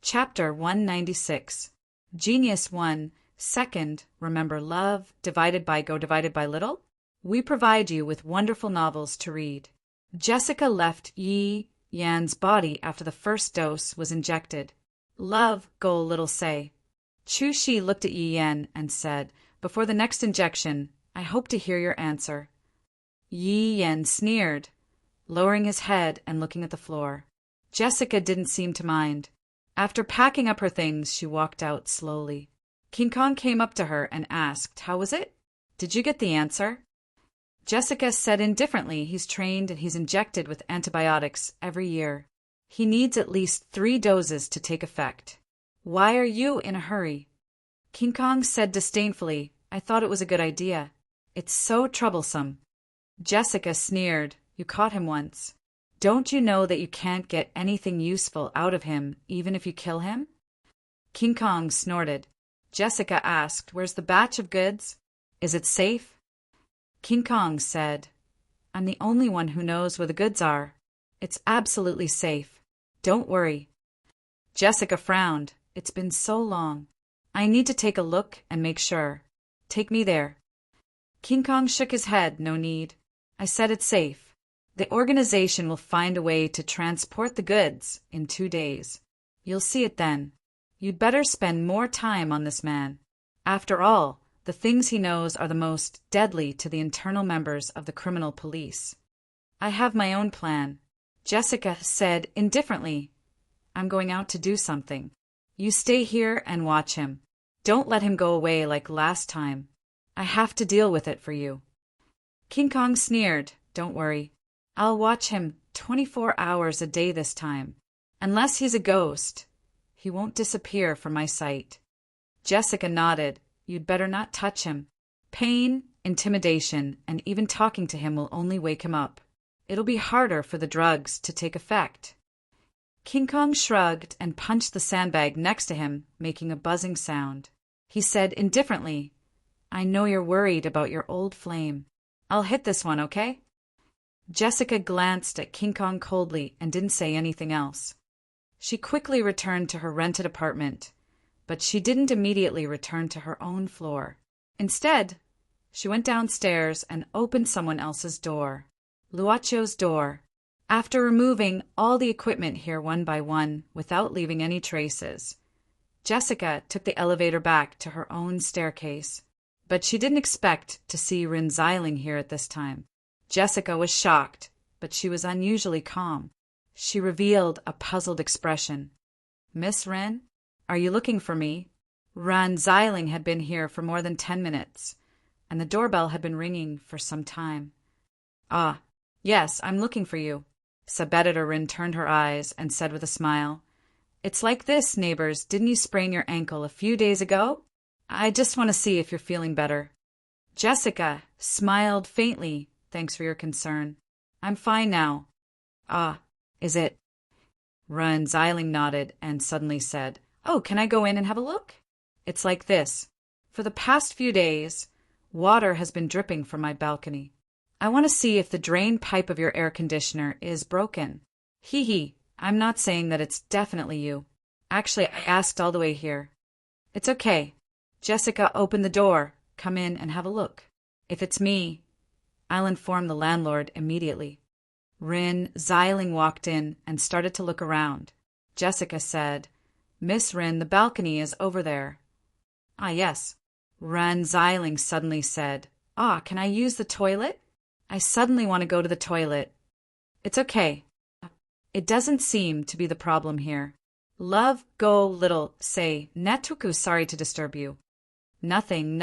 Chapter 196. Genius 1. Second, remember love, divided by little? We provide you with wonderful novels to read. Jessica left Yi Yan's body after the first dose was injected. Love, go little say. Chu Shi looked at Yi Yan and said, before the next injection, I hope to hear your answer. Yi Yan sneered, lowering his head and looking at the floor. Jessica didn't seem to mind. After packing up her things, she walked out slowly. King Kong came up to her and asked, how was it? Did you get the answer? Jessica said indifferently he's trained and he's injected with antibiotics every year. He needs at least 3 doses to take effect. Why are you in a hurry? King Kong said disdainfully, I thought it was a good idea. It's so troublesome. Jessica sneered, you caught him once. Don't you know that you can't get anything useful out of him even if you kill him? King Kong snorted. Jessica asked, where's the batch of goods? Is it safe? King Kong said, I'm the only one who knows where the goods are. It's absolutely safe. Don't worry. Jessica frowned. It's been so long. I need to take a look and make sure. Take me there. King Kong shook his head. No need. I said it's safe. The organization will find a way to transport the goods in 2 days. You'll see it then. You'd better spend more time on this man. After all, the things he knows are the most deadly to the internal members of the criminal police. I have my own plan. Jessica said indifferently, I'm going out to do something. You stay here and watch him. Don't let him go away like last time. I have to deal with it for you. King Kong sneered, don't worry. I'll watch him 24 hours a day this time. Unless he's a ghost, he won't disappear from my sight. Jessica nodded. You'd better not touch him. Pain, intimidation, and even talking to him will only wake him up. It'll be harder for the drugs to take effect. King Kong shrugged and punched the sandbag next to him, making a buzzing sound. He said indifferently, I know you're worried about your old flame. I'll hit this one, okay? Jessica glanced at King Kong coldly and didn't say anything else. She quickly returned to her rented apartment, but she didn't immediately return to her own floor. Instead, she went downstairs and opened someone else's door, Luacio's door. After removing all the equipment here one by one without leaving any traces, Jessica took the elevator back to her own staircase. But she didn't expect to see Rin Xiling here at this time. Jessica was shocked, but she was unusually calm. She revealed a puzzled expression. Miss Rin, are you looking for me? Rin Xiling had been here for more than 10 minutes, and the doorbell had been ringing for some time. Ah, yes, I'm looking for you. Sub-editor Rin turned her eyes and said with a smile, It's like this, neighbors. Didn't you sprain your ankle a few days ago? I just want to see if you're feeling better. Jessica smiled faintly. Thanks for your concern. I'm fine now. Ah, is it? Rin Xiling nodded and suddenly said, Oh, can I go in and have a look? It's like this. For the past few days, water has been dripping from my balcony. I want to see if the drain pipe of your air conditioner is broken. Hee, I'm not saying that it's definitely you. Actually, I asked all the way here. It's okay. Jessica opened the door. Come in and have a look. If it's me, I'll inform the landlord immediately. Rin Xiling walked in and started to look around. Jessica said, Miss Rin, the balcony is over there. Ah, yes. Rin Xiling suddenly said, Ah, can I use the toilet? I suddenly want to go to the toilet. It's okay. It doesn't seem to be the problem here. Love, go little, say, Netuku, sorry to disturb you. Nothing.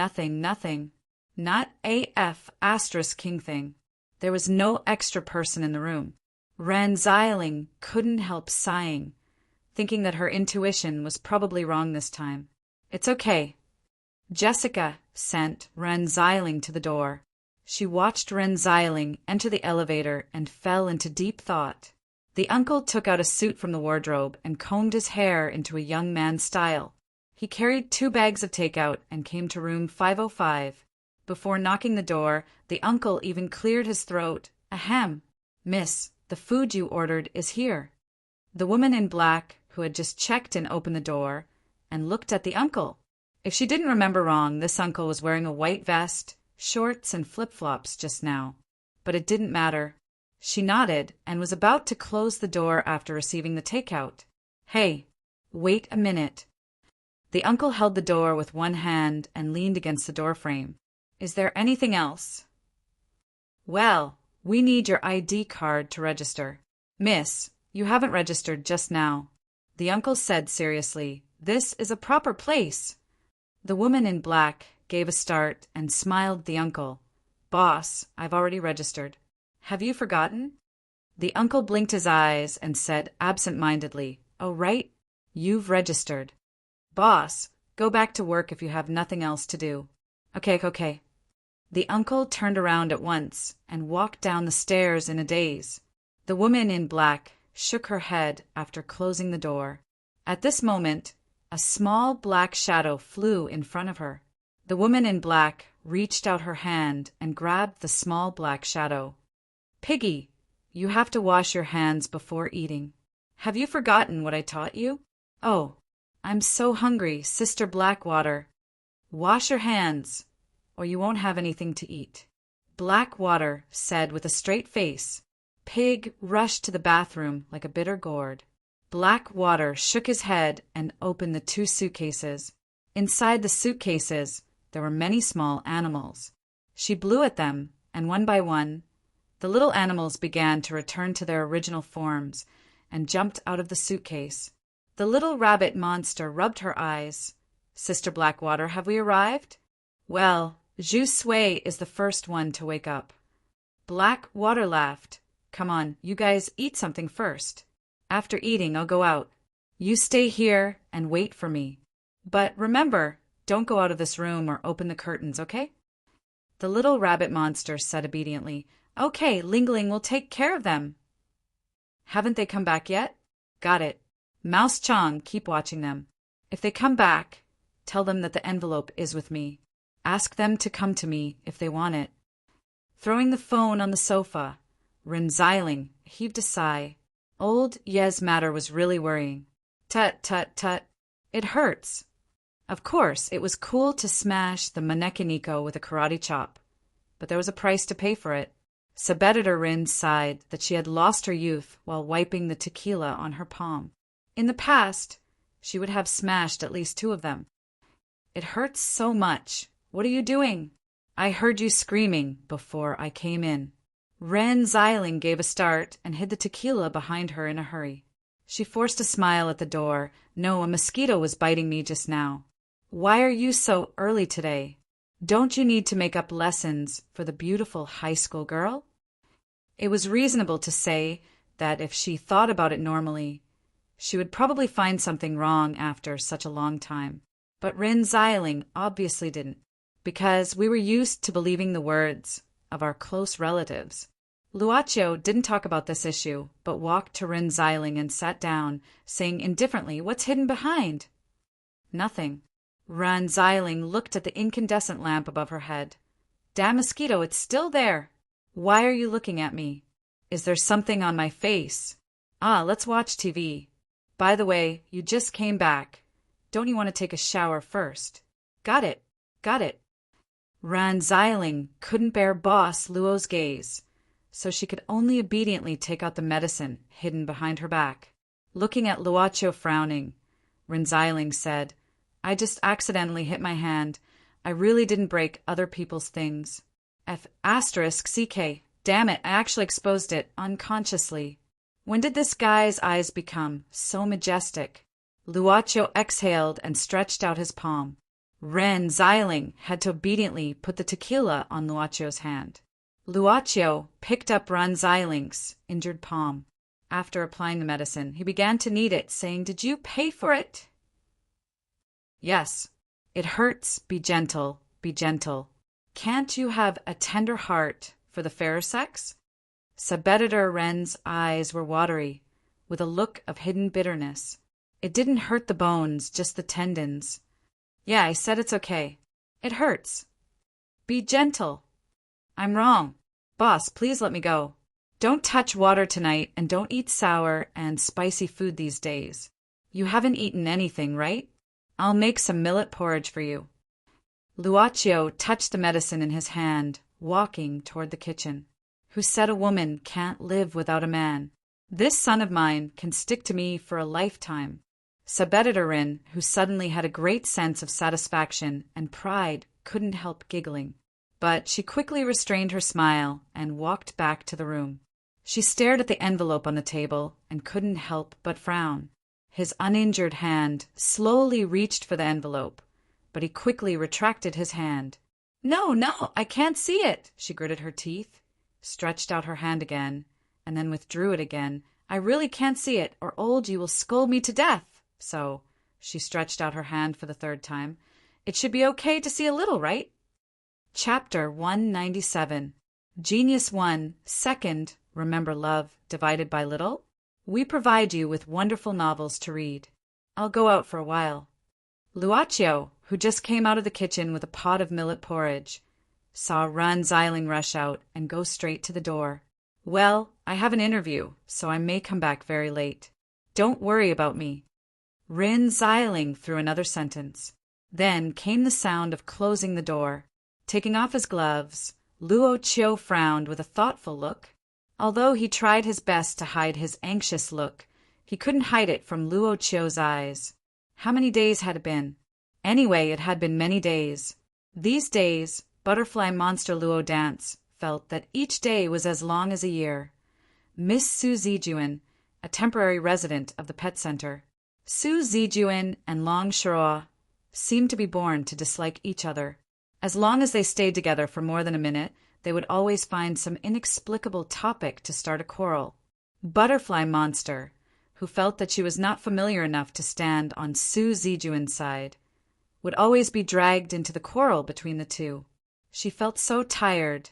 Not AF asterisk king thing. There was no extra person in the room. Rin Xiling couldn't help sighing, thinking that her intuition was probably wrong this time. It's okay. Jessica sent Rin Xiling to the door. She watched Rin Xiling enter the elevator and fell into deep thought. The uncle took out a suit from the wardrobe and combed his hair into a young man's style. He carried 2 bags of takeout and came to room 505. Before knocking the door, the uncle even cleared his throat. Ahem. Miss, the food you ordered is here. The woman in black who had just checked and opened the door, and looked at the uncle. If she didn't remember wrong, this uncle was wearing a white vest, shorts, and flip-flops just now. But it didn't matter. She nodded and was about to close the door after receiving the takeout. Hey, wait a minute. The uncle held the door with one hand and leaned against the doorframe. Is there anything else? Well, we need your ID card to register. Miss, you haven't registered just now. The uncle said seriously, this is a proper place. The woman in black gave a start and smiled at the uncle. Boss, I've already registered. Have you forgotten? The uncle blinked his eyes and said absent-mindedly, oh, right, you've registered. Boss, go back to work if you have nothing else to do. Okay. The uncle turned around at once and walked down the stairs in a daze. The woman in black shook her head after closing the door. At this moment, a small black shadow flew in front of her. The woman in black reached out her hand and grabbed the small black shadow. Piggy, you have to wash your hands before eating. Have you forgotten what I taught you? Oh, I'm so hungry, Sister Blackwater. Wash your hands, or you won't have anything to eat. Blackwater said with a straight face. Pig rushed to the bathroom like a bitter gourd. Blackwater shook his head and opened the 2 suitcases. Inside the suitcases, there were many small animals. She blew at them, and one by one, the little animals began to return to their original forms and jumped out of the suitcase. The little rabbit monster rubbed her eyes. Sister Blackwater, have we arrived? Well, Zhu Sui is the first one to wake up. Blackwater laughed. Come on, you guys eat something first. After eating, I'll go out. You stay here and wait for me. But remember, don't go out of this room or open the curtains, okay? The little rabbit monster said obediently, Okay, Ling Ling will take care of them. Haven't they come back yet? Got it. Mouse Chong, keep watching them. If they come back, tell them that the envelope is with me. Ask them to come to me if they want it. Throwing the phone on the sofa, Ren Xiling heaved a sigh. Old Ye's matter was really worrying. Tut, tut, tut. It hurts. Of course, it was cool to smash the Manekiniko with a karate chop, but there was a price to pay for it. Subeditor Rin sighed that she had lost her youth while wiping the tequila on her palm. In the past, she would have smashed at least 2 of them. It hurts so much. What are you doing? I heard you screaming before I came in. Ren Xiling gave a start and hid the tequila behind her in a hurry. She forced a smile at the door. No, a mosquito was biting me just now. Why are you so early today? Don't you need to make up lessons for the beautiful high school girl? It was reasonable to say that if she thought about it normally, she would probably find something wrong after such a long time. But Ren Xiling obviously didn't, because we were used to believing the words of our close relatives. Luocio didn't talk about this issue, but walked to Ren Xiling and sat down, saying indifferently, What's hidden behind? Nothing. Ren Xiling looked at the incandescent lamp above her head. Damn mosquito, it's still there. Why are you looking at me? Is there something on my face? Let's watch TV. By the way, you just came back. Don't you want to take a shower first? Got it. Ren Xiling couldn't bear Boss Luo's gaze, so she could only obediently take out the medicine hidden behind her back. Looking at Luocio frowning, Ren Xiling said, I just accidentally hit my hand. I really didn't break other people's things. F***CK. Damn it, I actually exposed it unconsciously. When did this guy's eyes become so majestic? Luocio exhaled and stretched out his palm. Ren Xiling had to obediently put the tequila on Luocio's hand. Luocio picked up Ren Xiling's injured palm. After applying the medicine, he began to knead it, saying, Did you pay for it? Yes. It hurts. Be gentle. Be gentle. Can't you have a tender heart for the fairer sex? Subeditor Ren's eyes were watery, with a look of hidden bitterness. It didn't hurt the bones, just the tendons. Yeah, I said it's okay. It hurts. Be gentle. I'm wrong. Boss, please let me go. Don't touch water tonight and don't eat sour and spicy food these days. You haven't eaten anything, right? I'll make some millet porridge for you. Luaccio touched the medicine in his hand, walking toward the kitchen. Who said a woman can't live without a man? This son of mine can stick to me for a lifetime. Sabeditarin, who suddenly had a great sense of satisfaction and pride, couldn't help giggling. But she quickly restrained her smile and walked back to the room. She stared at the envelope on the table and couldn't help but frown. His uninjured hand slowly reached for the envelope, but he quickly retracted his hand. No, I can't see it, she gritted her teeth, stretched out her hand again, and then withdrew it again. I really can't see it, or old you will scold me to death. So, she stretched out her hand for the third time. It should be okay to see a little, right? Chapter 197. Genius 1. Second, remember love divided by little? We provide you with wonderful novels to read. I'll go out for a while. Luaccio, who just came out of the kitchen with a pot of millet porridge, saw Run Zyling rush out and go straight to the door. Well, I have an interview, so I may come back very late. Don't worry about me. Rin Zyling threw another sentence. Then came the sound of closing the door. Taking off his gloves, Luocchio frowned with a thoughtful look. Although he tried his best to hide his anxious look, he couldn't hide it from Luoccio's eyes. How many days had it been? Anyway, it had been many days. These days, Butterfly Monster Luo Dance felt that each day was as long as a year. Miss Su Zijuan, a temporary resident of the pet center. Su Zijuan and Long Shiro seemed to be born to dislike each other. As long as they stayed together for more than a minute, they would always find some inexplicable topic to start a quarrel. Butterfly Monster, who felt that she was not familiar enough to stand on Su Zijuan's side, would always be dragged into the quarrel between the two. She felt so tired,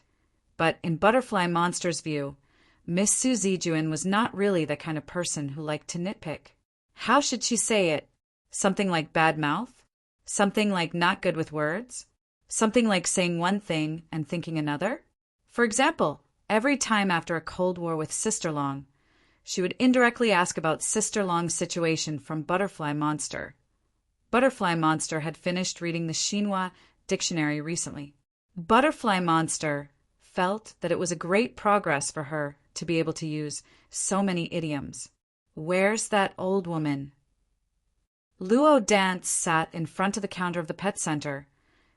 but in Butterfly Monster's view, Miss Su Zijuan was not really the kind of person who liked to nitpick. How should she say it? Something like bad mouth? Something like not good with words? Something like saying one thing and thinking another? For example, every time after a Cold War with Sister Long, she would indirectly ask about Sister Long's situation from Butterfly Monster. Butterfly Monster had finished reading the Xinhua dictionary recently. Butterfly Monster felt that it was a great progress for her to be able to use so many idioms. Where's that old woman? Luo Dance sat in front of the counter of the pet center,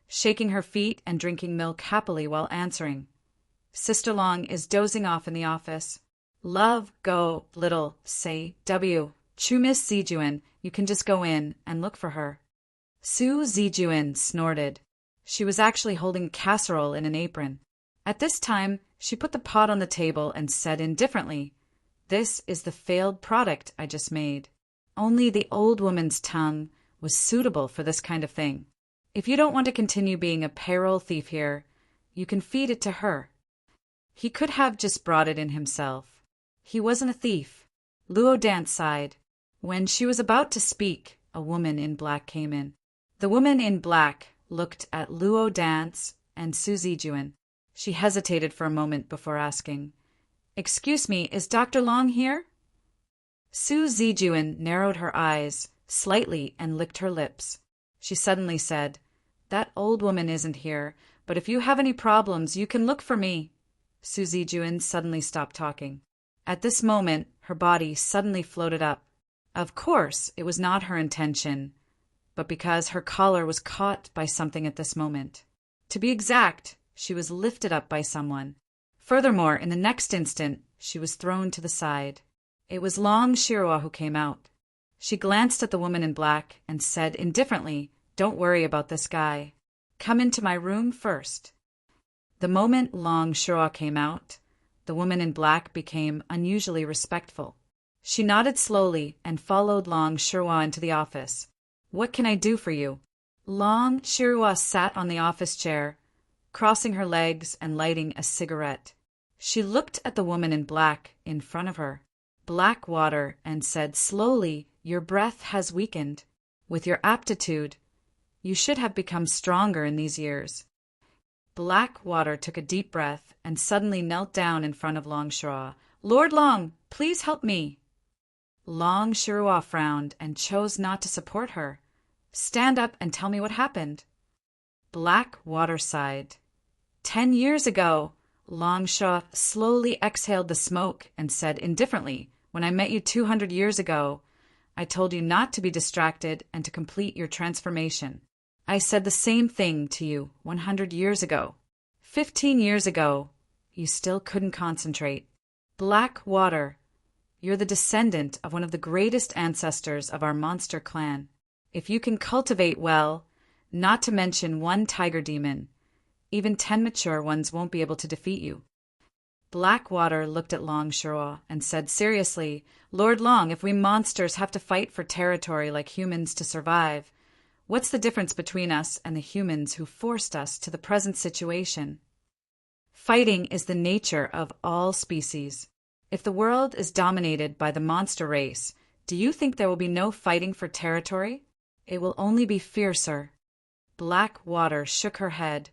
shaking her feet and drinking milk happily while answering. Sister Long is dozing off in the office. Love, go, little, say, W. Chu Miss Zijuan, you can just go in and look for her. Su Zijuan snorted. She was actually holding a casserole in an apron. At this time, she put the pot on the table and said indifferently, This is the failed product I just made. Only the old woman's tongue was suitable for this kind of thing. If you don't want to continue being a payroll thief here, you can feed it to her. He could have just brought it in himself. He wasn't a thief. Luo Dance sighed. When she was about to speak, a woman in black came in. The woman in black looked at Luo Dance and Su Zijuan. She hesitated for a moment before asking, Excuse me, is Dr. Long here? Su Zijuan narrowed her eyes slightly and licked her lips. She suddenly said, That old woman isn't here, but if you have any problems, you can look for me. Su Zijuan suddenly stopped talking. At this moment, her body suddenly floated up. Of course, it was not her intention, but because her collar was caught by something at this moment. To be exact, she was lifted up by someone. Furthermore, in the next instant, she was thrown to the side. It was Long Shiro who came out. She glanced at the woman in black and said indifferently, Don't worry about this guy. Come into my room first. The moment Long Shiro came out, the woman in black became unusually respectful. She nodded slowly and followed Long Shiro into the office. What can I do for you? Long Shiro sat on the office chair, crossing her legs and lighting a cigarette. She looked at the woman in black in front of her, Blackwater, and said slowly, Your breath has weakened. With your aptitude, you should have become stronger in these years. Blackwater took a deep breath and suddenly knelt down in front of Long Shiro. Lord Long, please help me. Long Shirua frowned and chose not to support her. Stand up and tell me what happened. Black Water sighed. 10 years ago. Long Shirua slowly exhaled the smoke and said indifferently, when I met you 200 years ago, I told you not to be distracted and to complete your transformation. I said the same thing to you 100 years ago. 15 years ago, you still couldn't concentrate. Black Water, you're the descendant of one of the greatest ancestors of our monster clan. If you can cultivate well, not to mention one tiger demon, even 10 mature ones won't be able to defeat you. Black Water looked at Long Shirua and said seriously, Lord Long, if we monsters have to fight for territory like humans to survive, what's the difference between us and the humans who forced us to the present situation? Fighting is the nature of all species. If the world is dominated by the monster race, do you think there will be no fighting for territory? It will only be fiercer. Black Water shook her head.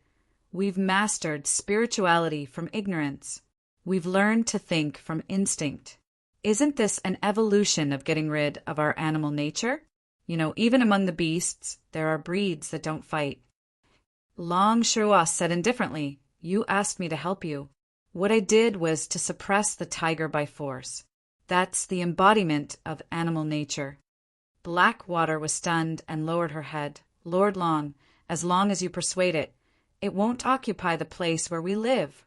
We've mastered spirituality from ignorance. We've learned to think from instinct. Isn't this an evolution of getting rid of our animal nature? Even among the beasts, there are breeds that don't fight. Long Shirua said indifferently, You asked me to help you. What I did was to suppress the tiger by force. That's the embodiment of animal nature. Black Water was stunned and lowered her head. Lord Long as you persuade it, it won't occupy the place where we live.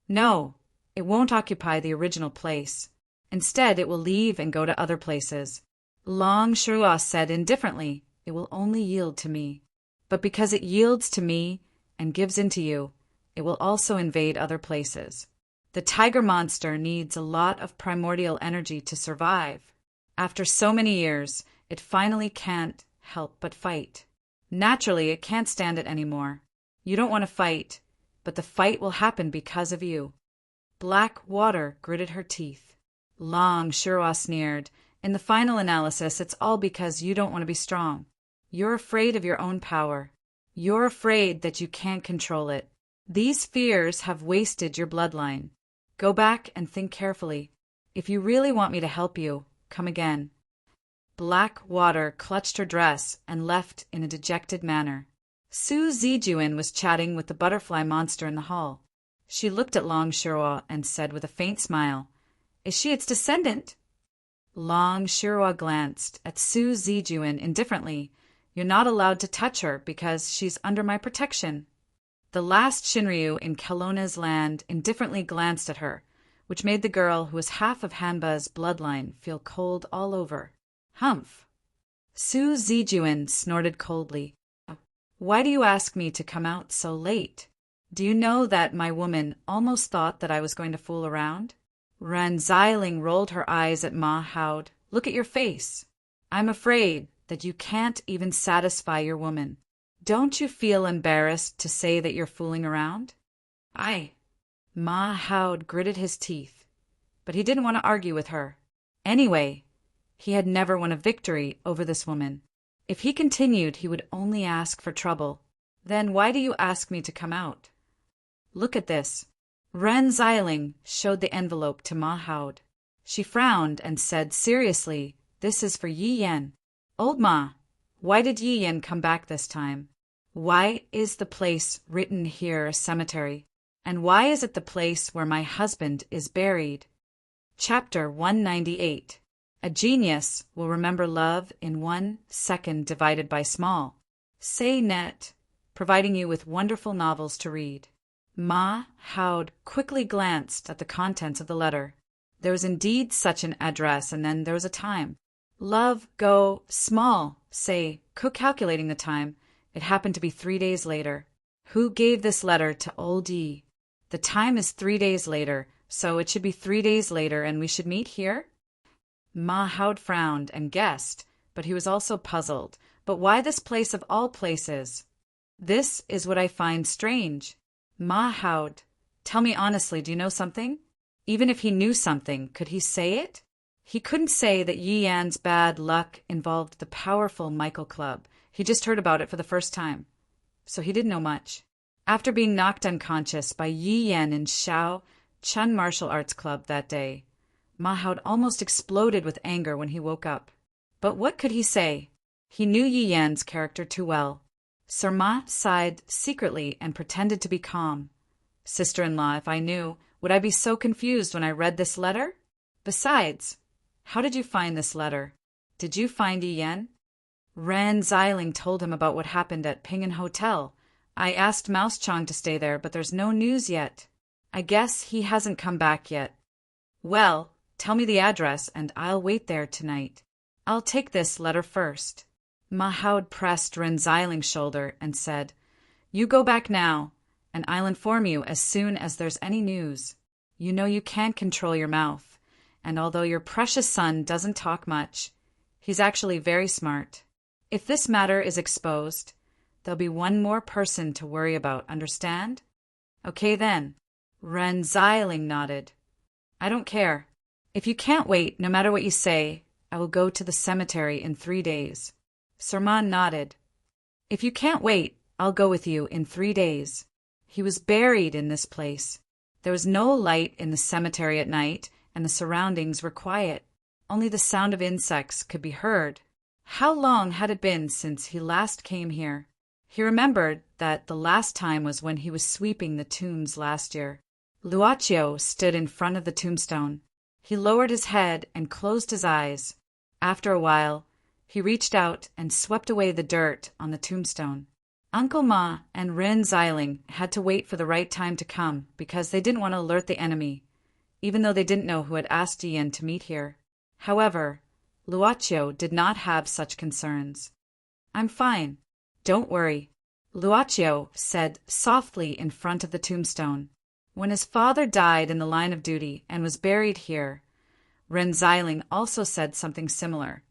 No, it won't occupy the original place. Instead, it will leave and go to other places. Long Shirua said indifferently, It will only yield to me. But because it yields to me and gives in to you, it will also invade other places. The tiger monster needs a lot of primordial energy to survive. After so many years, it finally can't help but fight. Naturally, it can't stand it anymore. You don't want to fight, but the fight will happen because of you. Black Water gritted her teeth. Long Shirua sneered. In the final analysis, it's all because you don't want to be strong. You're afraid of your own power. You're afraid that you can't control it. These fears have wasted your bloodline. Go back and think carefully. If you really want me to help you, come again. Black Water clutched her dress and left in a dejected manner. Su Zijuan was chatting with the butterfly monster in the hall. She looked at Long Shirua and said with a faint smile, Is she its descendant? Long Shirua glanced at Su Zijuan indifferently. You're not allowed to touch her because she's under my protection. The last Shinryu in Kelowna's land indifferently glanced at her, which made the girl who was half of Hanba's bloodline feel cold all over. Humph! Su Zijuan snorted coldly. Why do you ask me to come out so late? Do you know that my woman almost thought that I was going to fool around? Ren Xiling rolled her eyes at Ma Haud. Look at your face. I'm afraid that you can't even satisfy your woman. Don't you feel embarrassed to say that you're fooling around? Aye. Ma Haud gritted his teeth, but he didn't want to argue with her. Anyway, he had never won a victory over this woman. If he continued, he would only ask for trouble. Then why do you ask me to come out? Look at this. Ren Xiling showed the envelope to Ma Haud. She frowned and said seriously, This is for Yi Yan. Old Ma, why did Yi Yan come back this time? Why is the place written here a cemetery? And why is it the place where my husband is buried? Chapter 198. A genius will remember love in 1 second divided by small. Say net, providing you with wonderful novels to read. Ma Haud quickly glanced at the contents of the letter. There was indeed such an address, and then there was a time. Love go small, say, calculating the time. It happened to be 3 days later. Who gave this letter to old Yi? The time is 3 days later, so it should be 3 days later, and we should meet here? Ma Haud frowned and guessed, but he was also puzzled. But why this place of all places? This is what I find strange. Ma Haud, tell me honestly, do you know something? Even if he knew something, could he say it? He couldn't say that Yi Yan's bad luck involved the powerful Michael Club. He just heard about it for the first time. So he didn't know much. After being knocked unconscious by Yi Yan in Shao Chun Martial Arts Club that day, Mahout almost exploded with anger when he woke up. But what could he say? He knew Yi Yan's character too well. Sir Ma sighed secretly and pretended to be calm. Sister-in-law, if I knew, would I be so confused when I read this letter? Besides, how did you find this letter? Did you find Yi Yan? Ren Xiling told him about what happened at Ping'an Hotel. I asked Mouse Chong to stay there, but there's no news yet. I guess he hasn't come back yet. Well, tell me the address, and I'll wait there tonight. I'll take this letter first. Mahout pressed Ren Xiling's shoulder and said, You go back now, and I'll inform you as soon as there's any news. You know you can't control your mouth, and although your precious son doesn't talk much, he's actually very smart. If this matter is exposed, there'll be one more person to worry about, understand? Okay then. Ren Xiling nodded. I don't care. If you can't wait, no matter what you say, I will go to the cemetery in 3 days. Sir Ma nodded. If you can't wait, I'll go with you in 3 days. He was buried in this place. There was no light in the cemetery at night, and the surroundings were quiet. Only the sound of insects could be heard. How long had it been since he last came here? He remembered that the last time was when he was sweeping the tombs last year. Luochio stood in front of the tombstone. He lowered his head and closed his eyes. After a while, he reached out and swept away the dirt on the tombstone. Uncle Ma and Ren Xiling had to wait for the right time to come because they didn't want to alert the enemy, even though they didn't know who had asked Yi Yan to meet here. However, Luochio did not have such concerns. I'm fine. Don't worry, Luochio said softly in front of the tombstone. When his father died in the line of duty and was buried here, Ren Xiling also said something similar.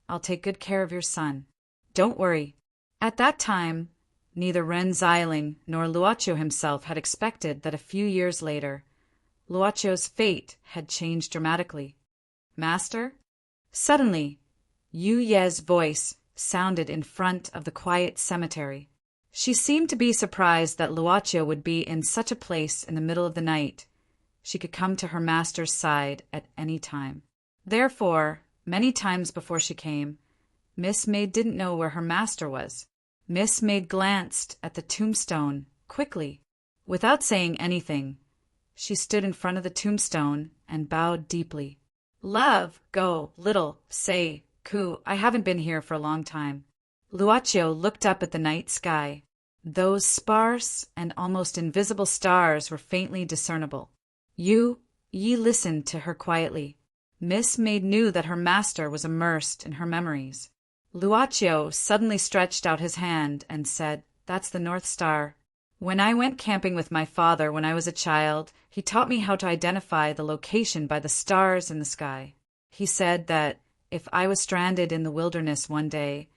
I'll take good care of your son. Don't worry. At that time, neither Ren Xiling nor Luochio himself had expected that a few years later, Luochio's fate had changed dramatically. Master? Suddenly, Yu Ye's voice sounded in front of the quiet cemetery. She seemed to be surprised that Luochio would be in such a place in the middle of the night. She could come to her master's side at any time. Therefore, many times before she came, Miss Maid didn't know where her master was. Miss Maid glanced at the tombstone quickly. Without saying anything, she stood in front of the tombstone and bowed deeply. Love, go, little, say, Ku, I haven't been here for a long time. Luochio looked up at the night sky. Those sparse and almost invisible stars were faintly discernible. Yi listened to her quietly. Miss Maid knew that her master was immersed in her memories. Luochio suddenly stretched out his hand and said, That's the North Star. When I went camping with my father when I was a child, he taught me how to identify the location by the stars in the sky. He said that if I was stranded in the wilderness one day,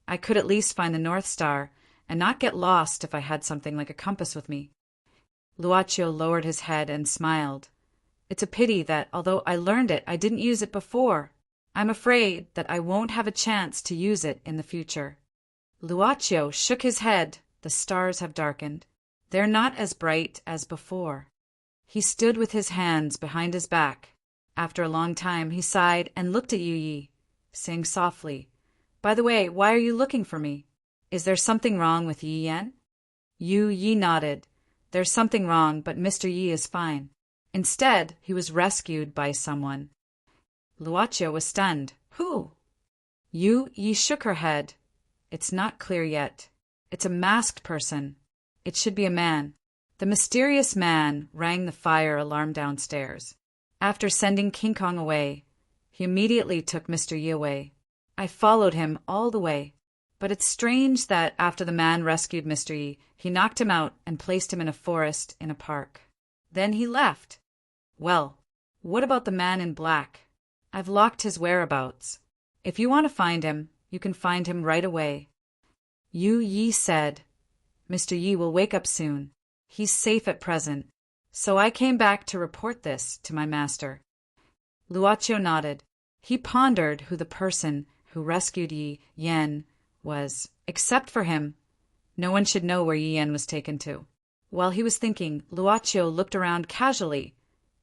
I could at least find the North Star and not get lost if I had something like a compass with me. Luochio lowered his head and smiled. It's a pity that, although I learned it, I didn't use it before. I'm afraid that I won't have a chance to use it in the future. Luochio shook his head. The stars have darkened. They're not as bright as before. He stood with his hands behind his back. After a long time, he sighed and looked at Yu Yi, saying softly, By the way, why are you looking for me? Is there something wrong with Yi Yan? Yu Yi nodded. There's something wrong, but Mr. Yi is fine. Instead, he was rescued by someone. Luochio was stunned. Who? Yu Yi shook her head. It's not clear yet. It's a masked person. It should be a man. The mysterious man rang the fire alarm downstairs. After sending King Kong away, he immediately took Mr. Yi away. I followed him all the way. But it's strange that after the man rescued Mr. Yi, he knocked him out and placed him in a forest in a park. Then he left. Well, what about the man in black? I've locked his whereabouts. If you want to find him, you can find him right away. Yu Yi said, Mr. Yi will wake up soon. He's safe at present. So I came back to report this to my master. Luochio nodded. He pondered who the person who rescued Yi Yan was. Except for him, no one should know where Yi Yan was taken to. While he was thinking, Luochio looked around casually.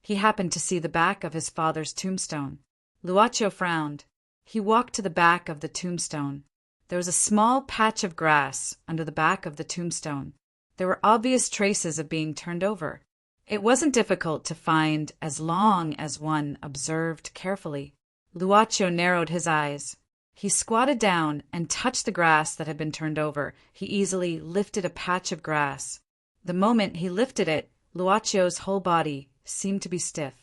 He happened to see the back of his father's tombstone. Luaccio frowned. He walked to the back of the tombstone. There was a small patch of grass under the back of the tombstone. There were obvious traces of being turned over. It wasn't difficult to find as long as one observed carefully. Luaccio narrowed his eyes. He squatted down and touched the grass that had been turned over. He easily lifted a patch of grass. The moment he lifted it, Luaccio's whole body seemed to be stiff.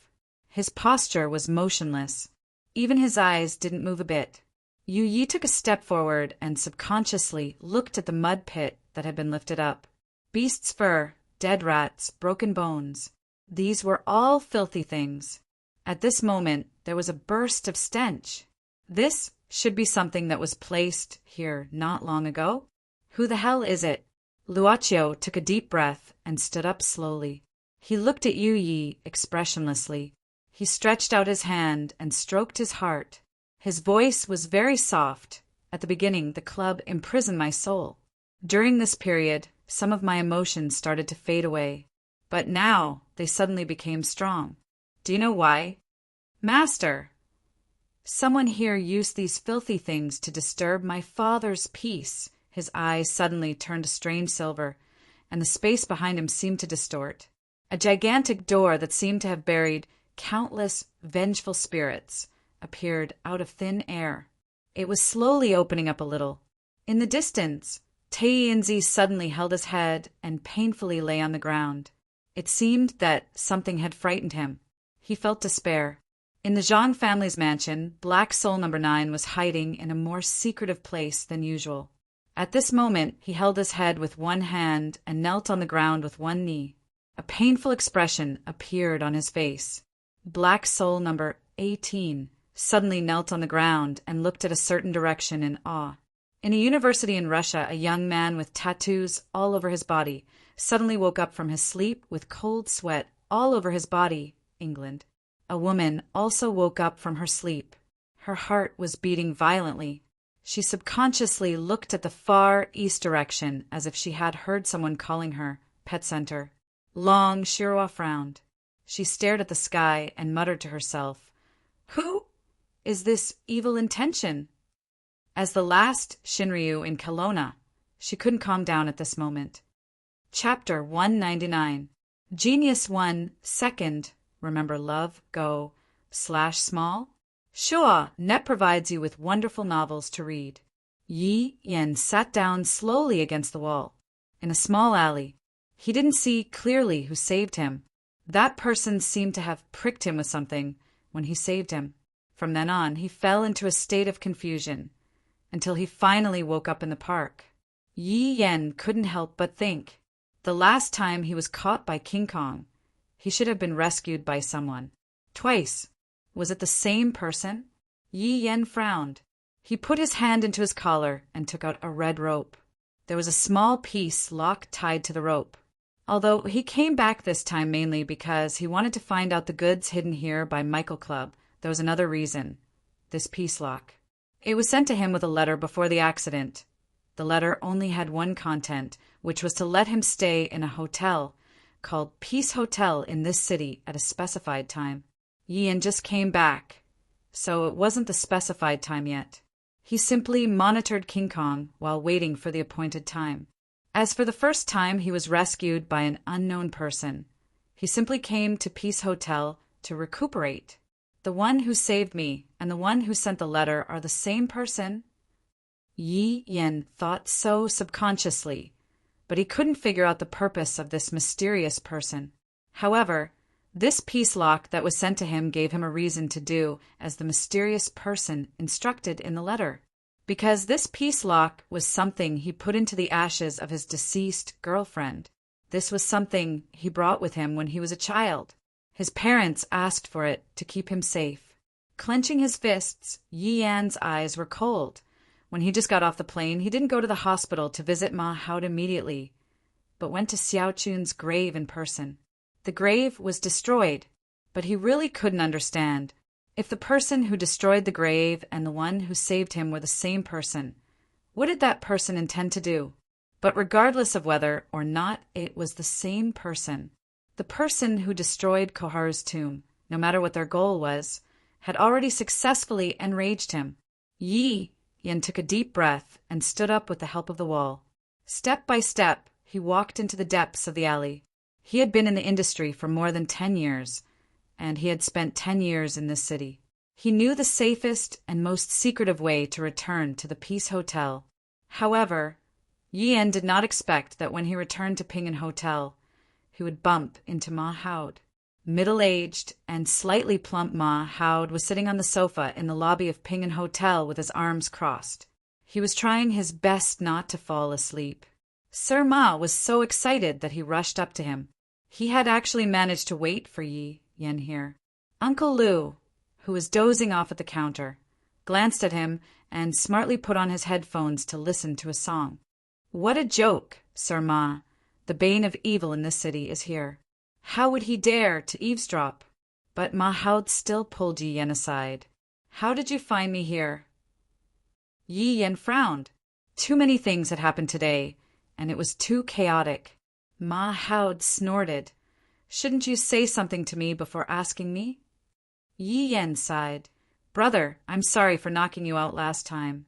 His posture was motionless. Even his eyes didn't move a bit. Yu Yi took a step forward and subconsciously looked at the mud pit that had been lifted up. Beast's fur, dead rats, broken bones. These were all filthy things. At this moment, there was a burst of stench. This should be something that was placed here not long ago. Who the hell is it? Luaccio took a deep breath and stood up slowly. He looked at Yu Yi expressionlessly. He stretched out his hand and stroked his heart. His voice was very soft. At the beginning, the club imprisoned my soul. During this period, some of my emotions started to fade away. But now, they suddenly became strong. Do you know why? Master! Someone here used these filthy things to disturb my father's peace. His eyes suddenly turned a strange silver, and the space behind him seemed to distort. A gigantic door that seemed to have buried countless vengeful spirits appeared out of thin air. It was slowly opening up a little. In the distance, Taiyanzi suddenly held his head and painfully lay on the ground. It seemed that something had frightened him. He felt despair. In the Zhang family's mansion, Black Soul No. 9 was hiding in a more secretive place than usual. At this moment, he held his head with one hand and knelt on the ground with one knee. A painful expression appeared on his face. Black Soul No. 18 suddenly knelt on the ground and looked at a certain direction in awe. In a university in Russia, a young man with tattoos all over his body suddenly woke up from his sleep with cold sweat all over his body, England. A woman also woke up from her sleep. Her heart was beating violently. She subconsciously looked at the far east direction as if she had heard someone calling her, Pet Center. Long Shirwa frowned. She stared at the sky and muttered to herself, "Who is this evil intention?" As the last Shinryu in Kelowna, she couldn't calm down at this moment. Chapter 199. Genius 1, Second, Remember Love, Go, /small? Sure, Net provides you with wonderful novels to read. Yi Yen sat down slowly against the wall. In a small alley. He didn't see clearly who saved him. That person seemed to have pricked him with something when he saved him. From then on, he fell into a state of confusion, until he finally woke up in the park. Yi Yen couldn't help but think. The last time he was caught by King Kong, he should have been rescued by someone. Twice. Was it the same person? Yi Yen frowned. He put his hand into his collar and took out a red rope. There was a small piece lock tied to the rope. Although he came back this time mainly because he wanted to find out the goods hidden here by Michael Club, there was another reason. This piece lock. It was sent to him with a letter before the accident. The letter only had one content, which was to let him stay in a hotel called Peace Hotel in this city at a specified time. Yian just came back, so it wasn't the specified time yet. He simply monitored King Kong while waiting for the appointed time. As for the first time he was rescued by an unknown person, he simply came to Peace Hotel to recuperate. The one who saved me and the one who sent the letter are the same person. Yi Yen thought so subconsciously, but he couldn't figure out the purpose of this mysterious person. However, this peace lock that was sent to him gave him a reason to do as the mysterious person instructed in the letter. Because this peace lock was something he put into the ashes of his deceased girlfriend. This was something he brought with him when he was a child. His parents asked for it to keep him safe. Clenching his fists, Yi Yan's eyes were cold. When he just got off the plane, he didn't go to the hospital to visit Ma Haut immediately, but went to Xiao Chun's grave in person. The grave was destroyed, but he really couldn't understand. If the person who destroyed the grave and the one who saved him were the same person, what did that person intend to do? But regardless of whether or not it was the same person, The person who destroyed Koharu's tomb, no matter what their goal was, had already successfully enraged him. Yi Yan took a deep breath and stood up with the help of the wall. Step by step, he walked into the depths of the alley. He had been in the industry for more than 10 years, and he had spent 10 years in this city. He knew the safest and most secretive way to return to the Peace Hotel. However, Yi Yan did not expect that when he returned to Ping An Hotel, he would bump into Ma Haud. Middle-aged and slightly plump Ma Haud was sitting on the sofa in the lobby of Ping An Hotel with his arms crossed. He was trying his best not to fall asleep. Sir Ma was so excited that he rushed up to him. He had actually managed to wait for Yi Yan here. Uncle Lu, who was dozing off at the counter, glanced at him and smartly put on his headphones to listen to a song. What a joke, Sir Ma. The bane of evil in this city is here. How would he dare to eavesdrop? But Ma Haud still pulled Yi Yan aside. How did you find me here? Yi Yan frowned. Too many things had happened today, and it was too chaotic. Ma Haud snorted. Shouldn't you say something to me before asking me? Yi Yan sighed. Brother, I'm sorry for knocking you out last time.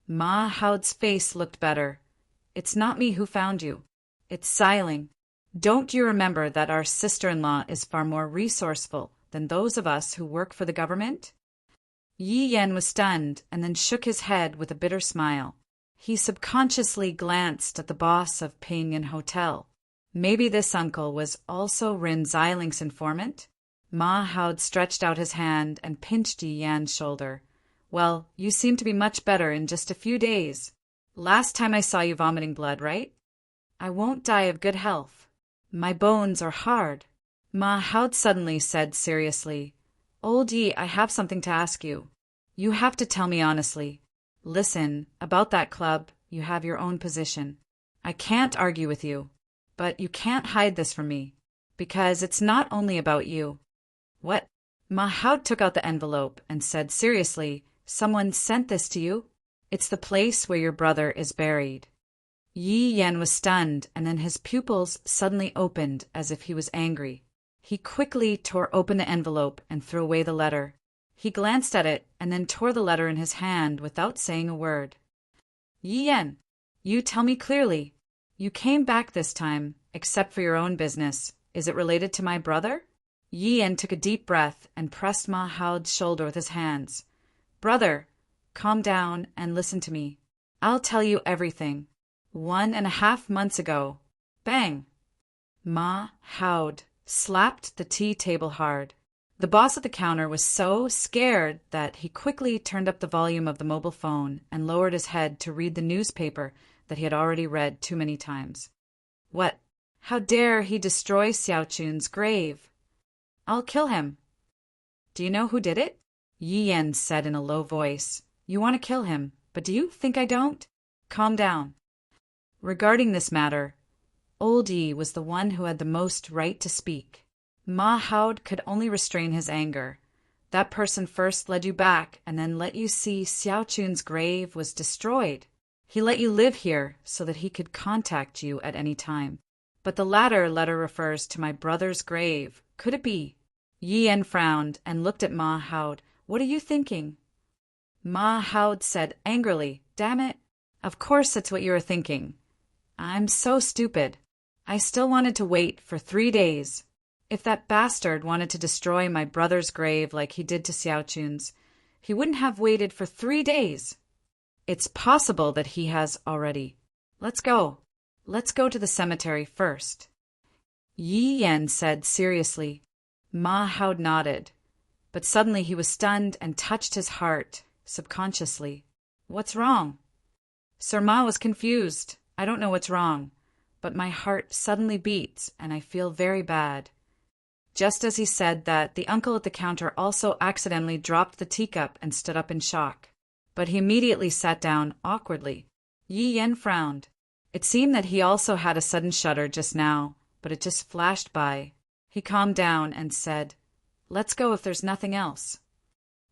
Ma Haud's face looked better. It's not me who found you. It's Xiling. Don't you remember that our sister-in-law is far more resourceful than those of us who work for the government? Yi Yan was stunned and then shook his head with a bitter smile. He subconsciously glanced at the boss of Ping An Hotel. Maybe this uncle was also Rin Xiling's informant? Ma Haud stretched out his hand and pinched Yi Yan's shoulder. Well, you seem to be much better in just a few days. Last time I saw you vomiting blood, right? I won't die of good health. My bones are hard. Ma Haud suddenly said seriously, Old Yi, I have something to ask you. You have to tell me honestly. Listen, about that club, you have your own position. I can't argue with you, but you can't hide this from me, because it's not only about you. What? Ma Haud took out the envelope and said seriously, Someone sent this to you? It's the place where your brother is buried. Yi Yan was stunned, and then his pupils suddenly opened as if he was angry. He quickly tore open the envelope and threw away the letter. He glanced at it and then tore the letter in his hand without saying a word. Yi Yan, you tell me clearly. You came back this time, except for your own business. Is it related to my brother? Yi Yan took a deep breath and pressed Ma Haud's shoulder with his hands. Brother, calm down and listen to me. I'll tell you everything. 1.5 months ago. Bang! Ma Haud slapped the tea table hard. The boss at the counter was so scared that he quickly turned up the volume of the mobile phone and lowered his head to read the newspaper that he had already read too many times. What? How dare he destroy Xiao Chun's grave? I'll kill him. Do you know who did it? Yi Yan said in a low voice. You want to kill him, but do you think I don't? Calm down. Regarding this matter, Old Yi was the one who had the most right to speak. Ma Haud could only restrain his anger. That person first led you back and then let you see Xiao Chun's grave was destroyed. He let you live here so that he could contact you at any time. But the latter letter refers to my brother's grave. Could it be? Yi Yan frowned and looked at Ma Haud. What are you thinking? Ma Haud said angrily, Damn it. Of course that's what you are thinking. I'm so stupid. I still wanted to wait for 3 days. If that bastard wanted to destroy my brother's grave like he did to Xiao Chun's, he wouldn't have waited for 3 days. It's possible that he has already. Let's go. Let's go to the cemetery first. Yi Yan said seriously. Ma Haud nodded, but suddenly he was stunned and touched his heart, subconsciously. What's wrong? Sir Ma was confused. I don't know what's wrong, but my heart suddenly beats and I feel very bad. Just as he said that, the uncle at the counter also accidentally dropped the teacup and stood up in shock. But he immediately sat down awkwardly. Yi Yan frowned. It seemed that he also had a sudden shudder just now, but it just flashed by. He calmed down and said, Let's go if there's nothing else.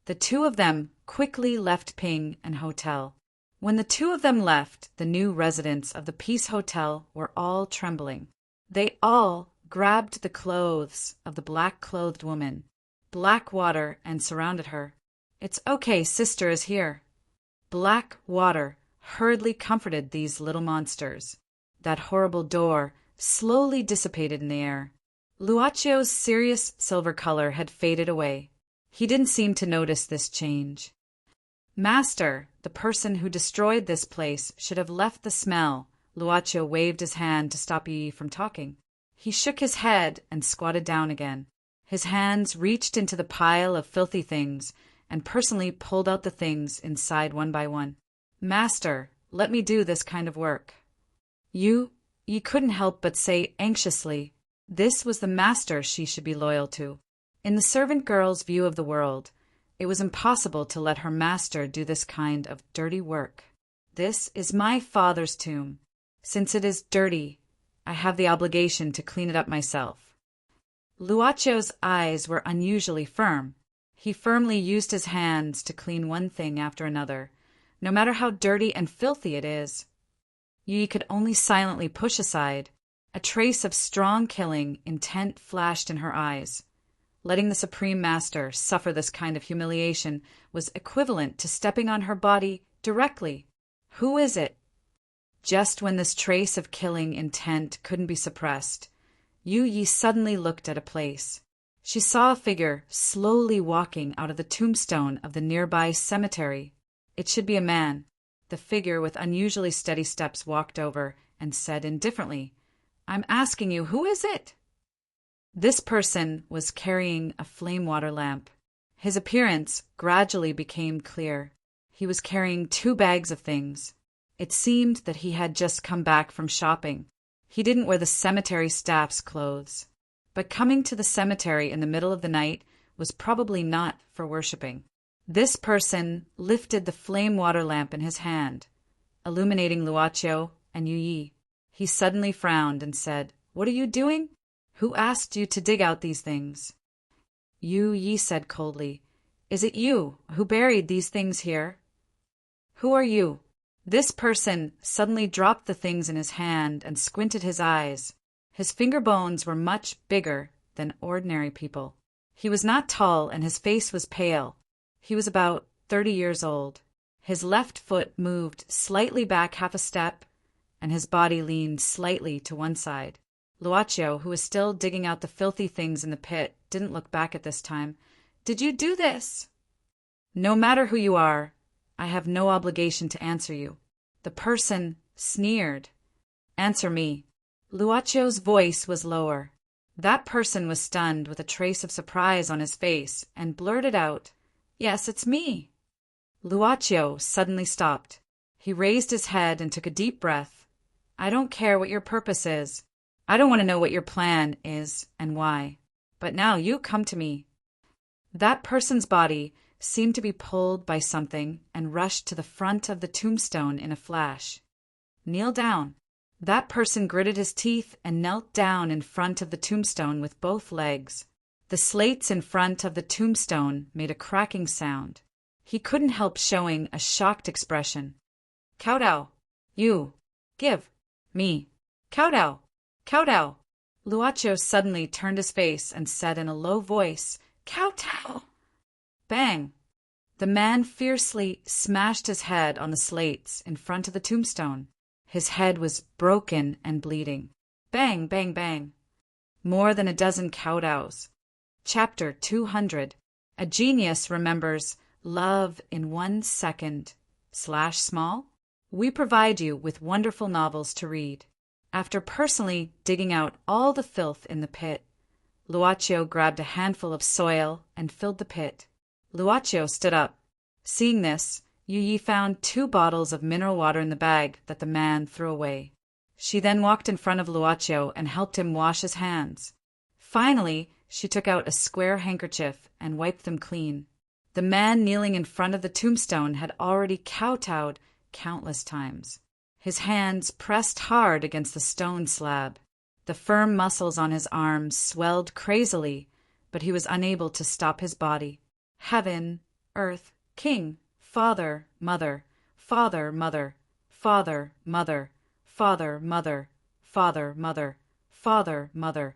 The two of them quickly left Ping An Hotel. When the two of them left, the new residents of the Peace Hotel were all trembling. They all grabbed the clothes of the black-clothed woman, black water, and surrounded her. "It's okay, sister is here." Black water hurriedly comforted these little monsters. That horrible door slowly dissipated in the air. Luacio's serious silver color had faded away. He didn't seem to notice this change. "Master, the person who destroyed this place should have left the smell." Luacio waved his hand to stop Yi from talking. He shook his head and squatted down again. His hands reached into the pile of filthy things and personally pulled out the things inside one by one. "Master, let me do this kind of work." Yi couldn't help but say anxiously, this was the master she should be loyal to. In the servant girl's view of the world, it was impossible to let her master do this kind of dirty work. "This is my father's tomb. Since it is dirty, I have the obligation to clean it up myself." Luacio's eyes were unusually firm. He firmly used his hands to clean one thing after another, no matter how dirty and filthy it is. Yi could only silently push aside. A trace of strong killing intent flashed in her eyes. Letting the Supreme Master suffer this kind of humiliation was equivalent to stepping on her body directly. Who is it? Just when this trace of killing intent couldn't be suppressed, Yi suddenly looked at a place. She saw a figure slowly walking out of the tombstone of the nearby cemetery. It should be a man. The figure with unusually steady steps walked over and said indifferently, "I'm asking you, who is it?" This person was carrying a flame water lamp. His appearance gradually became clear. He was carrying 2 bags of things. It seemed that he had just come back from shopping. He didn't wear the cemetery staff's clothes. But coming to the cemetery in the middle of the night was probably not for worshipping. This person lifted the flame water lamp in his hand, illuminating Luacio and Yi. He suddenly frowned and said, "What are you doing? Who asked you to dig out these things?" Yi said coldly, "Is it you who buried these things here?" "Who are you?" This person suddenly dropped the things in his hand and squinted his eyes. His finger bones were much bigger than ordinary people. He was not tall and his face was pale. He was about 30 years old. His left foot moved slightly back half a step, and his body leaned slightly to one side. Luacio, who was still digging out the filthy things in the pit, didn't look back at this time. "Did you do this?" "No matter who you are, I have no obligation to answer you." The person sneered. "Answer me." Luacio's voice was lower. That person was stunned with a trace of surprise on his face and blurted out, "Yes, it's me." Luacio suddenly stopped. He raised his head and took a deep breath. "I don't care what your purpose is. I don't want to know what your plan is and why. But now you come to me." That person's body seemed to be pulled by something and rushed to the front of the tombstone in a flash. "Kneel down." That person gritted his teeth and knelt down in front of the tombstone with both legs. The slates in front of the tombstone made a cracking sound. He couldn't help showing a shocked expression. "Kowtow. You. Give. Me. Kowtow. Kowtow." Luacio suddenly turned his face and said in a low voice, "Kowtow." Bang! The man fiercely smashed his head on the slates in front of the tombstone. His head was broken and bleeding. Bang, bang, bang. More than a dozen kowtows. Chapter 200. A genius remembers love in 1 second. /small. We provide you with wonderful novels to read. After personally digging out all the filth in the pit, Luacio grabbed a handful of soil and filled the pit. Luacio stood up. Seeing this, Yi found 2 bottles of mineral water in the bag that the man threw away. She then walked in front of Luacio and helped him wash his hands. Finally, she took out a square handkerchief and wiped them clean. The man kneeling in front of the tombstone had already kowtowed countless times. His hands pressed hard against the stone slab. The firm muscles on his arms swelled crazily, but he was unable to stop his body. Heaven, earth, king, father, mother, father, mother, father, mother, father, mother, father, mother, father, mother,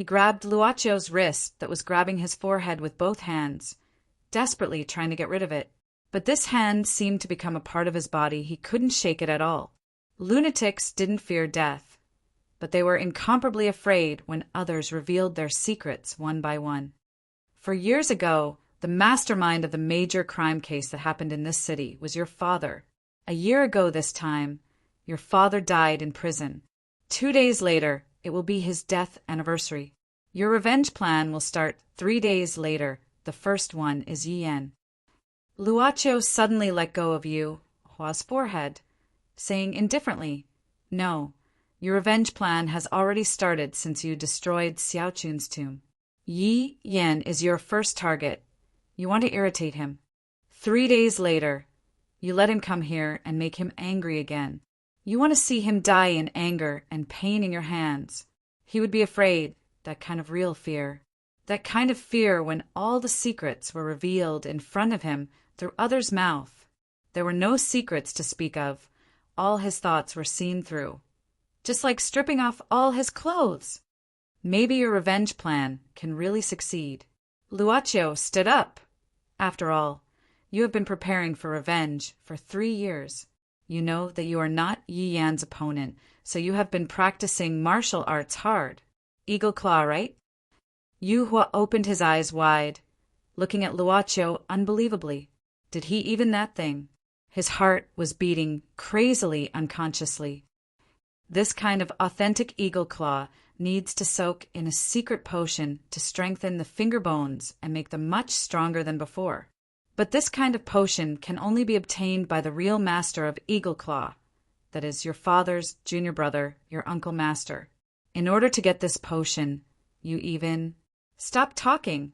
He grabbed Luacio's wrist that was grabbing his forehead with both hands, desperately trying to get rid of it. But this hand seemed to become a part of his body. He couldn't shake it at all. Lunatics didn't fear death, but they were incomparably afraid when others revealed their secrets one by one. For years ago, the mastermind of the major crime case that happened in this city was your father. A year ago this time, your father died in prison. 2 days later, it will be his death anniversary. Your revenge plan will start 3 days later. The first one is Yen. Luacio suddenly let go of Yu Hua's forehead, saying indifferently, "No, your revenge plan has already started since you destroyed Xiaochun's tomb. Yi Yan is your first target. You want to irritate him. 3 days later, you let him come here and make him angry again. You want to see him die in anger and pain in your hands. He would be afraid, that kind of real fear. That kind of fear when all the secrets were revealed in front of him through others' mouth. There were no secrets to speak of. All his thoughts were seen through. Just like stripping off all his clothes. Maybe your revenge plan can really succeed." Luacio stood up. "After all, you have been preparing for revenge for 3 years. You know that you are not Yi Yan's opponent, so you have been practicing martial arts hard. Eagle Claw, right?" Yu Hua opened his eyes wide, looking at Luacio unbelievably. Did he even that thing? His heart was beating crazily unconsciously. This kind of authentic Eagle Claw needs to soak in a secret potion to strengthen the finger bones and make them much stronger than before. But this kind of potion can only be obtained by the real master of Eagle Claw, that is, your father's junior brother, your uncle master. In order to get this potion, you even... Stop talking.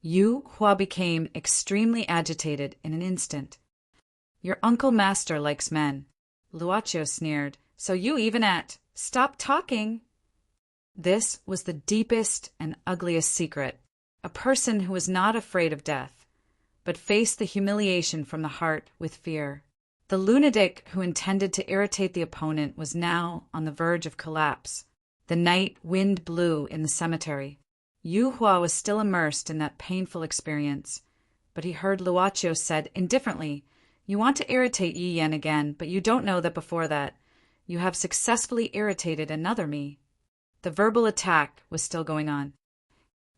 Yu Hua became extremely agitated in an instant. Your uncle master likes men. Luacio sneered. So you even at... Stop talking. This was the deepest and ugliest secret. A person who was not afraid of death, but faced the humiliation from the heart with fear. The lunatic who intended to irritate the opponent was now on the verge of collapse. The night wind blew in the cemetery. Yu Hua was still immersed in that painful experience, but he heard Luacio said indifferently, "You want to irritate Yi Yan again, but you don't know that before that, you have successfully irritated another me." The verbal attack was still going on.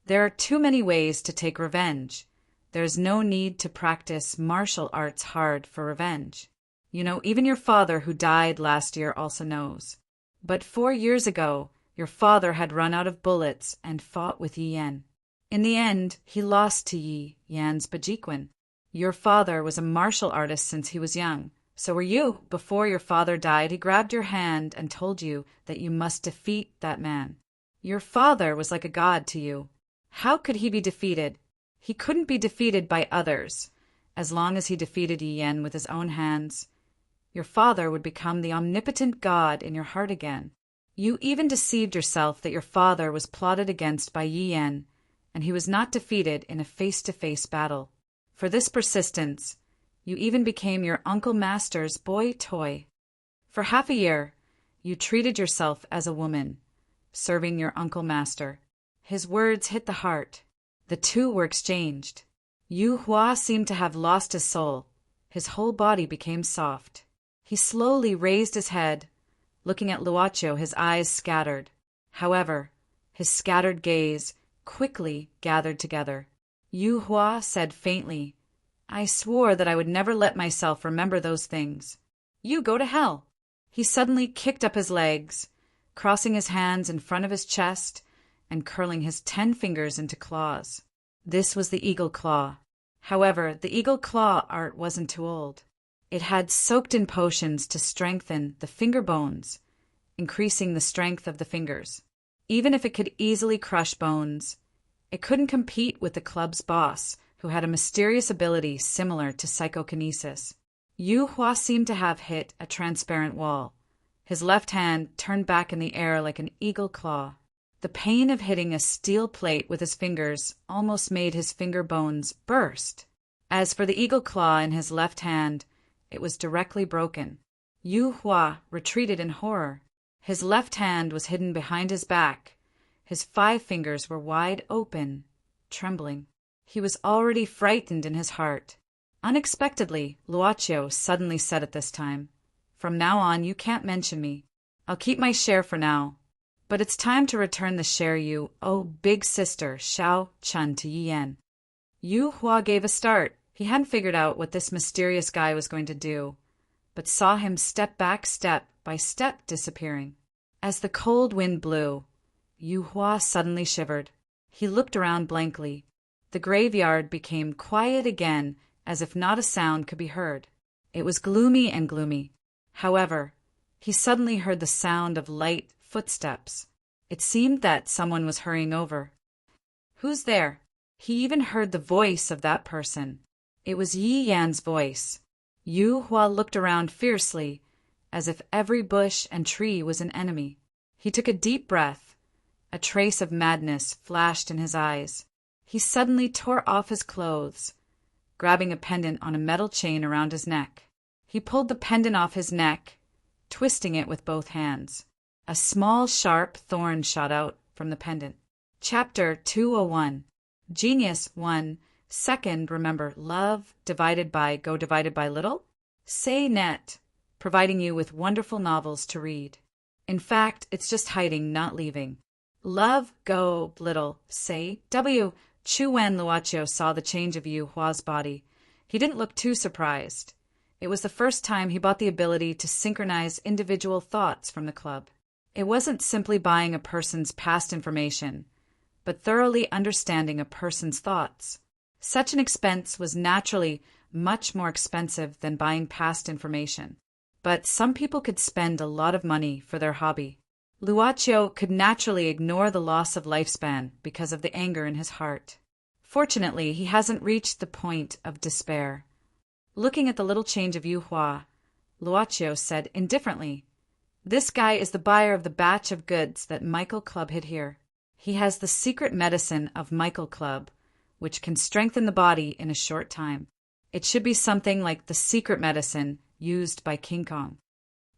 There are too many ways to take revenge. There is no need to practice martial arts hard for revenge. You know, even your father who died last year also knows. But 4 years ago, your father had run out of bullets and fought with Yi Yan. In the end, he lost to Yi Yan's Bajiquin. Your father was a martial artist since he was young. So were you. Before your father died, he grabbed your hand and told you that you must defeat that man. Your father was like a god to you. How could he be defeated? He couldn't be defeated by others. As long as he defeated Yi Yan with his own hands, your father would become the omnipotent god in your heart again. You even deceived yourself that your father was plotted against by Yi Yan, and he was not defeated in a face-to-face battle. For this persistence, you even became your uncle master's boy toy. For half a year, you treated yourself as a woman, serving your uncle master. His words hit the heart. The two were exchanged. Yu Hua seemed to have lost his soul. His whole body became soft. He slowly raised his head, looking at Luacio, his eyes scattered. However, his scattered gaze quickly gathered together. Yu Hua said faintly, "I swore that I would never let myself remember those things. You go to hell." He suddenly kicked up his legs, crossing his hands in front of his chest and curling his 10 fingers into claws. This was the eagle claw. However, the eagle claw art wasn't too old. It had soaked in potions to strengthen the finger bones, increasing the strength of the fingers. Even if it could easily crush bones, it couldn't compete with the club's boss, who had a mysterious ability similar to psychokinesis. Yu Hua seemed to have hit a transparent wall. His left hand turned back in the air like an eagle claw. The pain of hitting a steel plate with his fingers almost made his finger bones burst. As for the eagle claw in his left hand, it was directly broken. Yu Hua retreated in horror. His left hand was hidden behind his back, His 5 fingers were wide open, trembling. He was already frightened in his heart. Unexpectedly, Luocio suddenly said at this time, "From now on, you can't mention me. I'll keep my share for now. But it's time to return the share you owe big sister Xiao Chun to Yi Yan." Yu Hua gave a start. He hadn't figured out what this mysterious guy was going to do, but saw him step by step disappearing. As the cold wind blew, Yu Hua suddenly shivered. He looked around blankly. The graveyard became quiet again, as if not a sound could be heard. It was gloomy and gloomy. However, he suddenly heard the sound of light footsteps. It seemed that someone was hurrying over. "Who's there?" He even heard the voice of that person. It was Yi Yan's voice. Yu Hua looked around fiercely, as if every bush and tree was an enemy. He took a deep breath. A trace of madness flashed in his eyes. He suddenly tore off his clothes, grabbing a pendant on a metal chain around his neck. He pulled the pendant off his neck, twisting it with both hands. A small, sharp thorn shot out from the pendant. Chapter 201. Genius 1. Second, remember, love divided by little? Say net, providing you with wonderful novels to read. In fact, it's just hiding, not leaving. Love, go, little, say, W. Chu Wen Luocio saw the change of Yu Hua's body. He didn't look too surprised. It was the first time he bought the ability to synchronize individual thoughts from the club. It wasn't simply buying a person's past information, but thoroughly understanding a person's thoughts. Such an expense was naturally much more expensive than buying past information. But some people could spend a lot of money for their hobby. Luocio could naturally ignore the loss of lifespan because of the anger in his heart. Fortunately, he hasn't reached the point of despair. Looking at the little change of Yu Hua, Luocio said indifferently, "This guy is the buyer of the batch of goods that Michael Club hid here. He has the secret medicine of Michael Club, which can strengthen the body in a short time. It should be something like the secret medicine used by King Kong.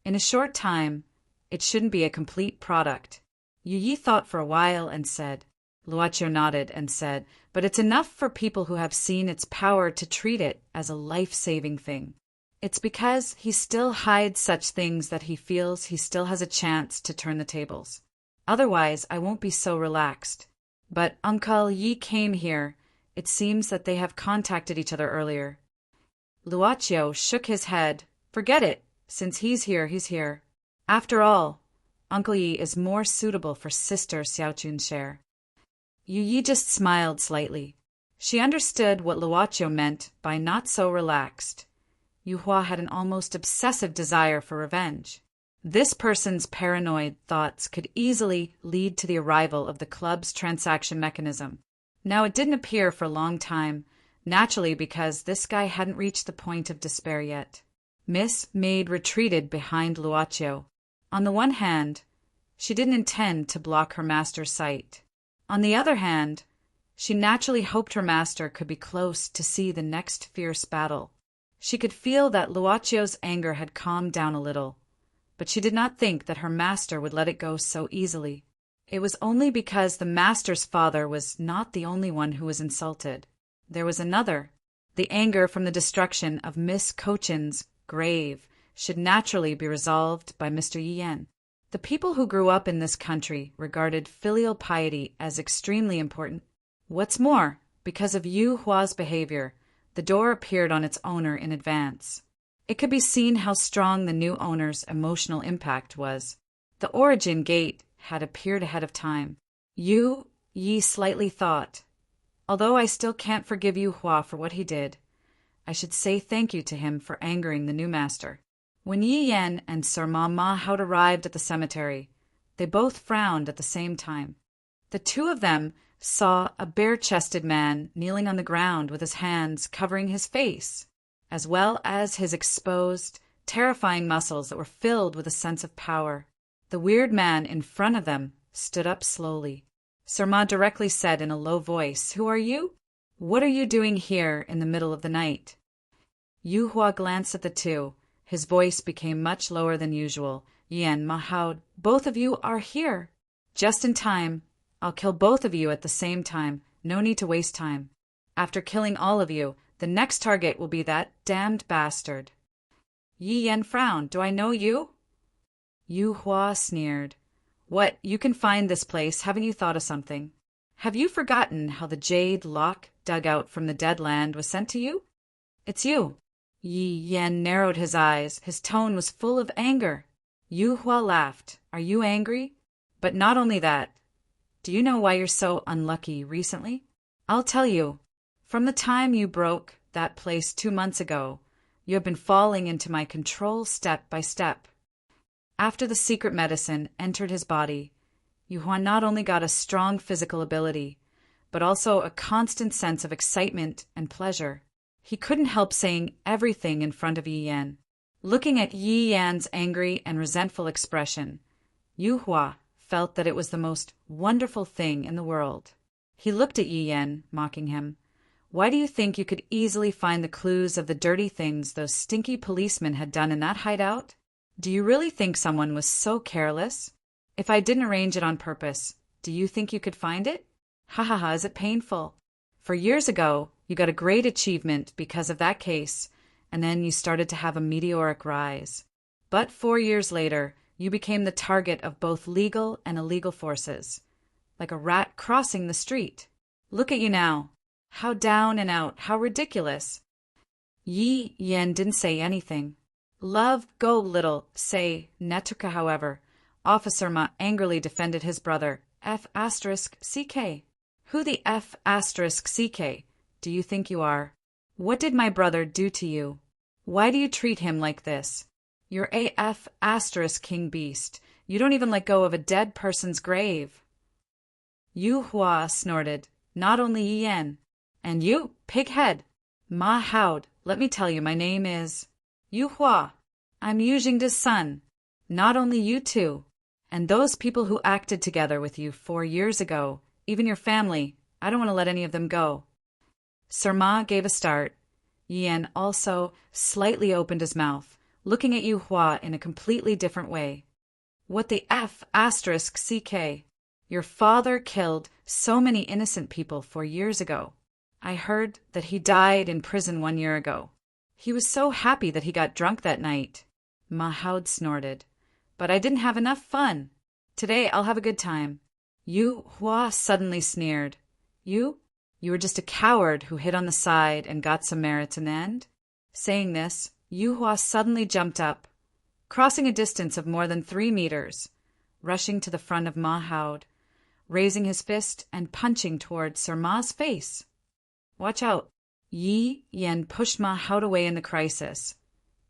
In a short time, it shouldn't be a complete product." Yu Yi thought for a while and said, Luocio nodded and said, "But it's enough for people who have seen its power to treat it as a life-saving thing. It's because he still hides such things that he feels he still has a chance to turn the tables. Otherwise, I won't be so relaxed. But Uncle Yi came here. It seems that they have contacted each other earlier." Luocio shook his head. "Forget it. Since he's here, he's here. After all, Uncle Yi is more suitable for Sister Xiaochun's share." Yu Yi just smiled slightly. She understood what Luocio meant by not so relaxed. Yu Hua had an almost obsessive desire for revenge. This person's paranoid thoughts could easily lead to the arrival of the club's transaction mechanism. Now, it didn't appear for a long time, naturally because this guy hadn't reached the point of despair yet. Miss Maid retreated behind Luocio. On the one hand, she didn't intend to block her master's sight. On the other hand, she naturally hoped her master could be close to see the next fierce battle. She could feel that Luocio's anger had calmed down a little, but she did not think that her master would let it go so easily. It was only because the master's father was not the only one who was insulted. There was another. The anger from the destruction of Miss Cochin's grave should naturally be resolved by Mr. Yi Yan. The people who grew up in this country regarded filial piety as extremely important. What's more, because of Yu Hua's behavior, the door appeared on its owner in advance. It could be seen how strong the new owner's emotional impact was. The origin gate had appeared ahead of time. Yu Yi slightly thought, "Although I still can't forgive Yu Hua for what he did, I should say thank you to him for angering the new master." When Yi Yan and Sir Ma had arrived at the cemetery, they both frowned at the same time. The two of them saw a bare-chested man kneeling on the ground with his hands covering his face, as well as his exposed, terrifying muscles that were filled with a sense of power. The weird man in front of them stood up slowly. Sir Ma directly said in a low voice, "Who are you? What are you doing here in the middle of the night?" Yu Hua glanced at the two. His voice became much lower than usual. "Yan Mahaud, both of you are here." Just in time, I'll kill both of you at the same time. No need to waste time. After killing all of you, the next target will be that damned bastard." Yi Yan frowned. "Do I know you?" Yu Hua sneered. "What, you can find this place, haven't you thought of something? Have you forgotten how the jade lock dug out from the dead land was sent to you? It's you." Yi Yan narrowed his eyes. His tone was full of anger. Yu Hua laughed. "Are you angry? But not only that. Do you know why you're so unlucky recently? I'll tell you. From the time you broke that place 2 months ago, you have been falling into my control step by step." After the secret medicine entered his body, Yu Hua not only got a strong physical ability, but also a constant sense of excitement and pleasure. He couldn't help saying everything in front of Yi Yan. Looking at Yi Yan's angry and resentful expression, Yu Hua felt that it was the most wonderful thing in the world. He looked at Yi Yan, mocking him. "Why do you think you could easily find the clues of the dirty things those stinky policemen had done in that hideout? Do you really think someone was so careless? If I didn't arrange it on purpose, do you think you could find it? Ha ha ha, is it painful? For years ago, you got a great achievement because of that case, and then you started to have a meteoric rise. But 4 years later, you became the target of both legal and illegal forces, like a rat crossing the street. Look at you now. How down and out, how ridiculous." Yi Yan didn't say anything. "Love, go little, say, Netuka," however. Officer Ma angrily defended his brother. F***CK. Who the F***CK do you think you are? What did my brother do to you? Why do you treat him like this? You're a F***king beast. You don't even let go of a dead person's grave." Yu Hua snorted. "Not only Yi Yan. And you, pighead. Ma Haud, let me tell you, my name is Yu Hua. I'm Yu Jingda's son. Not only you two. And those people who acted together with you 4 years ago, even your family, I don't want to let any of them go." Sir Ma gave a start. Yi Yan also slightly opened his mouth, looking at Yu Hua in a completely different way. "What the F***CK? Your father killed so many innocent people 4 years ago. I heard that he died in prison 1 year ago. He was so happy that he got drunk that night." Mahoud snorted. "But I didn't have enough fun. Today I'll have a good time." Yu Hua suddenly sneered. You were just a coward who hid on the side and got some merits in the end?" Saying this, Yu Hua suddenly jumped up, crossing a distance of more than 3 meters, rushing to the front of Mahoud, raising his fist and punching toward Sir Ma's face. "Watch out." Yi Yan pushed Mahoud away in the crisis,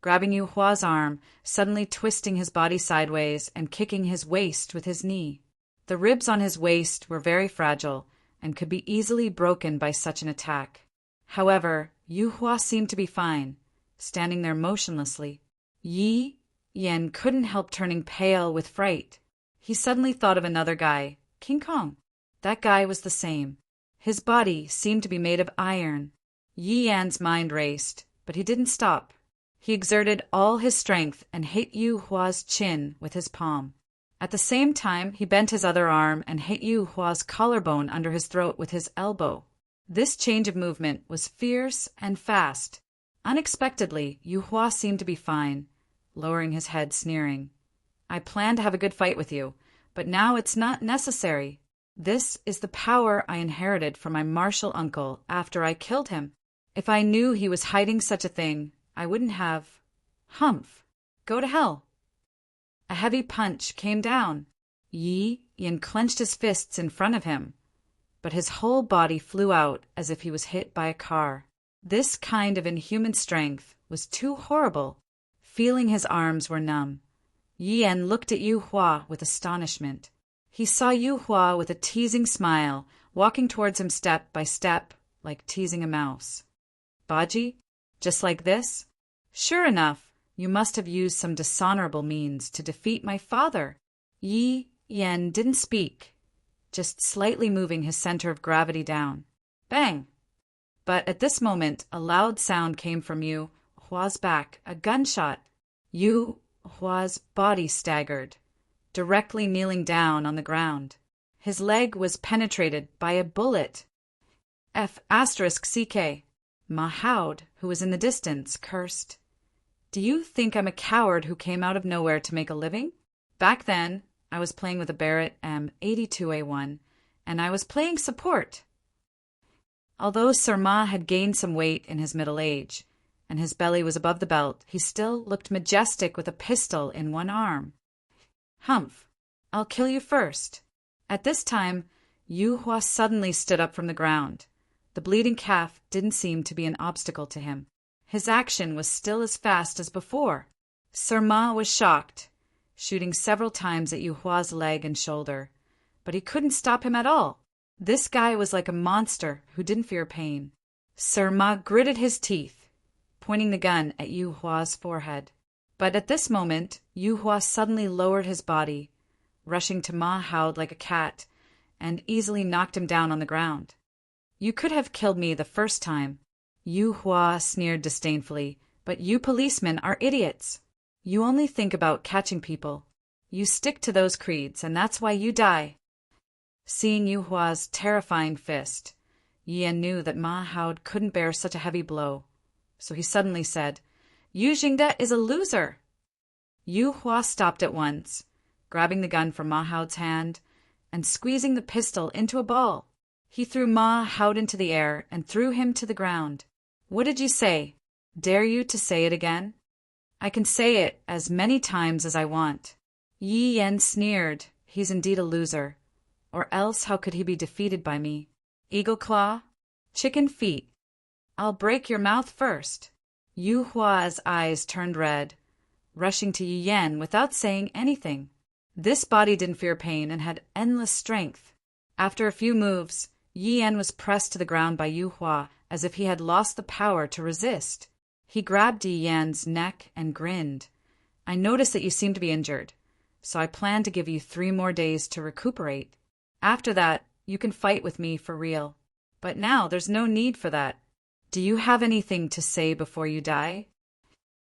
grabbing Yu Hua's arm, suddenly twisting his body sideways and kicking his waist with his knee. The ribs on his waist were very fragile and could be easily broken by such an attack. However, Yu Hua seemed to be fine, standing there motionlessly. Yi Yan couldn't help turning pale with fright. He suddenly thought of another guy, King Kong. That guy was the same. His body seemed to be made of iron. Yi Yan's mind raced, but he didn't stop. He exerted all his strength and hit Yu Hua's chin with his palm. At the same time, he bent his other arm and hit Yu Hua's collarbone under his throat with his elbow. This change of movement was fierce and fast. Unexpectedly, Yu Hua seemed to be fine, lowering his head, sneering. "I planned to have a good fight with you, but now it's not necessary. This is the power I inherited from my martial uncle after I killed him. If I knew he was hiding such a thing, I wouldn't have. Humph! Go to hell." A heavy punch came down. Yi Yan clenched his fists in front of him, but his whole body flew out as if he was hit by a car. This kind of inhuman strength was too horrible. Feeling his arms were numb, Yi Yan looked at Yu Hua with astonishment. He saw Yu Hua with a teasing smile, walking towards him step by step, like teasing a mouse. "Baji? Just like this? Sure enough, you must have used some dishonorable means to defeat my father." Yi Yan didn't speak, just slightly moving his center of gravity down. Bang! But at this moment, a loud sound came from Yu Hua's back, a gunshot. Yu Hua's body staggered, directly kneeling down on the ground. His leg was penetrated by a bullet. F***ck. Ma Howd, who was in the distance, cursed. Do you think I'm a coward who came out of nowhere to make a living? Back then, I was playing with a Barrett M82A1, and I was playing support. Although Sir Ma had gained some weight in his middle age, and his belly was above the belt, he still looked majestic with a pistol in one arm. Humph, I'll kill you first. At this time, Yu Hua suddenly stood up from the ground. The bleeding calf didn't seem to be an obstacle to him. His action was still as fast as before. Sir Ma was shocked, shooting several times at Yu Hua's leg and shoulder, but he couldn't stop him at all. This guy was like a monster who didn't fear pain. Sir Ma gritted his teeth, pointing the gun at Yu Hua's forehead. But at this moment, Yu Hua suddenly lowered his body, rushing to Ma Howd like a cat, and easily knocked him down on the ground. You could have killed me the first time, Yu Hua sneered disdainfully, but you policemen are idiots. You only think about catching people. You stick to those creeds, and that's why you die. Seeing Yu Hua's terrifying fist, Yan knew that Ma Howd couldn't bear such a heavy blow, so he suddenly said, Yu Jingde is a loser. Yu Hua stopped at once, grabbing the gun from Ma Howd's hand and squeezing the pistol into a ball. He threw Ma Howd into the air and threw him to the ground. What did you say? Dare you to say it again? I can say it as many times as I want. Yi Yan sneered. He's indeed a loser. Or else how could he be defeated by me? Eagle claw? Chicken feet? I'll break your mouth first. Yu Hua's eyes turned red, rushing to Yi Yan without saying anything. This body didn't fear pain and had endless strength. After a few moves, Yi Yan was pressed to the ground by Yu Hua as if he had lost the power to resist. He grabbed Yi Yan's neck and grinned. I notice that you seem to be injured, so I plan to give you 3 more days to recuperate. After that, you can fight with me for real. But now there's no need for that. Do you have anything to say before you die?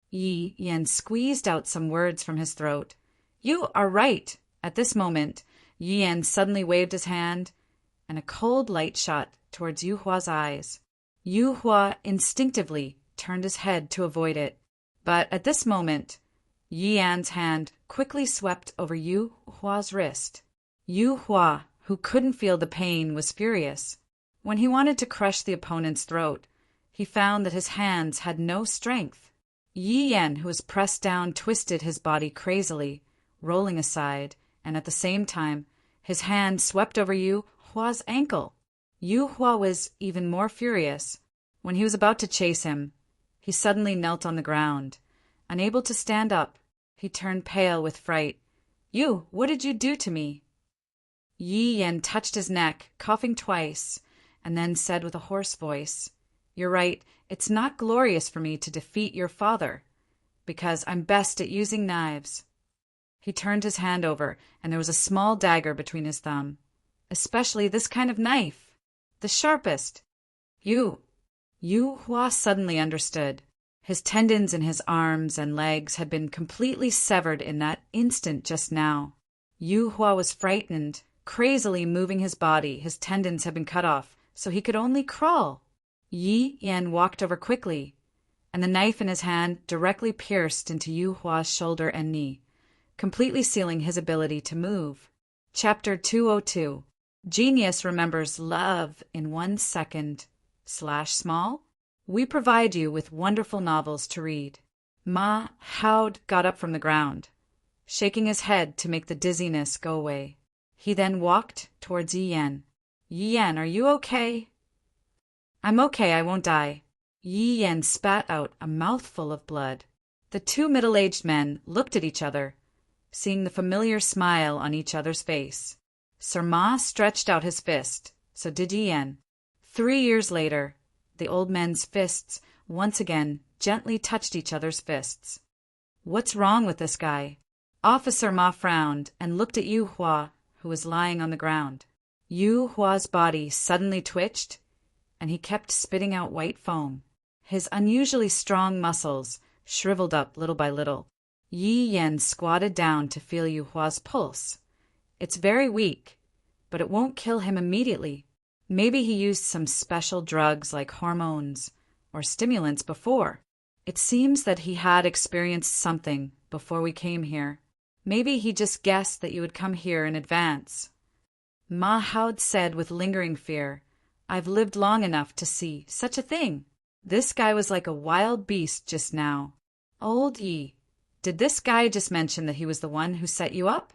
Yi Yan squeezed out some words from his throat. You are right. At this moment, Yi Yan suddenly waved his hand, and a cold light shot towards Yu Hua's eyes. Yu Hua instinctively turned his head to avoid it, but at this moment, Yi Yan's hand quickly swept over Yu Hua's wrist. Yu Hua, who couldn't feel the pain, was furious. When he wanted to crush the opponent's throat, he found that his hands had no strength. Yi Yan, who was pressed down, twisted his body crazily, rolling aside, and at the same time, his hand swept over Yu Hua's ankle. Yu Hua was even more furious. When he was about to chase him, he suddenly knelt on the ground. Unable to stand up, he turned pale with fright. You, what did you do to me? Yi Yan touched his neck, coughing twice, and then said with a hoarse voice, You're right, it's not glorious for me to defeat your father, because I'm best at using knives. He turned his hand over, and there was a small dagger between his thumb. Especially this kind of knife. The sharpest. Yu Hua suddenly understood. His tendons in his arms and legs had been completely severed in that instant just now. Yu Hua was frightened, crazily moving his body. His tendons had been cut off, so he could only crawl. Yi Yan walked over quickly, and the knife in his hand directly pierced into Yu Hua's shoulder and knee, completely sealing his ability to move. Chapter 202. Genius remembers love in 1 second. /small. We provide you with wonderful novels to read. Ma Howd got up from the ground, shaking his head to make the dizziness go away. He then walked towards Yi Yan. Yi Yan, are you okay? I'm okay, I won't die. Yi Yan spat out a mouthful of blood. The 2 middle-aged men looked at each other, seeing the familiar smile on each other's face. Sir Ma stretched out his fist, so did Yi Yan. 3 years later, the old men's fists once again gently touched each other's fists. What's wrong with this guy? Officer Ma frowned and looked at Yu Hua, who was lying on the ground. Yu Hua's body suddenly twitched, and he kept spitting out white foam. His unusually strong muscles shriveled up little by little. Yi Yan squatted down to feel Yu Hua's pulse. It's very weak, but it won't kill him immediately. Maybe he used some special drugs like hormones or stimulants before. It seems that he had experienced something before we came here. Maybe he just guessed that you would come here in advance. Ma Haud said with lingering fear, I've lived long enough to see such a thing. This guy was like a wild beast just now. Old Yi, did this guy just mention that he was the one who set you up?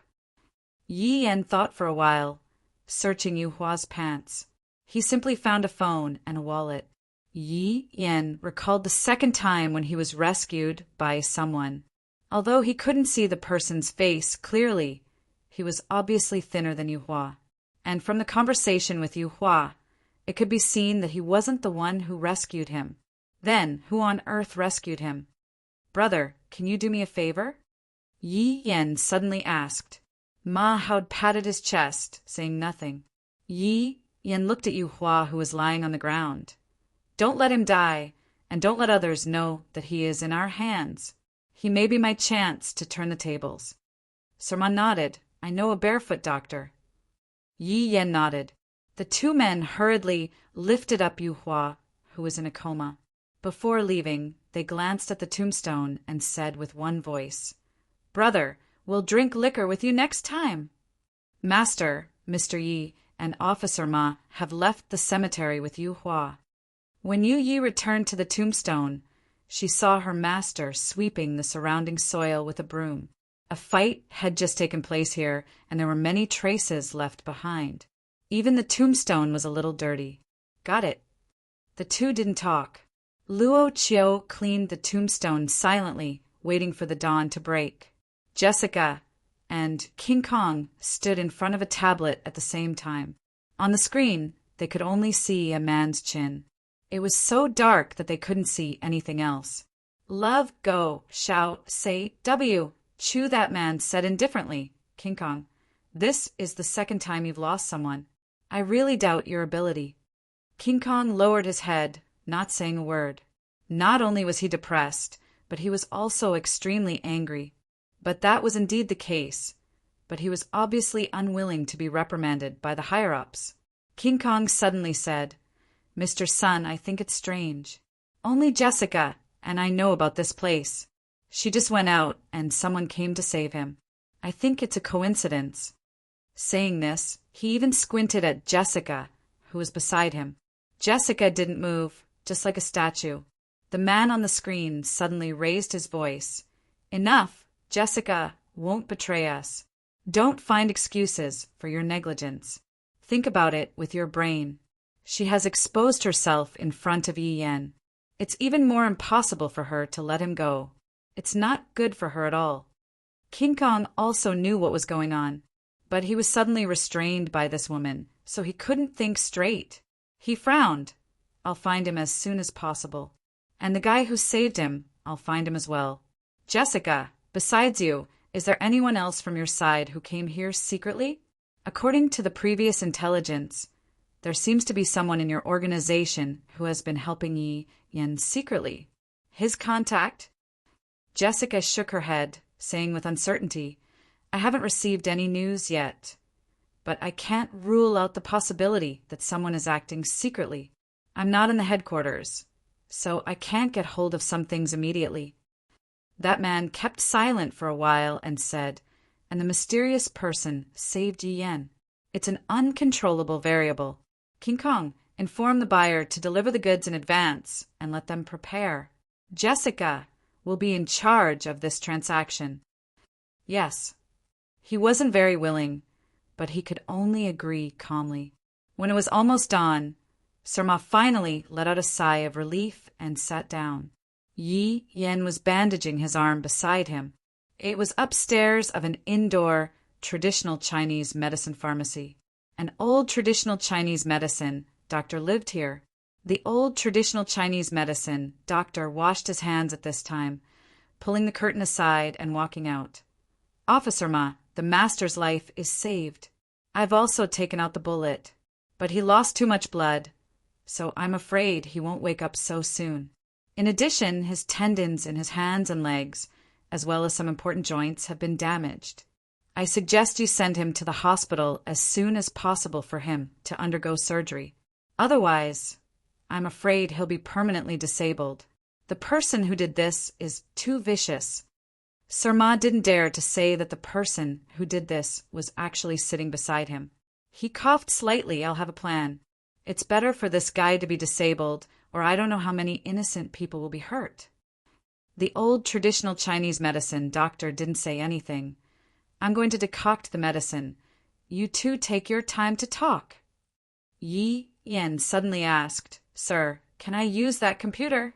Yi Yan thought for a while, searching Yu Hua's pants. He simply found a phone and a wallet. Yi Yan recalled the second time when he was rescued by someone. Although he couldn't see the person's face clearly, he was obviously thinner than Yu Hua. And from the conversation with Yu Hua, it could be seen that he wasn't the one who rescued him. Then, who on earth rescued him? Brother, can you do me a favor? Yi Yan suddenly asked. Ma Haud patted his chest, saying nothing. Yi Yan looked at Yu Hua, who was lying on the ground. Don't let him die, and don't let others know that he is in our hands. He may be my chance to turn the tables. Sirma nodded. I know a barefoot doctor. Yi Yan nodded. The two men hurriedly lifted up Yu Hua, who was in a coma. Before leaving, they glanced at the tombstone and said with one voice, Brother, we'll drink liquor with you next time. Master, Mr. Yi, and Officer Ma have left the cemetery with Yu Hua. When Yu Yi returned to the tombstone, she saw her master sweeping the surrounding soil with a broom. A fight had just taken place here, and there were many traces left behind. Even the tombstone was a little dirty. Got it. The two didn't talk. Luo Qiu cleaned the tombstone silently, waiting for the dawn to break. Jessica and King Kong stood in front of a tablet at the same time. On the screen, they could only see a man's chin. It was so dark that they couldn't see anything else. Love, go, shout, say, W. Chew, that man said indifferently. King Kong, this is the second time you've lost someone. I really doubt your ability. King Kong lowered his head, not saying a word. Not only was he depressed, but he was also extremely angry. But that was indeed the case. But he was obviously unwilling to be reprimanded by the higher-ups. King Kong suddenly said, Mr. Sun, I think it's strange. Only Jessica and I know about this place. She just went out, and someone came to save him. I think it's a coincidence. Saying this, he even squinted at Jessica, who was beside him. Jessica didn't move, just like a statue. The man on the screen suddenly raised his voice. Enough! Jessica won't betray us. Don't find excuses for your negligence. Think about it with your brain. She has exposed herself in front of Yi Yan. It's even more impossible for her to let him go. It's not good for her at all. King Kong also knew what was going on, but he was suddenly restrained by this woman, so he couldn't think straight. He frowned. I'll find him as soon as possible. And the guy who saved him, I'll find him as well. Jessica, besides you, is there anyone else from your side who came here secretly? According to the previous intelligence, there seems to be someone in your organization who has been helping Yi Yan secretly. His contact? Jessica shook her head, saying with uncertainty, I haven't received any news yet. But I can't rule out the possibility that someone is acting secretly. I'm not in the headquarters, so I can't get hold of some things immediately. That man kept silent for a while and said, and the mysterious person saved Yi Yan. It's an uncontrollable variable. King Kong, inform the buyer to deliver the goods in advance and let them prepare. Jessica will be in charge of this transaction. Yes. He wasn't very willing, but he could only agree calmly. When it was almost dawn, Sirma finally let out a sigh of relief and sat down. Yi Yan was bandaging his arm beside him. It was upstairs of an indoor, traditional Chinese medicine pharmacy. An old traditional Chinese medicine doctor lived here. The old traditional Chinese medicine doctor washed his hands at this time, pulling the curtain aside and walking out. Officer Ma, the master's life is saved. I've also taken out the bullet, but he lost too much blood, so I'm afraid he won't wake up so soon. In addition, his tendons in his hands and legs, as well as some important joints, have been damaged. I suggest you send him to the hospital as soon as possible for him to undergo surgery. Otherwise, I'm afraid he'll be permanently disabled. The person who did this is too vicious. Sir Ma didn't dare to say that the person who did this was actually sitting beside him. He coughed slightly. I'll have a plan. It's better for this guy to be disabled, or I don't know how many innocent people will be hurt. The old traditional Chinese medicine doctor didn't say anything. I'm going to decoct the medicine. You two take your time to talk. Yi Yan suddenly asked, Sir, can I use that computer?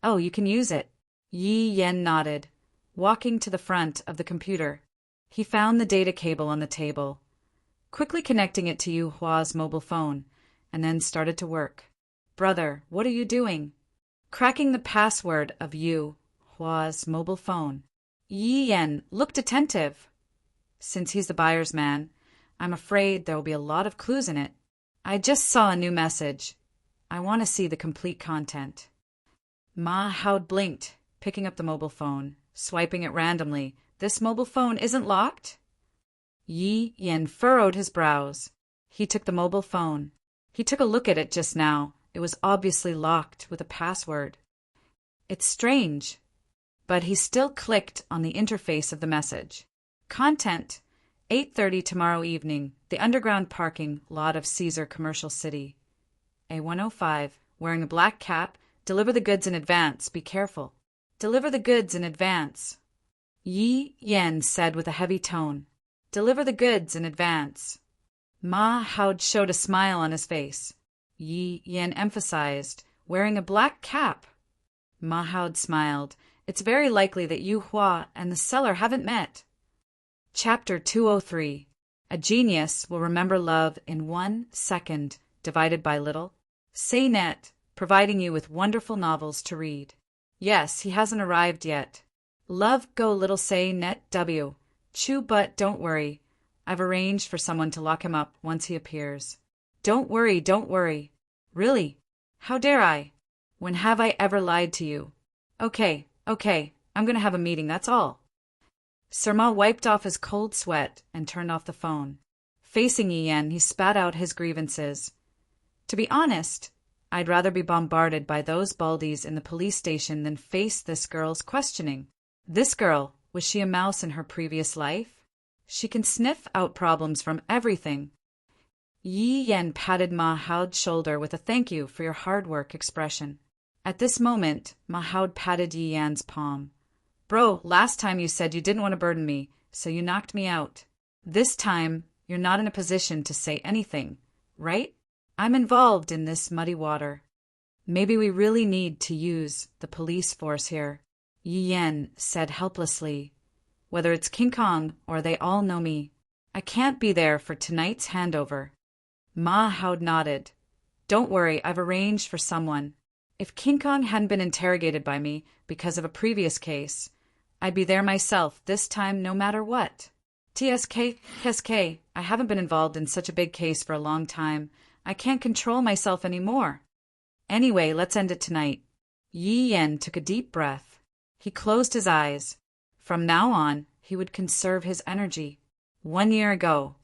Oh, you can use it. Yi Yan nodded, walking to the front of the computer. He found the data cable on the table, quickly connecting it to Yu Hua's mobile phone, and then started to work. Brother, what are you doing? Cracking the password of Yu Hua's mobile phone. Yi Yan looked attentive. Since he's the buyer's man, I'm afraid there will be a lot of clues in it. I just saw a new message. I want to see the complete content. Ma Hao blinked, picking up the mobile phone, swiping it randomly. This mobile phone isn't locked? Yi Yan furrowed his brows. He took the mobile phone. He took a look at it just now. It was obviously locked with a password. It's strange. But he still clicked on the interface of the message. Content: 8:30 tomorrow evening, the underground parking lot of Caesar Commercial City. A105, wearing a black cap, deliver the goods in advance, be careful. Deliver the goods in advance. Yi Yan said with a heavy tone. Deliver the goods in advance. Ma Hao showed a smile on his face. Yi Yan emphasized, wearing a black cap. Ma Hao smiled. It's very likely that Yu Hua and the seller haven't met. Chapter 203. A genius will remember love in 1 second, divided by little. Say Net, providing you with wonderful novels to read. Yes, he hasn't arrived yet. Love go little say Net W. Chew but don't worry. I've arranged for someone to lock him up once he appears. Don't worry, don't worry. Really? How dare I? When have I ever lied to you? Okay, I'm going to have a meeting, that's all. Sir Ma wiped off his cold sweat and turned off the phone. Facing Yi Yan, he spat out his grievances. To be honest, I'd rather be bombarded by those baldies in the police station than face this girl's questioning. This girl, was she a mouse in her previous life? She can sniff out problems from everything. Yi Yan patted Ma Hao's shoulder with a thank you for your hard work expression. At this moment, Ma Hao patted Yi Yan's palm. Bro, last time you said you didn't want to burden me, so you knocked me out. This time, you're not in a position to say anything, right? I'm involved in this muddy water. Maybe we really need to use the police force here, Yi Yan said helplessly. Whether it's King Kong or they all know me, I can't be there for tonight's handover. Ma Hao nodded. Don't worry, I've arranged for someone. If King Kong hadn't been interrogated by me because of a previous case, I'd be there myself this time no matter what. TSK, I haven't been involved in such a big case for a long time. I can't control myself anymore. Anyway, let's end it tonight. Yi Yan took a deep breath. He closed his eyes. From now on, he would conserve his energy. 1 year ago.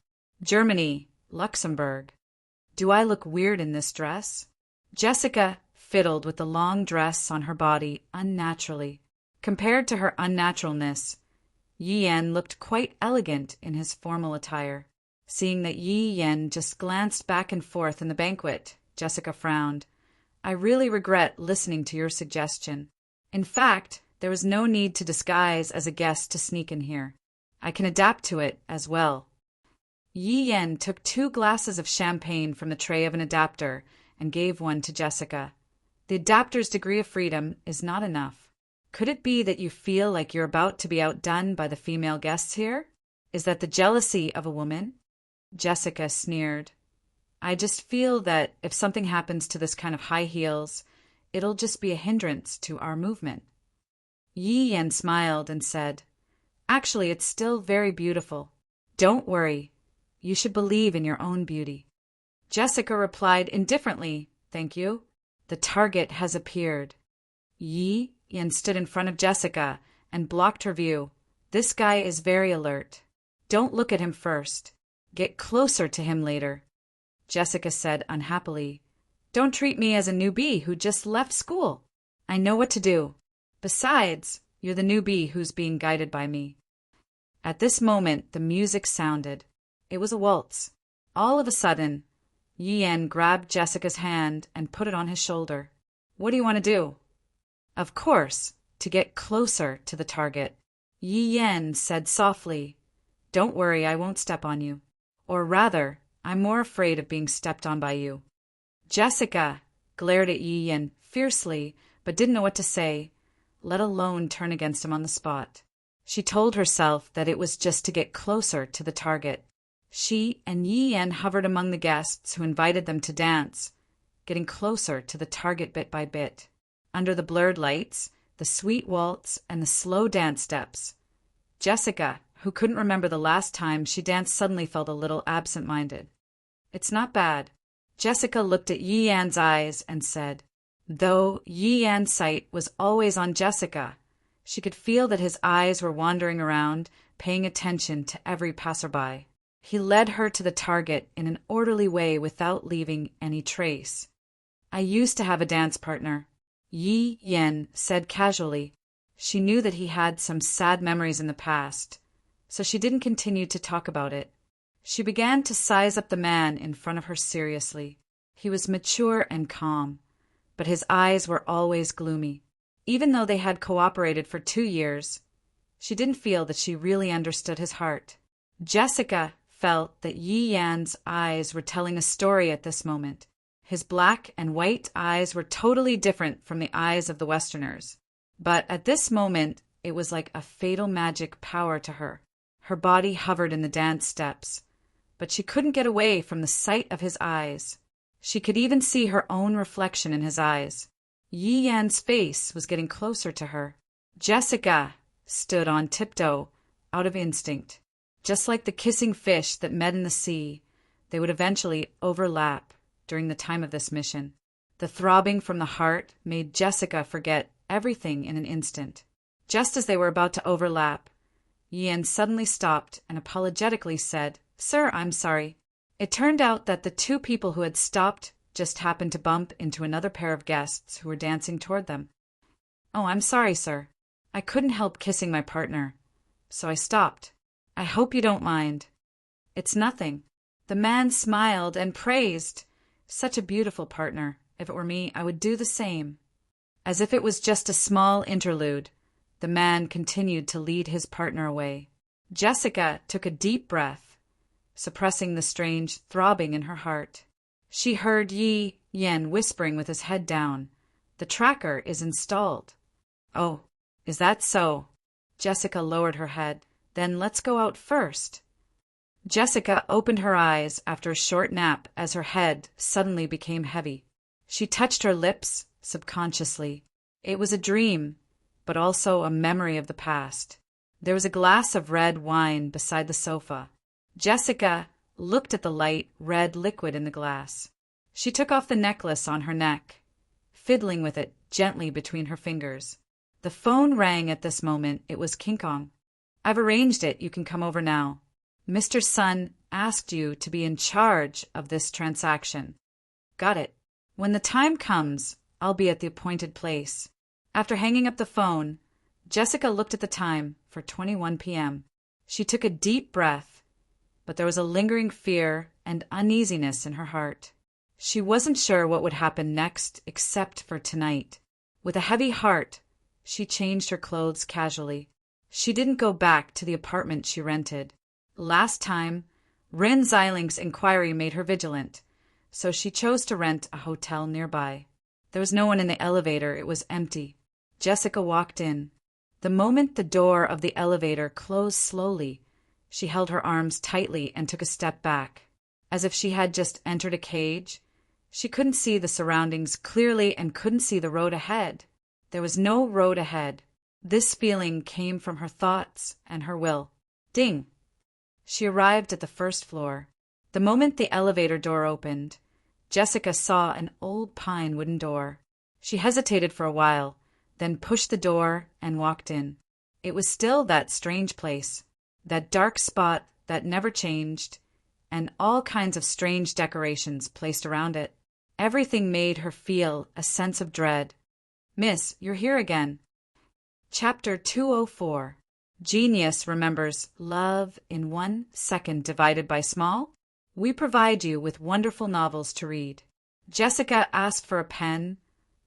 Germany, Luxembourg. Do I look weird in this dress? Jessica fiddled with the long dress on her body unnaturally. Compared to her unnaturalness, Yi Yan looked quite elegant in his formal attire. Seeing that Yi Yan just glanced back and forth in the banquet, Jessica frowned. I really regret listening to your suggestion. In fact, there was no need to disguise as a guest to sneak in here. I can adapt to it as well. Yi Yan took 2 glasses of champagne from the tray of an adapter and gave one to Jessica. The adapter's degree of freedom is not enough. Could it be that you feel like you're about to be outdone by the female guests here? Is that the jealousy of a woman? Jessica sneered. I just feel that if something happens to this kind of high heels, it'll just be a hindrance to our movement. Yi Yan smiled and said, Actually, it's still very beautiful. Don't worry. You should believe in your own beauty. Jessica replied indifferently, Thank you. The target has appeared. Yi Yan stood in front of Jessica and blocked her view. This guy is very alert. Don't look at him first. Get closer to him later. Jessica said unhappily, Don't treat me as a newbie who just left school. I know what to do. Besides, you're the newbie who's being guided by me. At this moment, the music sounded. It was a waltz. All of a sudden, Yi Yan grabbed Jessica's hand and put it on his shoulder. What do you want to do? Of course, to get closer to the target. Yi Yan said softly, Don't worry, I won't step on you. Or rather, I'm more afraid of being stepped on by you. Jessica glared at Yi Yan fiercely, but didn't know what to say, let alone turn against him on the spot. She told herself that it was just to get closer to the target. She and Yi Yan hovered among the guests who invited them to dance, getting closer to the target bit by bit. Under the blurred lights, the sweet waltz, and the slow dance steps. Jessica, who couldn't remember the last time she danced, suddenly felt a little absent-minded. It's not bad. Jessica looked at Yi Yan's eyes and said, though Yi Yan's sight was always on Jessica, she could feel that his eyes were wandering around, paying attention to every passerby. He led her to the target in an orderly way without leaving any trace. I used to have a dance partner, Yi Yan said casually. She knew that he had some sad memories in the past, so she didn't continue to talk about it. She began to size up the man in front of her seriously. He was mature and calm, but his eyes were always gloomy. Even though they had cooperated for 2 years, she didn't feel that she really understood his heart. Jessica felt that Yi Yan's eyes were telling a story at this moment. His black and white eyes were totally different from the eyes of the Westerners. But at this moment, it was like a fatal magic power to her. Her body hovered in the dance steps, but she couldn't get away from the sight of his eyes. She could even see her own reflection in his eyes. Yi Yan's face was getting closer to her. Jessica stood on tiptoe, out of instinct. Just like the kissing fish that met in the sea, they would eventually overlap during the time of this mission. The throbbing from the heart made Jessica forget everything in an instant. Just as they were about to overlap, Yi Yan suddenly stopped and apologetically said, Sir, I'm sorry. It turned out that the 2 people who had stopped just happened to bump into another pair of guests who were dancing toward them. Oh, I'm sorry, sir. I couldn't help kissing my partner, so I stopped. I hope you don't mind. It's nothing. The man smiled and praised. Such a beautiful partner. If it were me, I would do the same. As if it was just a small interlude, the man continued to lead his partner away. Jessica took a deep breath, suppressing the strange throbbing in her heart. She heard Yi Yan whispering with his head down, The tracker is installed. Oh, is that so? Jessica lowered her head. Then let's go out first. Jessica opened her eyes after a short nap as her head suddenly became heavy. She touched her lips subconsciously. It was a dream, but also a memory of the past. There was a glass of red wine beside the sofa. Jessica looked at the light red liquid in the glass. She took off the necklace on her neck, fiddling with it gently between her fingers. The phone rang at this moment. It was King Kong. I've arranged it. You can come over now. Mr. Sun asked you to be in charge of this transaction. Got it. When the time comes, I'll be at the appointed place. After hanging up the phone, Jessica looked at the time for 21 p.m. She took a deep breath, but there was a lingering fear and uneasiness in her heart. She wasn't sure what would happen next except for tonight. With a heavy heart, she changed her clothes casually. She didn't go back to the apartment she rented. Last time, Rin Xiling's inquiry made her vigilant, so she chose to rent a hotel nearby. There was no one in the elevator. It was empty. Jessica walked in. The moment the door of the elevator closed slowly, she held her arms tightly and took a step back. As if she had just entered a cage, she couldn't see the surroundings clearly and couldn't see the road ahead. There was no road ahead. This feeling came from her thoughts and her will. Ding! She arrived at the first floor. The moment the elevator door opened, Jessica saw an old pine wooden door. She hesitated for a while, then pushed the door and walked in. It was still that strange place, that dark spot that never changed, and all kinds of strange decorations placed around it. Everything made her feel a sense of dread. "Miss, you're here again." Chapter 204. Genius remembers love in 1 second divided by small. We provide you with wonderful novels to read. Jessica asked for a pen,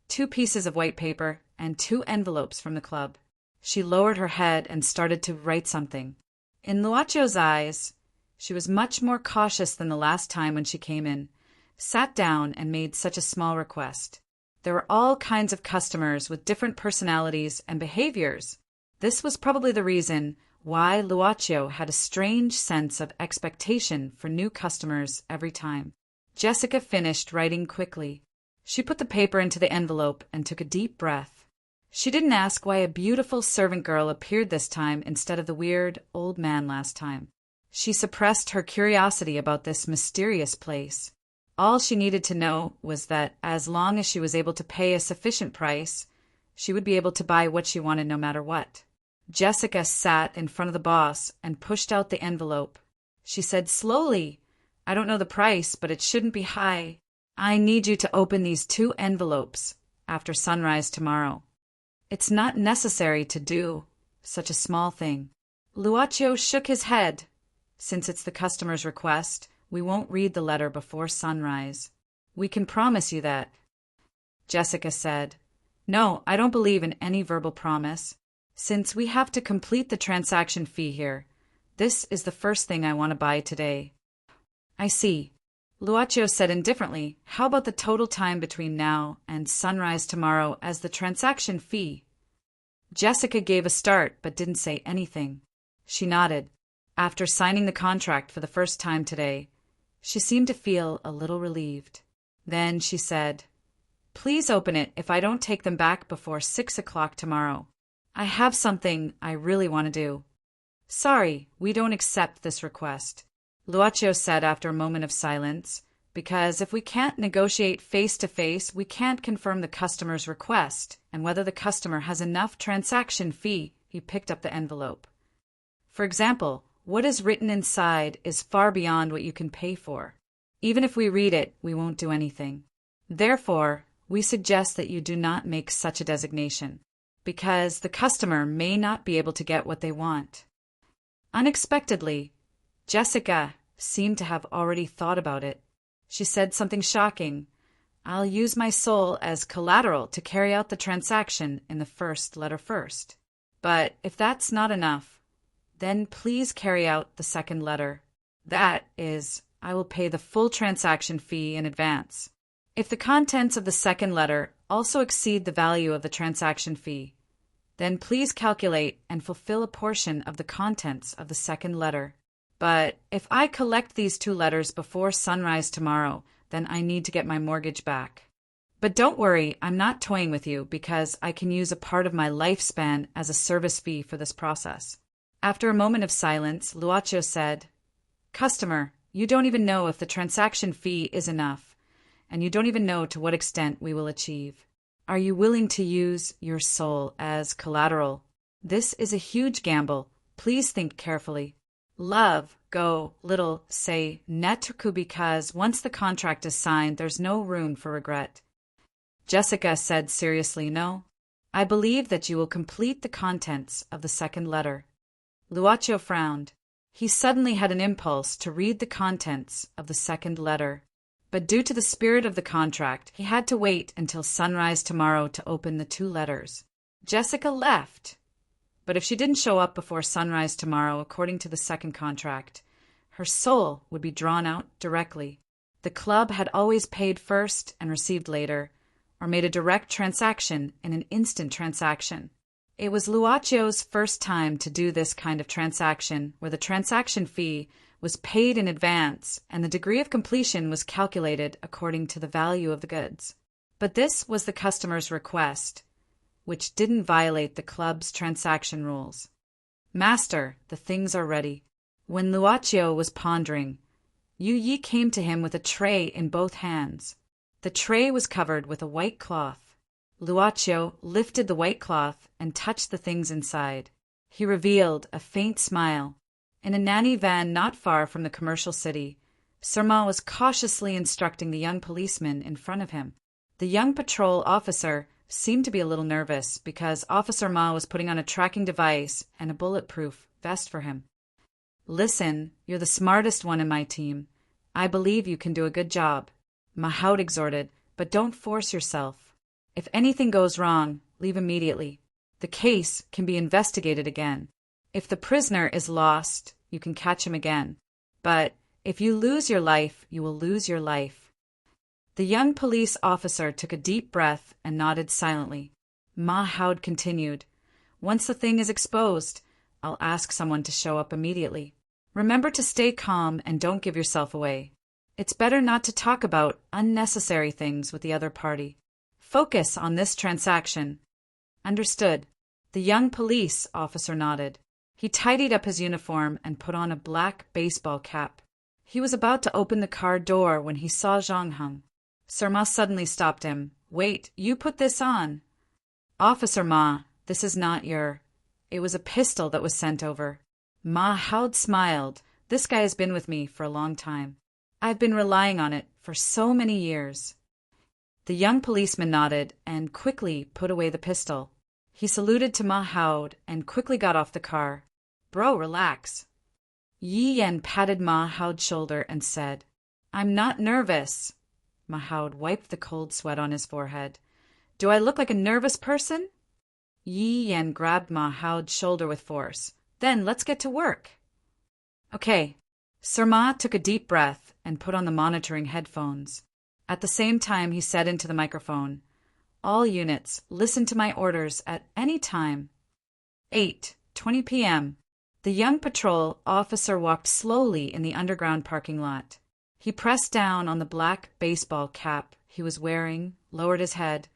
2 pieces of white paper, and 2 envelopes from the club. She lowered her head and started to write something. In Luacio's eyes, she was much more cautious than the last time when she came in, sat down, and made such a small request. There were all kinds of customers with different personalities and behaviors. This was probably the reason why Luacio had a strange sense of expectation for new customers every time. Jessica finished writing quickly. She put the paper into the envelope and took a deep breath. She didn't ask why a beautiful servant girl appeared this time instead of the weird old man last time. She suppressed her curiosity about this mysterious place. All she needed to know was that as long as she was able to pay a sufficient price, she would be able to buy what she wanted no matter what. Jessica sat in front of the boss and pushed out the envelope. She said slowly, "I don't know the price, but it shouldn't be high. I need you to open these 2 envelopes after sunrise tomorrow." "It's not necessary to do such a small thing." Luacio shook his head. "Since it's the customer's request, we won't read the letter before sunrise. We can promise you that." Jessica said, "No, I don't believe in any verbal promise. Since we have to complete the transaction fee here, this is the first thing I want to buy today." "I see." Luacio said indifferently, "How about the total time between now and sunrise tomorrow as the transaction fee?" Jessica gave a start but didn't say anything. She nodded. After signing the contract for the first time today, she seemed to feel a little relieved. Then she said, "Please open it if I don't take them back before 6 o'clock tomorrow. I have something I really want to do." "Sorry, we don't accept this request," Luacio said after a moment of silence, "because if we can't negotiate face-to-face, we can't confirm the customer's request and whether the customer has enough transaction fee." He picked up the envelope. "For example, what is written inside is far beyond what you can pay for. Even if we read it, we won't do anything. Therefore, we suggest that you do not make such a designation, because the customer may not be able to get what they want." Unexpectedly, Jessica seemed to have already thought about it. She said something shocking. "I'll use my soul as collateral to carry out the transaction in the first letter first. But if that's not enough, then please carry out the second letter. That is, I will pay the full transaction fee in advance. If the contents of the second letter also exceed the value of the transaction fee, then please calculate and fulfill a portion of the contents of the second letter. But if I collect these 2 letters before sunrise tomorrow, then I need to get my mortgage back. But don't worry, I'm not toying with you because I can use a part of my lifespan as a service fee for this process." After a moment of silence, Luacio said, "Customer, you don't even know if the transaction fee is enough, and you don't even know to what extent we will achieve. Are you willing to use your soul as collateral? This is a huge gamble. Please think carefully. Love, go, little, say, netruku, because once the contract is signed, there's no room for regret." Jessica said seriously, "No, I believe that you will complete the contents of the second letter." Luacio frowned. He suddenly had an impulse to read the contents of the second letter. But due to the spirit of the contract, he had to wait until sunrise tomorrow to open the 2 letters. Jessica left. But if she didn't show up before sunrise tomorrow, according to the second contract, her soul would be drawn out directly. The club had always paid first and received later, or made a direct transaction in an instant transaction. It was Luacio's first time to do this kind of transaction, where the transaction fee was paid in advance and the degree of completion was calculated according to the value of the goods. But this was the customer's request, which didn't violate the club's transaction rules. "Master, the things are ready." When Luacio was pondering, Yu Yi came to him with a tray in both hands. The tray was covered with a white cloth. Luacio lifted the white cloth and touched the things inside. He revealed a faint smile. In a nanny van not far from the commercial city, Surma was cautiously instructing the young policeman in front of him. The young patrol officer seemed to be a little nervous because Officer Ma was putting on a tracking device and a bulletproof vest for him. "Listen, you're the smartest one in my team. I believe you can do a good job," Mahoud exhorted, "but don't force yourself. If anything goes wrong, leave immediately. The case can be investigated again. If the prisoner is lost, you can catch him again. But if you lose your life, you will lose your life." The young police officer took a deep breath and nodded silently. Mahoud continued, "Once the thing is exposed, I'll ask someone to show up immediately. Remember to stay calm and don't give yourself away. It's better not to talk about unnecessary things with the other party. Focus on this transaction." "Understood." The young police officer nodded. He tidied up his uniform and put on a black baseball cap. He was about to open the car door when he saw Zhang Heng. Surma suddenly stopped him. "Wait, you put this on." "Officer Ma, this is not your—" "It was a pistol that was sent over." Mahoud smiled. "This guy has been with me for a long time. I've been relying on it for so many years." The young policeman nodded and quickly put away the pistol. He saluted to Mahoud and quickly got off the car. "Bro, relax." Yi Yan patted Mahoud's shoulder and said, "I'm not nervous." Mahoud wiped the cold sweat on his forehead. "Do I look like a nervous person?" Yi Yan grabbed Mahoud's shoulder with force. "Then let's get to work." "Okay." Surma took a deep breath and put on the monitoring headphones. At the same time, he said into the microphone, "All units, listen to my orders at any time." 8:20 p.m. The young patrol officer walked slowly in the underground parking lot. He pressed down on the black baseball cap he was wearing, lowered his head,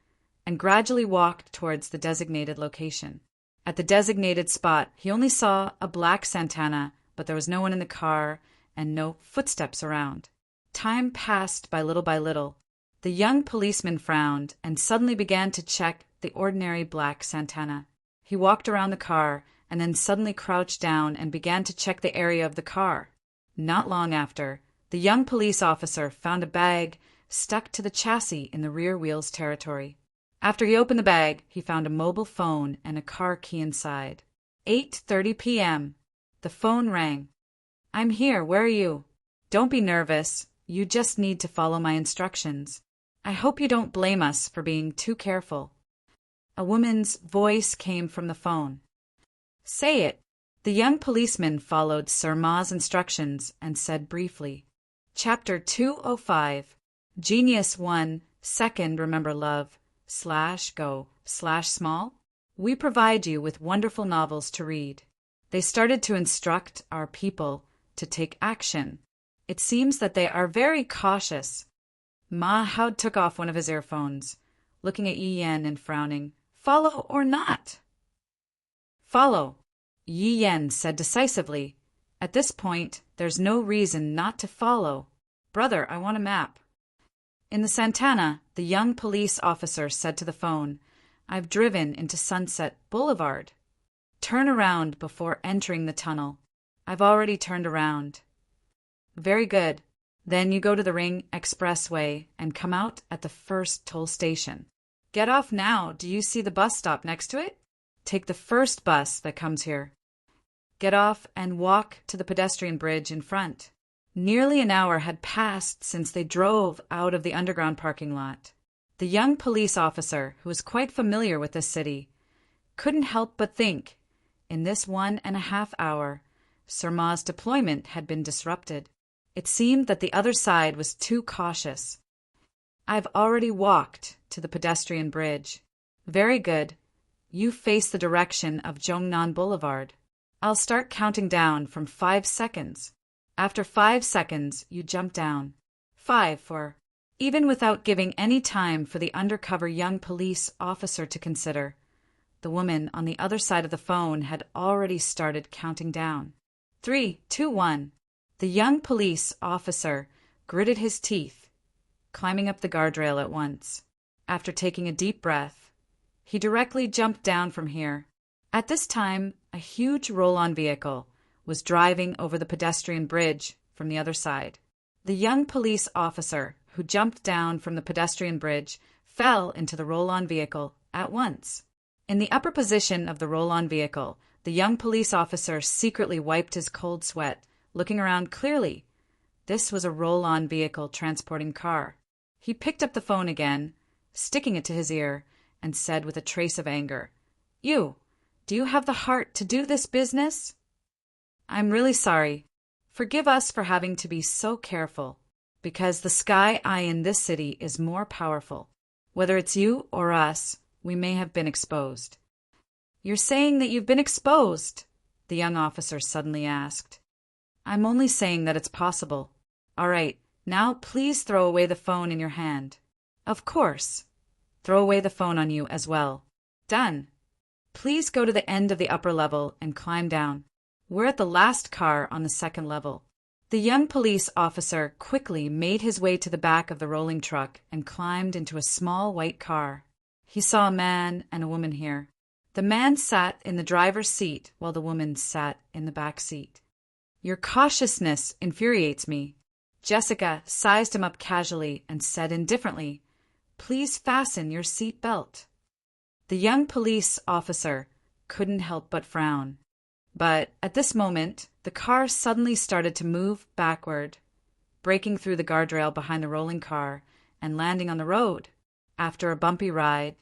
and gradually walked towards the designated location. At the designated spot, he only saw a black Santana, but there was no one in the car and no footsteps around. Time passed by little. The young policeman frowned and suddenly began to check the ordinary black Santana. He walked around the car and then suddenly crouched down and began to check the area of the car. Not long after, the young police officer found a bag stuck to the chassis in the rear wheels territory. After he opened the bag, he found a mobile phone and a car key inside. 8:30 p.m. The phone rang. "I'm here. Where are you?" "Don't be nervous. You just need to follow my instructions. I hope you don't blame us for being too careful." A woman's voice came from the phone. "Say it." The young policeman followed Surma's instructions and said briefly, Chapter 205, Genius 1, Second Remember Love, /go/small. We provide you with wonderful novels to read. They started to instruct our people to take action. It seems that they are very cautious. Mahoud took off one of his earphones, looking at Yi Yan and frowning. "Follow or not?" "Follow," Yi Yan said decisively. "At this point, there's no reason not to follow. Brother, I want a map." In the Santana, the young police officer said to the phone, "I've driven into Sunset Boulevard. Turn around before entering the tunnel." "I've already turned around." "Very good. Then you go to the Ring Expressway and come out at the first toll station. Get off now. Do you see the bus stop next to it? Take the first bus that comes here. Get off and walk to the pedestrian bridge in front." Nearly an hour had passed since they drove out of the underground parking lot. The young police officer, who was quite familiar with this city, couldn't help but think, in this 1.5 hour, Surma's deployment had been disrupted. It seemed that the other side was too cautious. "I've already walked to the pedestrian bridge." "Very good. You face the direction of Zhongnan Boulevard. I'll start counting down from 5 seconds. After 5 seconds, you jump down. 5 for..." Even without giving any time for the undercover young police officer to consider, the woman on the other side of the phone had already started counting down. 3, 2, 1. The young police officer gritted his teeth, climbing up the guardrail at once. After taking a deep breath, he directly jumped down from here. At this time, a huge roll-on vehicle was driving over the pedestrian bridge from the other side. The young police officer who jumped down from the pedestrian bridge fell into the roll-on vehicle at once. In the upper position of the roll-on vehicle, the young police officer secretly wiped his cold sweat, looking around clearly. This was a roll-on vehicle transporting car. He picked up the phone again, sticking it to his ear, and said with a trace of anger, "You, do you have the heart to do this business? I'm really sorry. Forgive us for having to be so careful, because the sky eye in this city is more powerful. Whether it's you or us, we may have been exposed." "You're saying that you've been exposed?" the young officer suddenly asked. "I'm only saying that it's possible. All right, now please throw away the phone in your hand." "Of course. Throw away the phone on you as well." "Done. Please go to the end of the upper level and climb down. We're at the last car on the second level." The young police officer quickly made his way to the back of the rolling truck and climbed into a small white car. He saw a man and a woman here. The man sat in the driver's seat while the woman sat in the back seat. "Your cautiousness infuriates me." Jessica sized him up casually and said indifferently, "Please fasten your seat belt." The young police officer couldn't help but frown. But at this moment, the car suddenly started to move backward, breaking through the guardrail behind the rolling car and landing on the road. After a bumpy ride,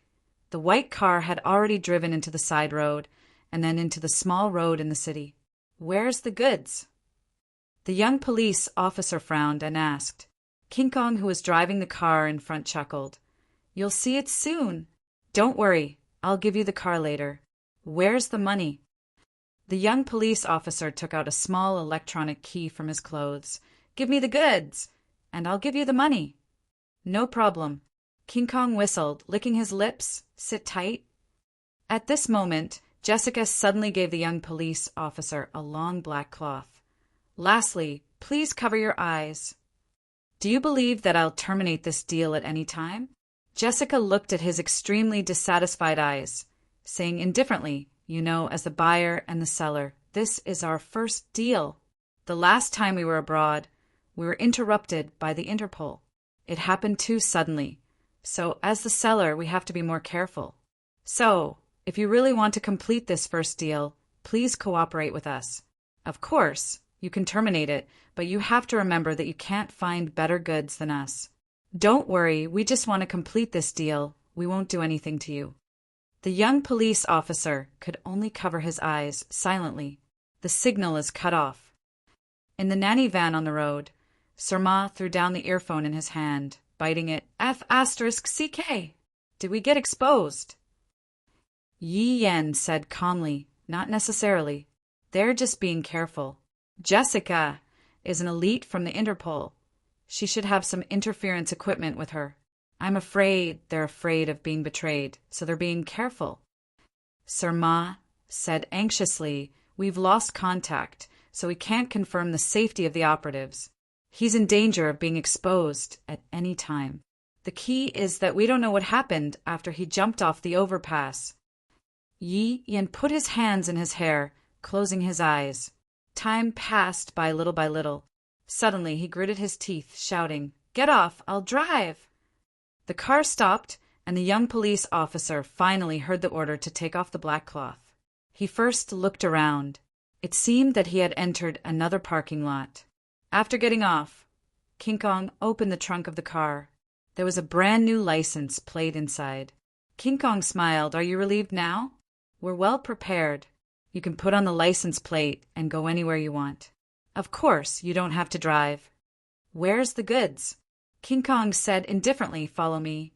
the white car had already driven into the side road and then into the small road in the city. "Where's the goods?" The young police officer frowned and asked. King Kong, who was driving the car in front, chuckled. "You'll see it soon. Don't worry, I'll give you the car later. Where's the money?" The young police officer took out a small electronic key from his clothes. "Give me the goods, and I'll give you the money." "No problem." King Kong whistled, licking his lips. "Sit tight." At this moment, Jessica suddenly gave the young police officer a long black cloth. "Lastly, please cover your eyes. Do you believe that I'll terminate this deal at any time?" Jessica looked at his extremely dissatisfied eyes, saying indifferently, "You know, as the buyer and the seller, this is our first deal. The last time we were abroad, we were interrupted by the Interpol. It happened too suddenly. So, as the seller, we have to be more careful. So, if you really want to complete this first deal, please cooperate with us. Of course, you can terminate it, but you have to remember that you can't find better goods than us. Don't worry, we just want to complete this deal. We won't do anything to you." The young police officer could only cover his eyes silently. The signal is cut off. In the nanny van on the road, Surma threw down the earphone in his hand, biting it. F***CK. Did we get exposed? Yi Yen said calmly, "Not necessarily. They're just being careful. Jessica is an elite from the Interpol. She should have some interference equipment with her. I'm afraid they're afraid of being betrayed, so they're being careful." Surma said anxiously, "We've lost contact, so we can't confirm the safety of the operatives. He's in danger of being exposed at any time. The key is that we don't know what happened after he jumped off the overpass." Yi Yen put his hands in his hair, closing his eyes. Time passed by little. Suddenly he gritted his teeth, shouting, "Get off! I'll drive!" The car stopped, and the young police officer finally heard the order to take off the black cloth. He first looked around. It seemed that he had entered another parking lot. After getting off, King Kong opened the trunk of the car. There was a brand new license plate inside. King Kong smiled. "Are you relieved now? We're well prepared. You can put on the license plate and go anywhere you want. Of course, you don't have to drive." "Where's the goods?" King Kong said indifferently, "Follow me."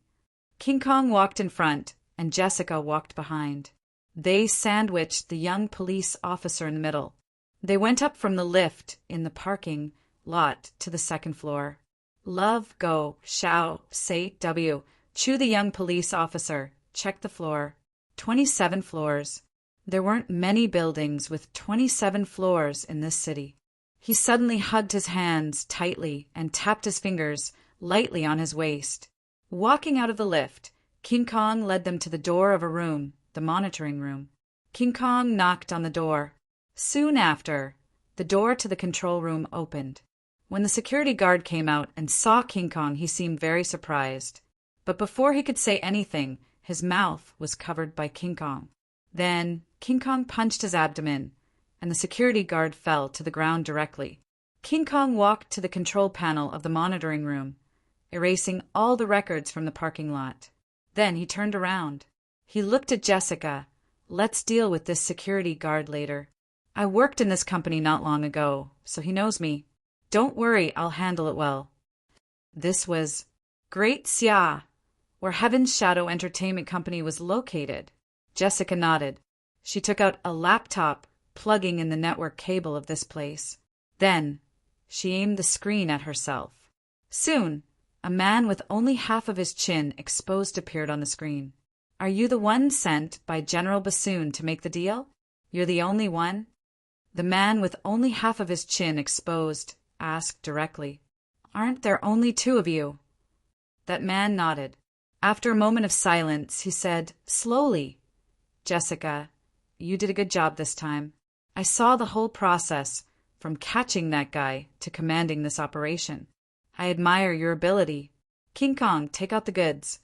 King Kong walked in front, and Jessica walked behind. They sandwiched the young police officer in the middle. They went up from the lift in the parking lot to the second floor. Love, go, shao, say, w. Chew the young police officer. Check the floor. 27 floors. There weren't many buildings with 27 floors in this city. He suddenly hugged his hands tightly and tapped his fingers lightly on his waist. Walking out of the lift, King Kong led them to the door of a room, the monitoring room. King Kong knocked on the door. Soon after, the door to the control room opened. When the security guard came out and saw King Kong, he seemed very surprised. But before he could say anything, his mouth was covered by King Kong. Then King Kong punched his abdomen, and the security guard fell to the ground directly. King Kong walked to the control panel of the monitoring room, erasing all the records from the parking lot. Then he turned around. He looked at Jessica. Let's deal with this security guard later. I worked in this company not long ago, so he knows me. Don't worry, I'll handle it well. This was Great Xia, where Heaven's Shadow Entertainment Company was located. Jessica nodded. She took out a laptop, plugging in the network cable of this place. Then she aimed the screen at herself. Soon, a man with only half of his chin exposed appeared on the screen. Are you the one sent by General Bassoon to make the deal? You're the only one? The man with only half of his chin exposed asked directly. Aren't there only two of you? That man nodded. After a moment of silence, he said, slowly, Jessica, you did a good job this time. I saw the whole process, from catching that guy to commanding this operation. I admire your ability. King Kong, take out the goods.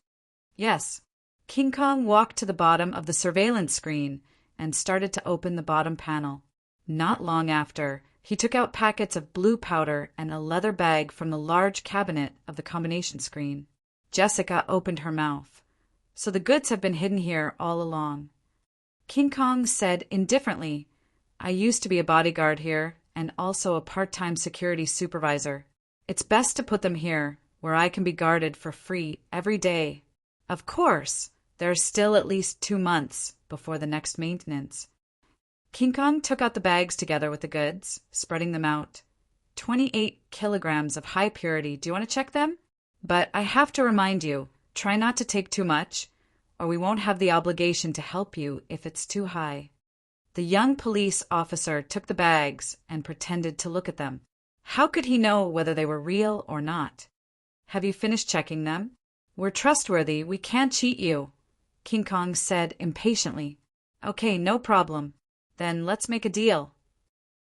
Yes. King Kong walked to the bottom of the surveillance screen and started to open the bottom panel. Not long after, he took out packets of blue powder and a leather bag from the large cabinet of the combination screen. Jessica opened her mouth. So the goods have been hidden here all along. King Kong said indifferently, I used to be a bodyguard here and also a part-time security supervisor. It's best to put them here, where I can be guarded for free every day. Of course, there's still at least 2 months before the next maintenance. King Kong took out the bags together with the goods, spreading them out. 28 kilograms of high purity. Do you want to check them? But I have to remind you, try not to take too much, or we won't have the obligation to help you if it's too high. The young police officer took the bags and pretended to look at them. How could he know whether they were real or not? Have you finished checking them? We're trustworthy. We can't cheat you, King Kong said impatiently. Okay, no problem. Then let's make a deal.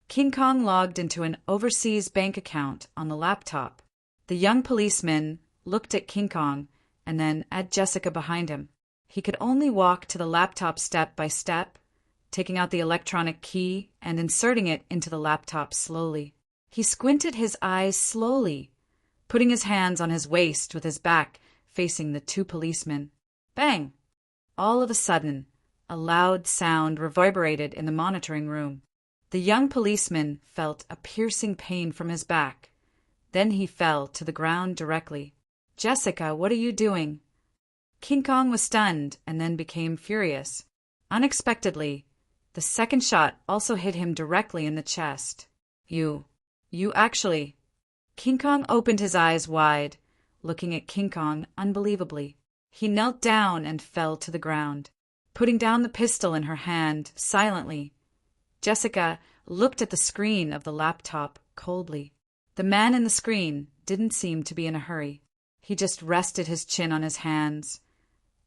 King Kong logged into an overseas bank account on the laptop. The young policeman looked at King Kong and then at Jessica behind him. He could only walk to the laptop step by step, taking out the electronic key and inserting it into the laptop slowly. He squinted his eyes slowly, putting his hands on his waist with his back facing the 2 policemen. Bang! All of a sudden, a loud sound reverberated in the monitoring room. The young policeman felt a piercing pain from his back. Then he fell to the ground directly. Jessica, what are you doing? King Kong was stunned and then became furious. Unexpectedly, the second shot also hit him directly in the chest. You actually... King Kong opened his eyes wide, looking at King Kong unbelievably. He knelt down and fell to the ground, putting down the pistol in her hand silently. Jessica looked at the screen of the laptop coldly. The man in the screen didn't seem to be in a hurry. He just rested his chin on his hands.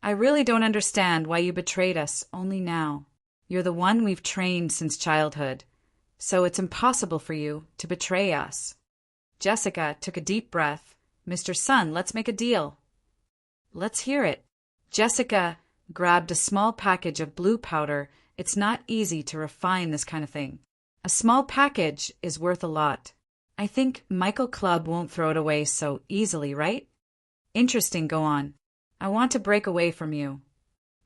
I really don't understand why you betrayed us only now. You're the one we've trained since childhood, so it's impossible for you to betray us. Jessica took a deep breath. Mr. Sun, let's make a deal. Let's hear it. Jessica grabbed a small package of blue powder. It's not easy to refine this kind of thing. A small package is worth a lot. I think Michael Clubb won't throw it away so easily, right? Interesting, go on. I want to break away from you,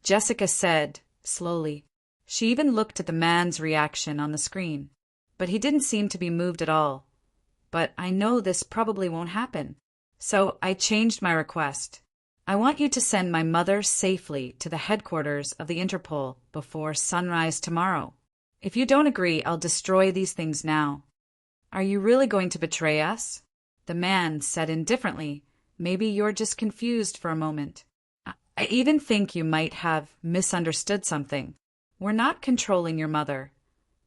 Jessica said slowly. She even looked at the man's reaction on the screen, but he didn't seem to be moved at all. But I know this probably won't happen, so I changed my request. I want you to send my mother safely to the headquarters of the Interpol before sunrise tomorrow. If you don't agree, I'll destroy these things now. Are you really going to betray us? The man said indifferently. Maybe you're just confused for a moment. I even think you might have misunderstood something. We're not controlling your mother,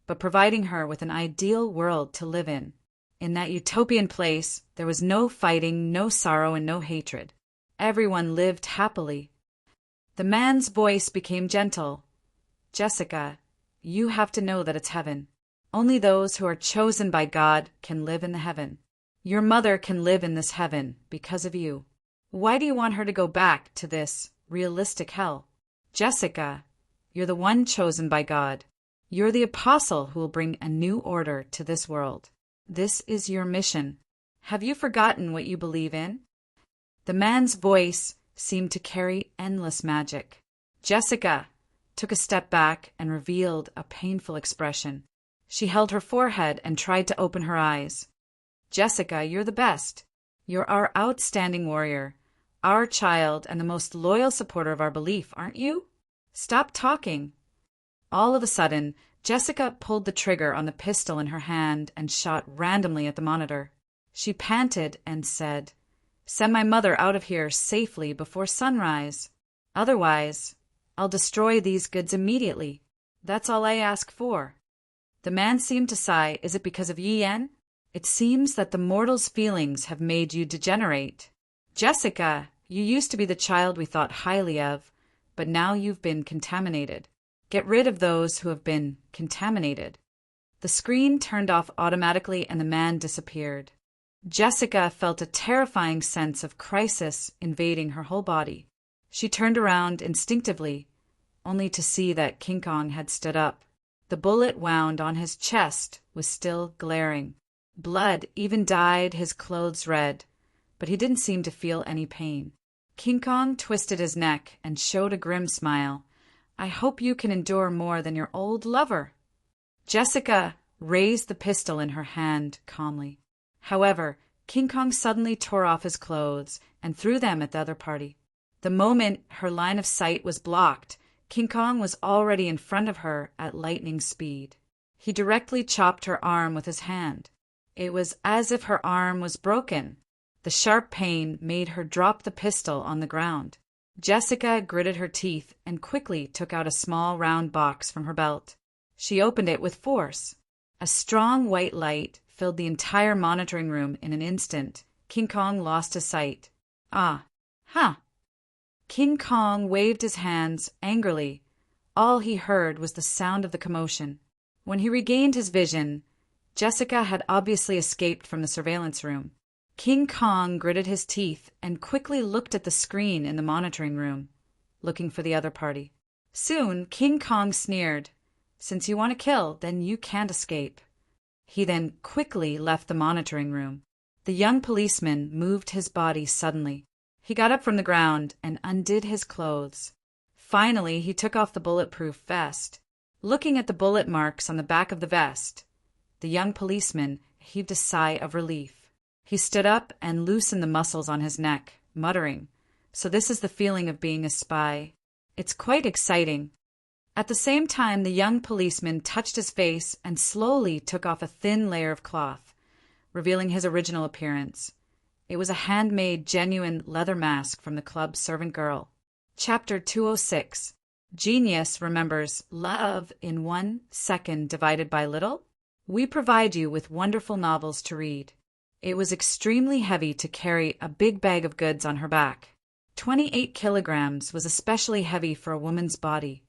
but providing her with an ideal world to live in. In that utopian place, there was no fighting, no sorrow, and no hatred. Everyone lived happily. The man's voice became gentle. Jessica, you have to know that it's heaven. Only those who are chosen by God can live in the heaven. Your mother can live in this heaven because of you. Why do you want her to go back to this realistic hell? Jessica, you're the one chosen by God. You're the apostle who will bring a new order to this world. This is your mission. Have you forgotten what you believe in? The man's voice seemed to carry endless magic. Jessica took a step back and revealed a painful expression. She held her forehead and tried to open her eyes. Jessica, you're the best. You're our outstanding warrior, our child, and the most loyal supporter of our belief, aren't you? Stop talking. All of a sudden, Jessica pulled the trigger on the pistol in her hand and shot randomly at the monitor. She panted and said, "Send my mother out of here safely before sunrise. Otherwise, I'll destroy these goods immediately. That's all I ask for." The man seemed to sigh. "Is it because of Yen? It seems that the mortal's feelings have made you degenerate. Jessica, you used to be the child we thought highly of, but now you've been contaminated. Get rid of those who have been contaminated." The screen turned off automatically and the man disappeared. Jessica felt a terrifying sense of crisis invading her whole body. She turned around instinctively, only to see that King Kong had stood up. The bullet wound on his chest was still glaring. Blood even dyed his clothes red, but he didn't seem to feel any pain. King Kong twisted his neck and showed a grim smile. "I hope you can endure more than your old lover." Jessica raised the pistol in her hand calmly. However, King Kong suddenly tore off his clothes and threw them at the other party. The moment her line of sight was blocked, King Kong was already in front of her at lightning speed. He directly chopped her arm with his hand. It was as if her arm was broken. The sharp pain made her drop the pistol on the ground. Jessica gritted her teeth and quickly took out a small round box from her belt. She opened it with force. A strong white light filled the entire monitoring room in an instant. King Kong lost his sight. "Ah, huh." King Kong waved his hands angrily. All he heard was the sound of the commotion. When he regained his vision, Jessica had obviously escaped from the surveillance room. King Kong gritted his teeth and quickly looked at the screen in the monitoring room, looking for the other party. Soon, King Kong sneered, "Since you want to kill, then you can't escape." He then quickly left the monitoring room. The young policeman moved his body suddenly. He got up from the ground and undid his clothes. Finally, he took off the bulletproof vest. Looking at the bullet marks on the back of the vest, the young policeman heaved a sigh of relief. He stood up and loosened the muscles on his neck, muttering, "So this is the feeling of being a spy. It's quite exciting." At the same time, the young policeman touched his face and slowly took off a thin layer of cloth, revealing his original appearance. It was a handmade, genuine leather mask from the club's servant girl. Chapter 206. Genius remembers love in 1 second divided by little? We provide you with wonderful novels to read. It was extremely heavy to carry a big bag of goods on her back. 28 kilograms was especially heavy for a woman's body,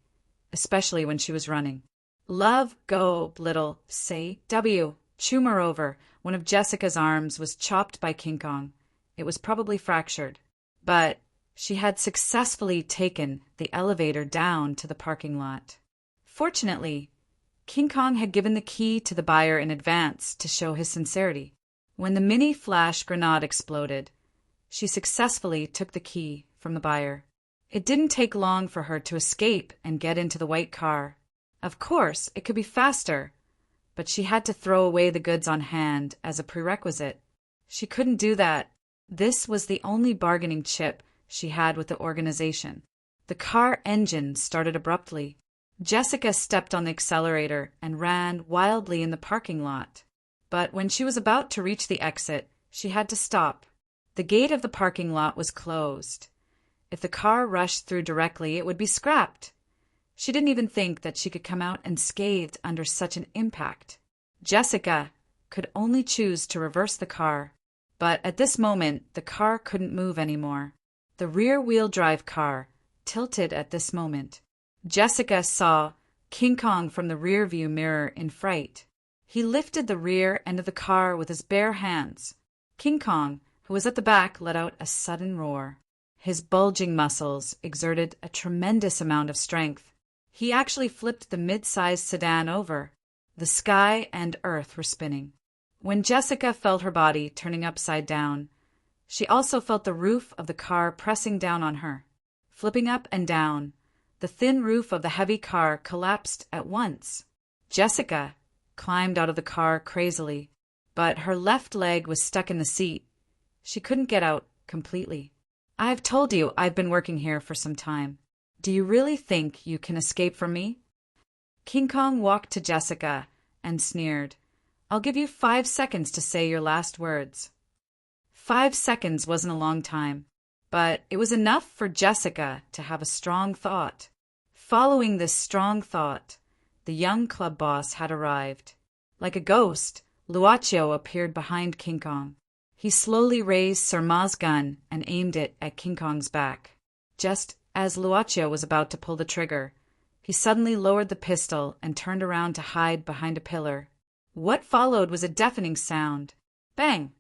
especially when she was running. Love, go, little, say, W. Chumarover, one of Jessica's arms was chopped by King Kong. It was probably fractured, but she had successfully taken the elevator down to the parking lot. Fortunately, King Kong had given the key to the buyer in advance to show his sincerity. When the mini flash grenade exploded, she successfully took the key from the buyer. It didn't take long for her to escape and get into the white car. Of course, it could be faster, but she had to throw away the goods on hand as a prerequisite. She couldn't do that. This was the only bargaining chip she had with the organization. The car engine started abruptly. Jessica stepped on the accelerator and ran wildly in the parking lot. But when she was about to reach the exit, she had to stop. The gate of the parking lot was closed. If the car rushed through directly, it would be scrapped. She didn't even think that she could come out unscathed under such an impact. Jessica could only choose to reverse the car, but at this moment, the car couldn't move anymore. The rear-wheel drive car tilted at this moment. Jessica saw King Kong from the rearview mirror in fright. He lifted the rear end of the car with his bare hands. King Kong, who was at the back, let out a sudden roar. His bulging muscles exerted a tremendous amount of strength. He actually flipped the mid-sized sedan over. The sky and earth were spinning. When Jessica felt her body turning upside down, she also felt the roof of the car pressing down on her. Flipping up and down, the thin roof of the heavy car collapsed at once. Jessica climbed out of the car crazily, but her left leg was stuck in the seat. She couldn't get out completely. "I've told you I've been working here for some time. Do you really think you can escape from me?" King Kong walked to Jessica and sneered. "I'll give you 5 seconds to say your last words." 5 seconds wasn't a long time, but it was enough for Jessica to have a strong thought. Following this strong thought, the young club boss had arrived. Like a ghost, Luaccio appeared behind King Kong. He slowly raised Sir Ma's gun and aimed it at King Kong's back. Just as Luaccio was about to pull the trigger, he suddenly lowered the pistol and turned around to hide behind a pillar. What followed was a deafening sound. Bang!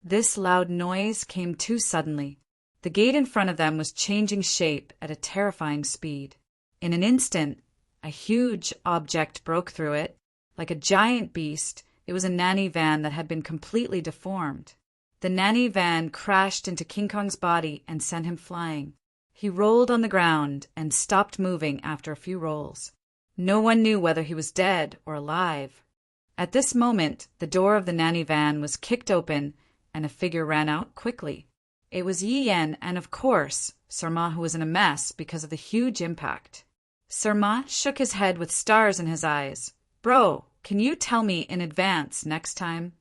This loud noise came too suddenly. The gate in front of them was changing shape at a terrifying speed. In an instant, a huge object broke through it. Like a giant beast, it was a nanny van that had been completely deformed. The nanny van crashed into King Kong's body and sent him flying. He rolled on the ground and stopped moving after a few rolls. No one knew whether he was dead or alive. At this moment, the door of the nanny van was kicked open and a figure ran out quickly. It was Yi Yan and, of course, Sir Ma, who was in a mess because of the huge impact. Sir Ma shook his head with stars in his eyes. "Bro, can you tell me in advance next time?"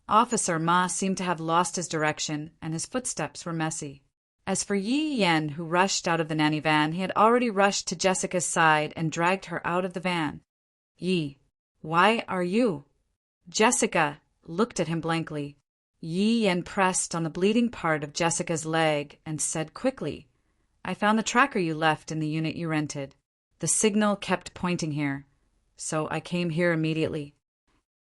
Officer Ma seemed to have lost his direction, and his footsteps were messy. As for Yi Yan, who rushed out of the nanny van, he had already rushed to Jessica's side and dragged her out of the van. "Yi, why are you?" Jessica looked at him blankly. Yi Yan pressed on the bleeding part of Jessica's leg and said quickly, "I found the tracker you left in the unit you rented. The signal kept pointing here, so I came here immediately."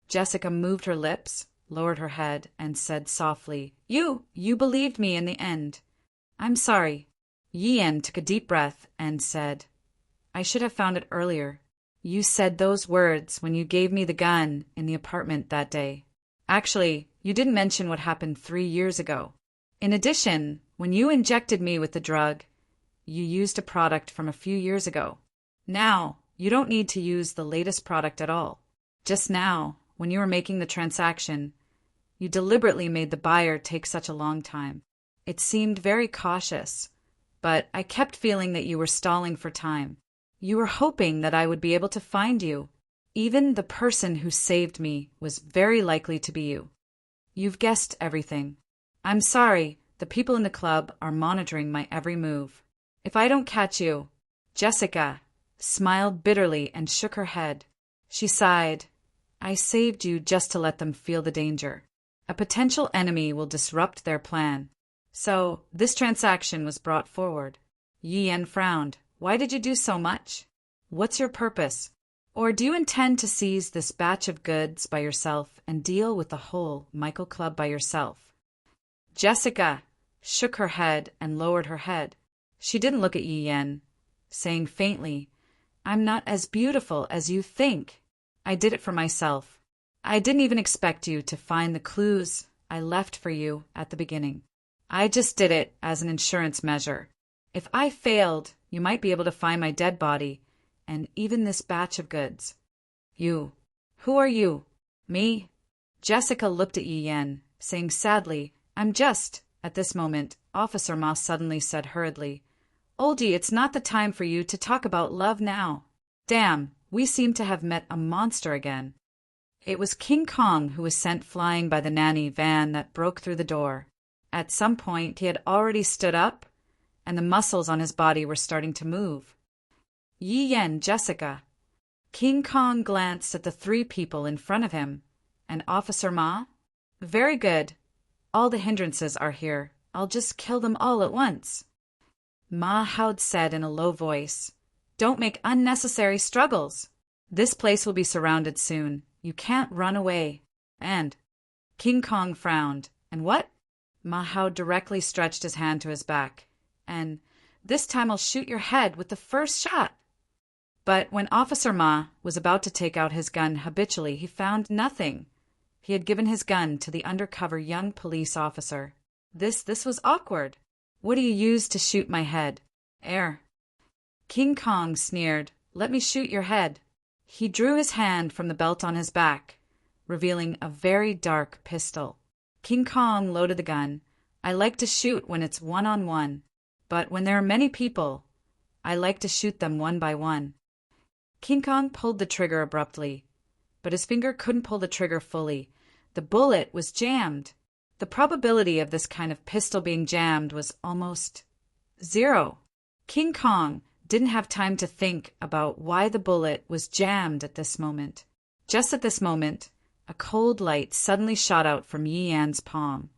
Jessica moved her lips, lowered her head, and said softly, You believed me in the end. I'm sorry." Yi Yan took a deep breath and said, "I should have found it earlier. You said those words when you gave me the gun in the apartment that day. Actually, you didn't mention what happened 3 years ago. In addition, when you injected me with the drug, you used a product from a few years ago. Now, you don't need to use the latest product at all. Just now, when you were making the transaction, you deliberately made the buyer take such a long time. It seemed very cautious, but I kept feeling that you were stalling for time. You were hoping that I would be able to find you. Even the person who saved me was very likely to be you. You've guessed everything. I'm sorry, the people in the club are monitoring my every move. If I don't catch you..." Jessica smiled bitterly and shook her head. She sighed. "I saved you just to let them feel the danger. A potential enemy will disrupt their plan. So, this transaction was brought forward." Yi Yan frowned. "Why did you do so much? What's your purpose? Or do you intend to seize this batch of goods by yourself and deal with the whole Michael Club by yourself?" Jessica shook her head and lowered her head. She didn't look at Yi Yan, saying faintly, "I'm not as beautiful as you think. I did it for myself. I didn't even expect you to find the clues I left for you at the beginning. I just did it as an insurance measure. If I failed, you might be able to find my dead body and even this batch of goods." "You. Who are you?" "Me." Jessica looked at Yi Yan, saying sadly, "I'm just..." At this moment, Officer Ma suddenly said hurriedly, "Oldie, it's not the time for you to talk about love now. Damn, we seem to have met a monster again." It was King Kong who was sent flying by the nanny van that broke through the door. At some point, he had already stood up, and the muscles on his body were starting to move. "Yi Yan, Jessica." King Kong glanced at the 3 people in front of him. "And Officer Ma?" "Very good. All the hindrances are here. I'll just kill them all at once." Ma Howd said in a low voice, "Don't make unnecessary struggles. This place will be surrounded soon. You can't run away. And King Kong frowned. And what? Mahao directly stretched his hand to his back. And this time I'll shoot your head with the first shot. But when Officer Ma was about to take out his gun habitually, he found nothing. He had given his gun to the undercover young police officer. This was awkward. What do you use to shoot my head? Air. King Kong sneered. Let me shoot your head. He drew his hand from the belt on his back, revealing a very dark pistol. King Kong loaded the gun. I like to shoot when it's one-on-one, but when there are many people, I like to shoot them one by one. King Kong pulled the trigger abruptly, but his finger couldn't pull the trigger fully. The bullet was jammed. The probability of this kind of pistol being jammed was almost zero. King Kong didn't have time to think about why the bullet was jammed at this moment. Just at this moment, a cold light suddenly shot out from Yi Yan's palm,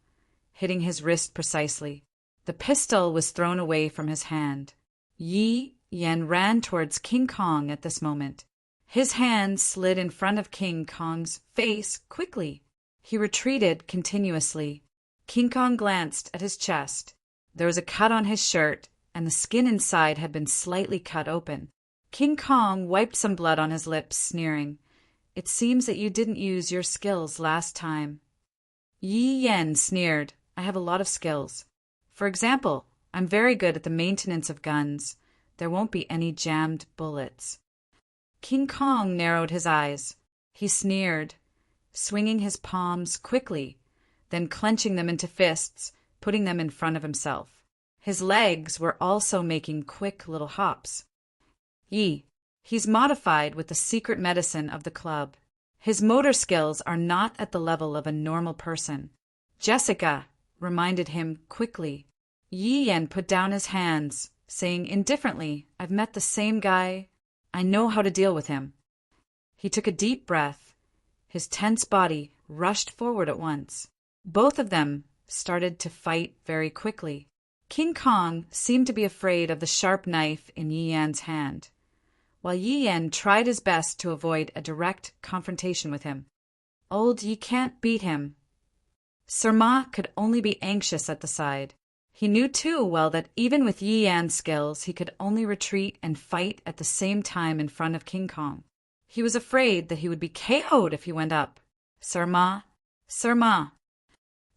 hitting his wrist precisely. The pistol was thrown away from his hand. Yi Yan ran towards King Kong at this moment. His hand slid in front of King Kong's face quickly. He retreated continuously. King Kong glanced at his chest. There was a cut on his shirt, and the skin inside had been slightly cut open. King Kong wiped some blood on his lips, sneering. It seems that you didn't use your skills last time. Yi Yan sneered. I have a lot of skills. For example, I'm very good at the maintenance of guns. There won't be any jammed bullets. King Kong narrowed his eyes. He sneered, swinging his palms quickly, then clenching them into fists, putting them in front of himself. His legs were also making quick little hops. He's modified with the secret medicine of the club. His motor skills are not at the level of a normal person. Jessica reminded him quickly. Yi Yan put down his hands, saying indifferently, I've met the same guy. I know how to deal with him. He took a deep breath. His tense body rushed forward at once. Both of them started to fight very quickly. King Kong seemed to be afraid of the sharp knife in Yi Yan's hand, while Yi Yan tried his best to avoid a direct confrontation with him. Old Yi can't beat him. Sir Ma could only be anxious at the side. He knew too well that even with Yi Yan's skills, he could only retreat and fight at the same time in front of King Kong. He was afraid that he would be KO'd if he went up. Sir Ma, Sir Ma.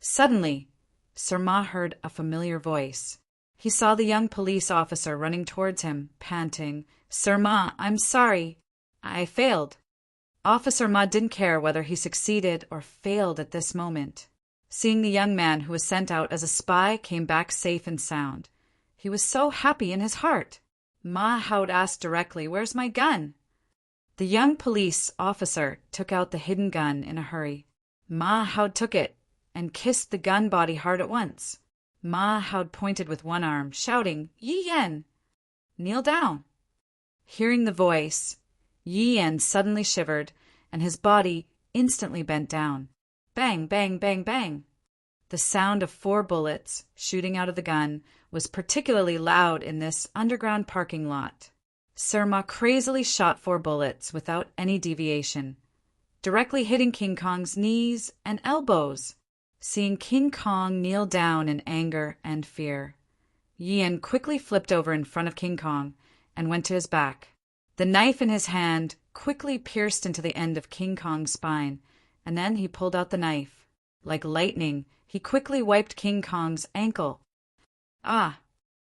Suddenly, Sir Ma heard a familiar voice. He saw the young police officer running towards him, panting, Sir Ma, I'm sorry. I failed. Officer Ma didn't care whether he succeeded or failed at this moment. Seeing the young man who was sent out as a spy came back safe and sound, he was so happy in his heart. Ma Hao asked directly, Where's my gun? The young police officer took out the hidden gun in a hurry. Ma Hao took it and kissed the gun body hard at once. Ma Hao pointed with one arm, shouting, Yi Yan, kneel down. Hearing the voice, Yi Yan suddenly shivered, and his body instantly bent down. Bang, bang, bang, bang. The sound of 4 bullets shooting out of the gun was particularly loud in this underground parking lot. Sir Ma crazily shot 4 bullets without any deviation, directly hitting King Kong's knees and elbows. Seeing King Kong kneel down in anger and fear, Yi Yan quickly flipped over in front of King Kong and went to his back. The knife in his hand quickly pierced into the end of King Kong's spine, and then he pulled out the knife. Like lightning, he quickly wiped King Kong's ankle. Ah!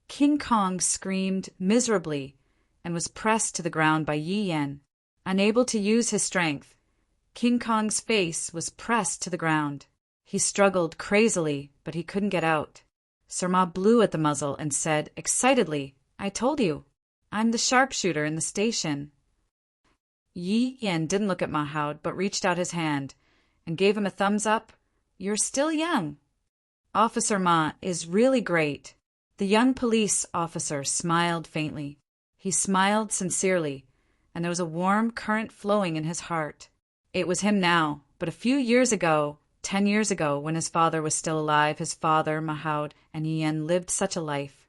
King Kong screamed miserably and was pressed to the ground by Yi Yan. Unable to use his strength, King Kong's face was pressed to the ground. He struggled crazily, but he couldn't get out. Sir Ma blew at the muzzle and said excitedly, I told you, I'm the sharpshooter in the station. Yi Yan didn't look at Ma Hao, but reached out his hand and gave him a thumbs up. You're still young. Officer Ma is really great. The young police officer smiled faintly. He smiled sincerely, and there was a warm current flowing in his heart. It was him now, but a few years ago, 10 years ago, when his father was still alive, his father, Mahao, and Yi Yan lived such a life.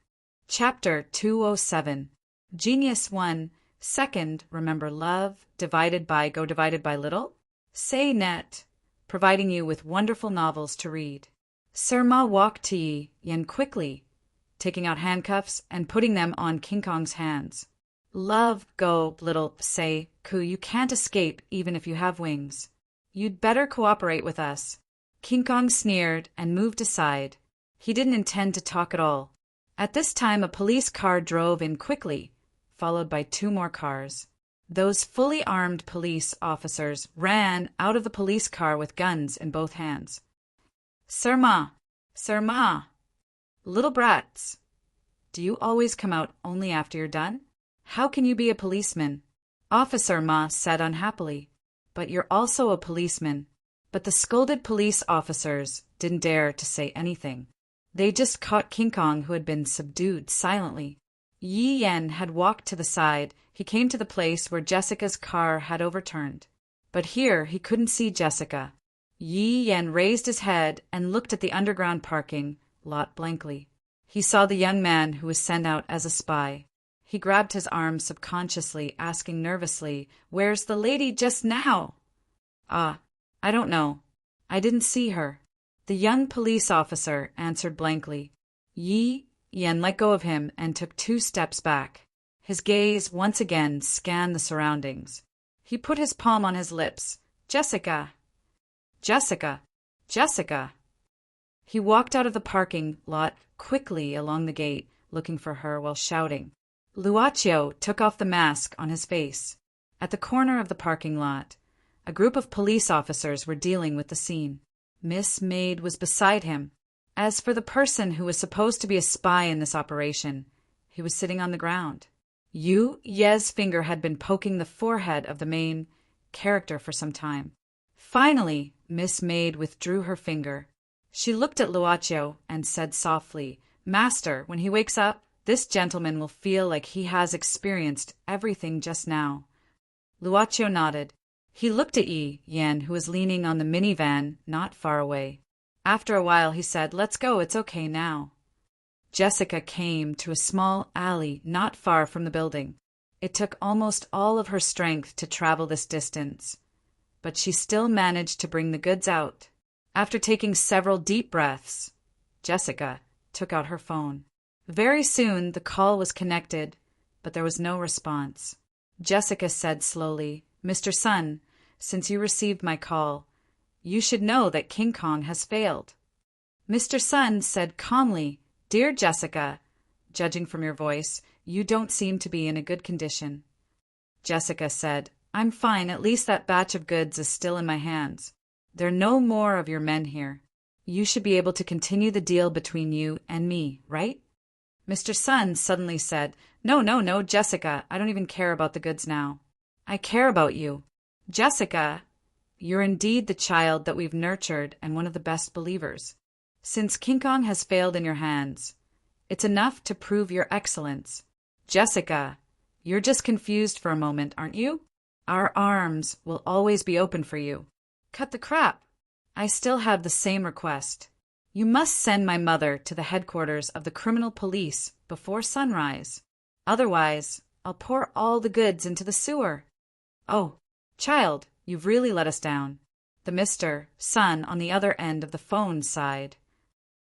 Chapter 207. Genius 1, Second, remember love divided by go divided by little. Say net, providing you with wonderful novels to read. Sir Ma walked to Yi Yen quickly, taking out handcuffs and putting them on King Kong's hands. Love go little say ku, you can't escape even if you have wings. You'd better cooperate with us. King Kong sneered and moved aside. He didn't intend to talk at all. At this time a police car drove in quickly, followed by 2 more cars. Those fully armed police officers ran out of the police car with guns in both hands. Sir Ma! Sir Ma! Little brats! Do you always come out only after you're done? How can you be a policeman? Officer Ma said unhappily. But you're also a policeman. But the scolded police officers didn't dare to say anything. They just caught King Kong, who had been subdued silently. Yi Yen had walked to the side. He came to the place where Jessica's car had overturned. But here he couldn't see Jessica. Yi Yen raised his head and looked at the underground parking lot blankly. He saw the young man who was sent out as a spy. He grabbed his arm subconsciously, asking nervously, "Where's the lady just now?" "Ah, I don't know. I didn't see her." The young police officer answered blankly. Yi Yen let go of him and took 2 steps back. His gaze once again scanned the surroundings. He put his palm on his lips. "Jessica! Jessica! Jessica!" He walked out of the parking lot quickly along the gate, looking for her while shouting. Luochio took off the mask on his face. At the corner of the parking lot, a group of police officers were dealing with the scene. Miss Maid was beside him. As for the person who was supposed to be a spy in this operation, he was sitting on the ground. Yu Ye's finger had been poking the forehead of the main character for some time. Finally, Miss Maid withdrew her finger. She looked at Luochio and said softly, "Master, when he wakes up, this gentleman will feel like he has experienced everything just now." Luochio nodded. He looked at Yi Yen, who was leaning on the minivan not far away. After a while he said, "Let's go, it's okay now." Jessica came to a small alley not far from the building. It took almost all of her strength to travel this distance, but she still managed to bring the goods out. After taking several deep breaths, Jessica took out her phone. Very soon the call was connected, but there was no response. Jessica said slowly, "Mr. Sun, since you received my call, you should know that King Kong has failed." Mr. Sun said calmly, "Dear Jessica, judging from your voice, you don't seem to be in a good condition." Jessica said, "I'm fine, at least that batch of goods is still in my hands. There are no more of your men here. You should be able to continue the deal between you and me, right?" Mr. Sun suddenly said, No, Jessica, I don't even care about the goods now. I care about you. Jessica, you're indeed the child that we've nurtured and one of the best believers. Since King Kong has failed in your hands, it's enough to prove your excellence. Jessica, you're just confused for a moment, aren't you? Our arms will always be open for you. Cut the crap. I still have the same request. You must send my mother to the headquarters of the criminal police before sunrise. Otherwise, I'll pour all the goods into the sewer. Oh, child, you've really let us down. The Mr. Sun on the other end of the phone sighed.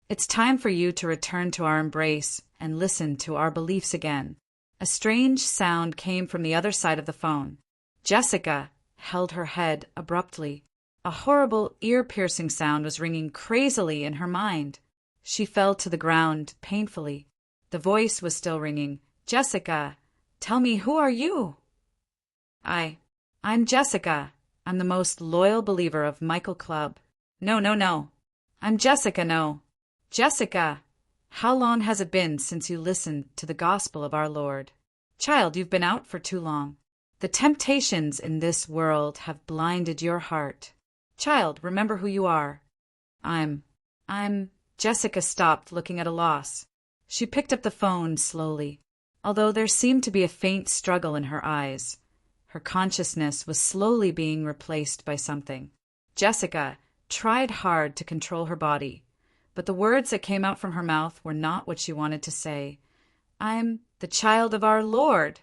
It's time for you to return to our embrace and listen to our beliefs again. A strange sound came from the other side of the phone. Jessica held her head abruptly. A horrible, ear-piercing sound was ringing crazily in her mind. She fell to the ground painfully. The voice was still ringing. "Jessica, tell me, who are you?" I'm Jessica. I'm the most loyal believer of Michael Club." No. I'm Jessica, no. Jessica, how long has it been since you listened to the gospel of our Lord? Child, you've been out for too long. The temptations in this world have blinded your heart. Child, remember who you are. I'm... Jessica stopped, looking at a loss. She picked up the phone slowly. Although there seemed to be a faint struggle in her eyes, her consciousness was slowly being replaced by something. Jessica tried hard to control her body, but the words that came out from her mouth were not what she wanted to say. I'm the child of our Lord.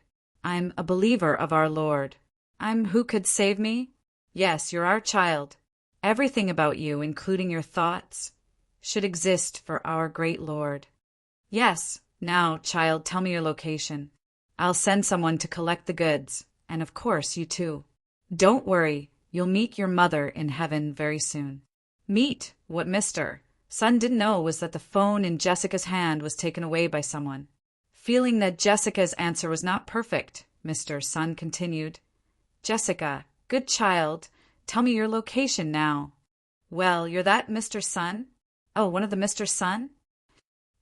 I'm a believer of our Lord. I'm who could save me? Yes, you're our child. Everything about you, including your thoughts, should exist for our great Lord. Yes, now, child, tell me your location. I'll send someone to collect the goods, and of course you too. Don't worry, you'll meet your mother in heaven very soon. Meet? What Mr. Sun didn't know was that the phone in Jessica's hand was taken away by someone. Feeling that Jessica's answer was not perfect, Mr. Sun continued. Jessica, good child, tell me your location now. Well, you're that Mr. Sun? Oh, one of the Mr. Sun?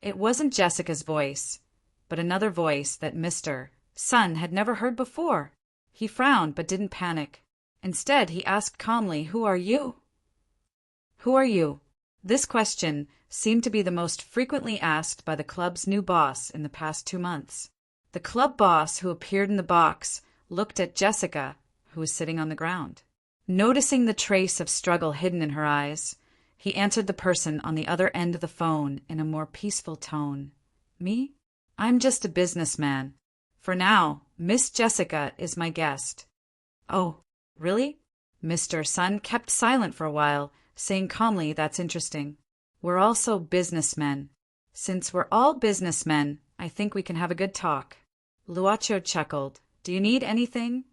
It wasn't Jessica's voice, but another voice that Mr. Sun had never heard before. He frowned but didn't panic. Instead, he asked calmly, "Who are you?" Who are you? This question seemed to be the most frequently asked by the club's new boss in the past 2 months. The club boss, who appeared in the box, looked at Jessica, who was sitting on the ground. Noticing the trace of struggle hidden in her eyes, he answered the person on the other end of the phone in a more peaceful tone. Me? I'm just a businessman. For now, Miss Jessica is my guest. Oh, really? Mr. Sun kept silent for a while, saying calmly, "That's interesting. We're also businessmen. Since we're all businessmen, I think we can have a good talk." Luacho chuckled. "Do you need anything?"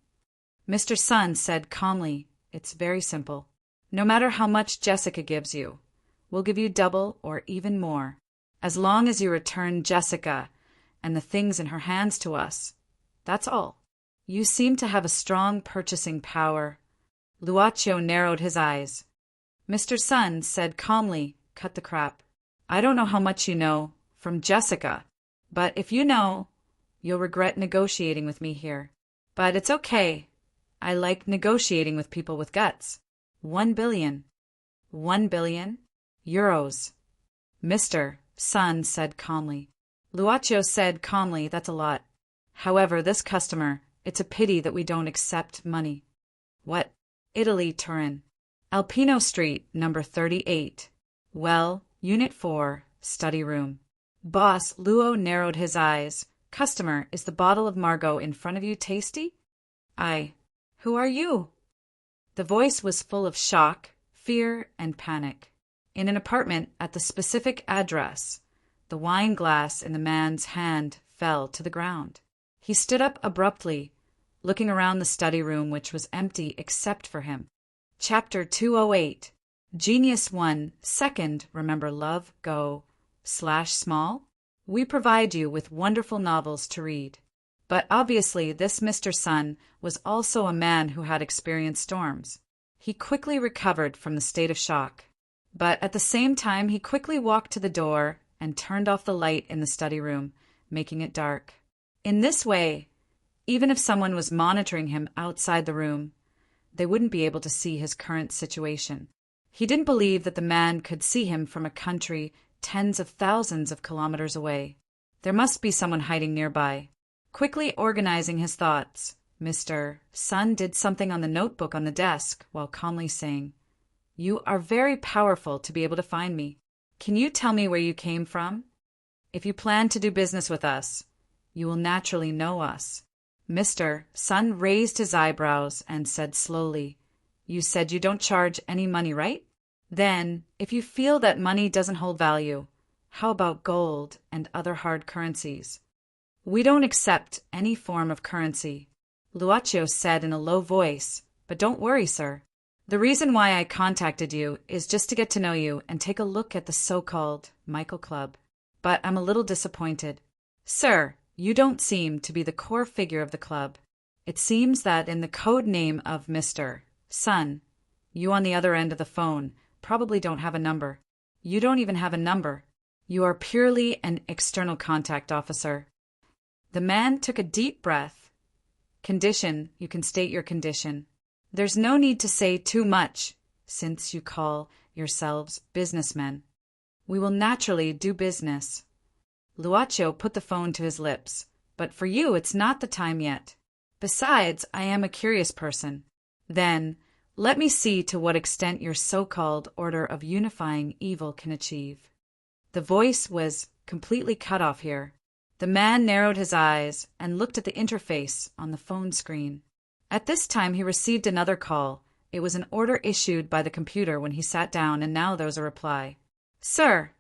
Mr. Sun said calmly, "It's very simple. No matter how much Jessica gives you, we'll give you double or even more, as long as you return Jessica and the things in her hands to us. That's all. You seem to have a strong purchasing power." Luacho narrowed his eyes. Mr. Sun said calmly, "Cut the crap. I don't know how much you know from Jessica, but if you know, you'll regret negotiating with me here. But it's okay. I like negotiating with people with guts. 1 billion. 1 billion? Euros." Mr. Sun said calmly. Luacho said calmly, "That's a lot. However, this customer, it's a pity that we don't accept money." "What?" "Italy, Turin. Alpino Street, number 38. Well, Unit 4, study room." Boss Luo narrowed his eyes. "Customer, is the bottle of Margot in front of you tasty?" Who are you?" The voice was full of shock, fear, and panic. In an apartment at the specific address, the wine glass in the man's hand fell to the ground. He stood up abruptly, looking around the study room, which was empty except for him. Chapter 208. Genius 1. Second, remember love, go, /small. We provide you with wonderful novels to read. But obviously this Mr. Sun was also a man who had experienced storms. He quickly recovered from the state of shock. But at the same time, he quickly walked to the door and turned off the light in the study room, making it dark. In this way, even if someone was monitoring him outside the room, they wouldn't be able to see his current situation. He didn't believe that the man could see him from a country tens of thousands of kilometers away. There must be someone hiding nearby. Quickly organizing his thoughts, Mr. Sun did something on the notebook on the desk while calmly saying, "You are very powerful to be able to find me. Can you tell me where you came from? If you plan to do business with us, you will naturally know us." Mr. Sun raised his eyebrows and said slowly, "You said you don't charge any money, right? Then, if you feel that money doesn't hold value, how about gold and other hard currencies?" "We don't accept any form of currency," Luacho said in a low voice, "but don't worry, sir. The reason why I contacted you is just to get to know you and take a look at the so-called Michael Club. But I'm a little disappointed. Sir, you don't seem to be the core figure of the club. It seems that in the code name of Mr. Sun, you on the other end of the phone probably don't have a number. You don't even have a number. You are purely an external contact officer." The man took a deep breath. "Condition, you can state your condition. There's no need to say too much, since you call yourselves businessmen. We will naturally do business." Luacho put the phone to his lips. "But for you, it's not the time yet. Besides, I am a curious person. Then, let me see to what extent your so-called order of unifying evil can achieve." The voice was completely cut off here. The man narrowed his eyes and looked at the interface on the phone screen. At this time he received another call. It was an order issued by the computer when he sat down, and now there was a reply. Sir,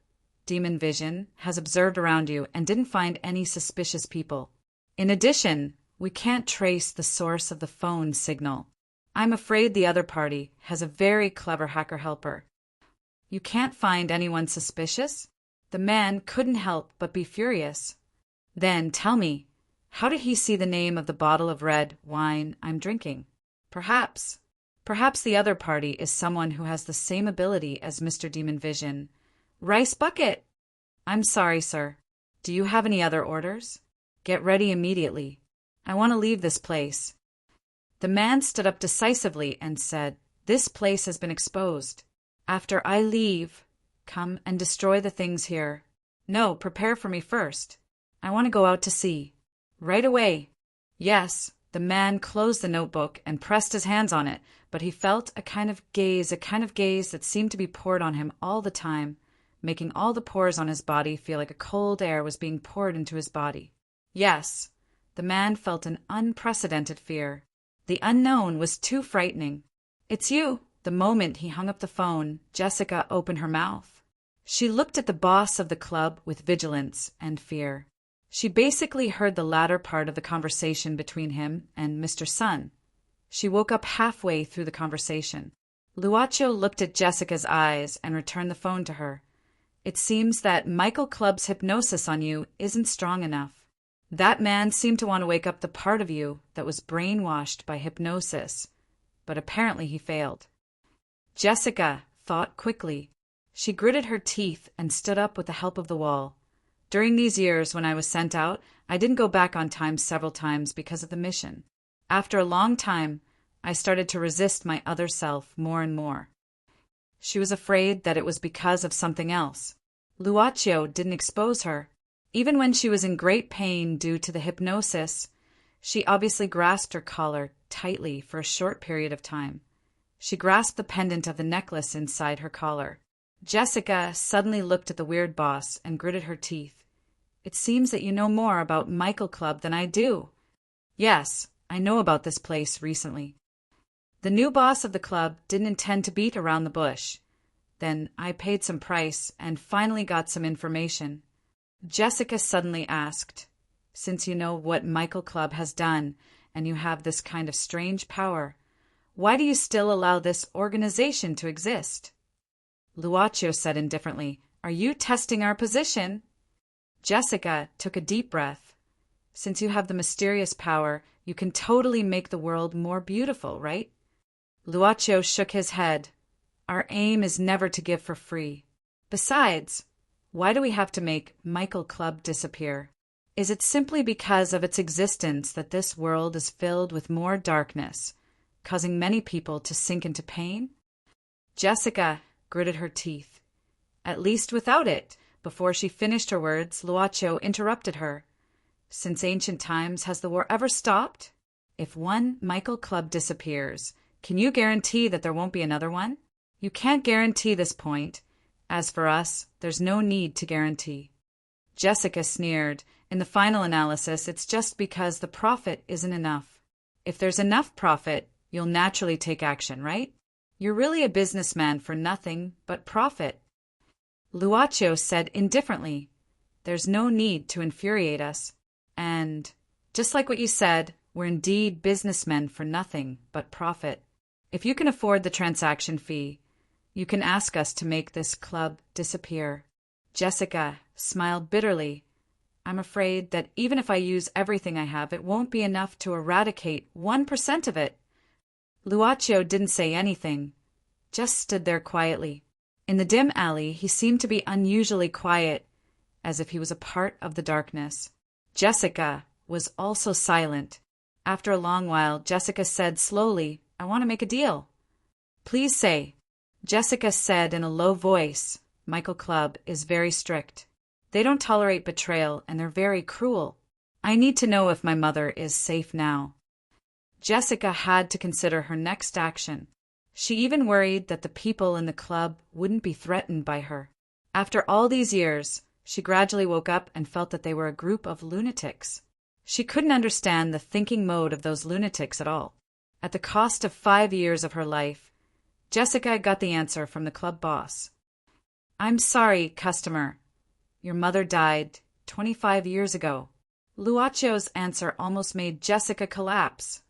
Demon Vision has observed around you and didn't find any suspicious people. In addition, we can't trace the source of the phone signal. I'm afraid the other party has a very clever hacker helper. You can't find anyone suspicious? The man couldn't help but be furious. Then tell me, how did he see the name of the bottle of red wine I'm drinking? Perhaps the other party is someone who has the same ability as Mr. Demon Vision. Rice bucket! I'm sorry, sir. Do you have any other orders? Get ready immediately. I want to leave this place. The man stood up decisively and said, This place has been exposed. After I leave, come and destroy the things here. No, prepare for me first. I want to go out to sea. Right away. Yes, the man closed the notebook and pressed his hands on it, but he felt a kind of gaze that seemed to be poured on him all the time, making all the pores on his body feel like a cold air was being poured into his body. Yes, the man felt an unprecedented fear. The unknown was too frightening. It's you. The moment he hung up the phone, Jessica opened her mouth. She looked at the boss of the club with vigilance and fear. She basically heard the latter part of the conversation between him and Mr. Sun. She woke up halfway through the conversation. Luaccio looked at Jessica's eyes and returned the phone to her. It seems that Michael Club's hypnosis on you isn't strong enough. That man seemed to want to wake up the part of you that was brainwashed by hypnosis, but apparently he failed. Jessica thought quickly. She gritted her teeth and stood up with the help of the wall. During these years when I was sent out, I didn't go back on time several times because of the mission. After a long time, I started to resist my other self more and more. She was afraid that it was because of something else. Luaccio didn't expose her. Even when she was in great pain due to the hypnosis, she obviously grasped her collar tightly for a short period of time. She grasped the pendant of the necklace inside her collar. Jessica suddenly looked at the weird boss and gritted her teeth. It seems that you know more about Michael Club than I do. Yes, I know about this place recently. The new boss of the club didn't intend to beat around the bush. Then I paid some price and finally got some information. Jessica suddenly asked, Since you know what Michael Club has done and you have this kind of strange power, why do you still allow this organization to exist? Luaccio said indifferently, Are you testing our position? Jessica took a deep breath. Since you have the mysterious power, you can totally make the world more beautiful, right? Luaccio shook his head. Our aim is never to give for free. Besides, why do we have to make Michael Club disappear? Is it simply because of its existence that this world is filled with more darkness, causing many people to sink into pain? Jessica gritted her teeth. At least without it. Before she finished her words, Luaccio interrupted her. Since ancient times, has the war ever stopped? If one Michael Club disappears, can you guarantee that there won't be another one? You can't guarantee this point. As for us, there's no need to guarantee. Jessica sneered. In the final analysis, it's just because the profit isn't enough. If there's enough profit, you'll naturally take action, right? You're really a businessman for nothing but profit. Luaccio said indifferently, There's no need to infuriate us. And, just like what you said, we're indeed businessmen for nothing but profit. If you can afford the transaction fee, you can ask us to make this club disappear. Jessica smiled bitterly. I'm afraid that even if I use everything I have, it won't be enough to eradicate 1% of it. Luaccio didn't say anything, just stood there quietly. In the dim alley, he seemed to be unusually quiet, as if he was a part of the darkness. Jessica was also silent. After a long while, Jessica said slowly, I want to make a deal. Please say. Jessica said in a low voice, Michael Club is very strict. They don't tolerate betrayal, and they're very cruel. I need to know if my mother is safe now. Jessica had to consider her next action. She even worried that the people in the club wouldn't be threatened by her. After all these years, She gradually woke up and felt that they were a group of lunatics. She couldn't understand the thinking mode of those lunatics at all. At the cost of 5 years of her life, Jessica got the answer from the club boss. "I'm sorry, customer. Your mother died 25 years ago." Luacio's answer almost made Jessica collapse.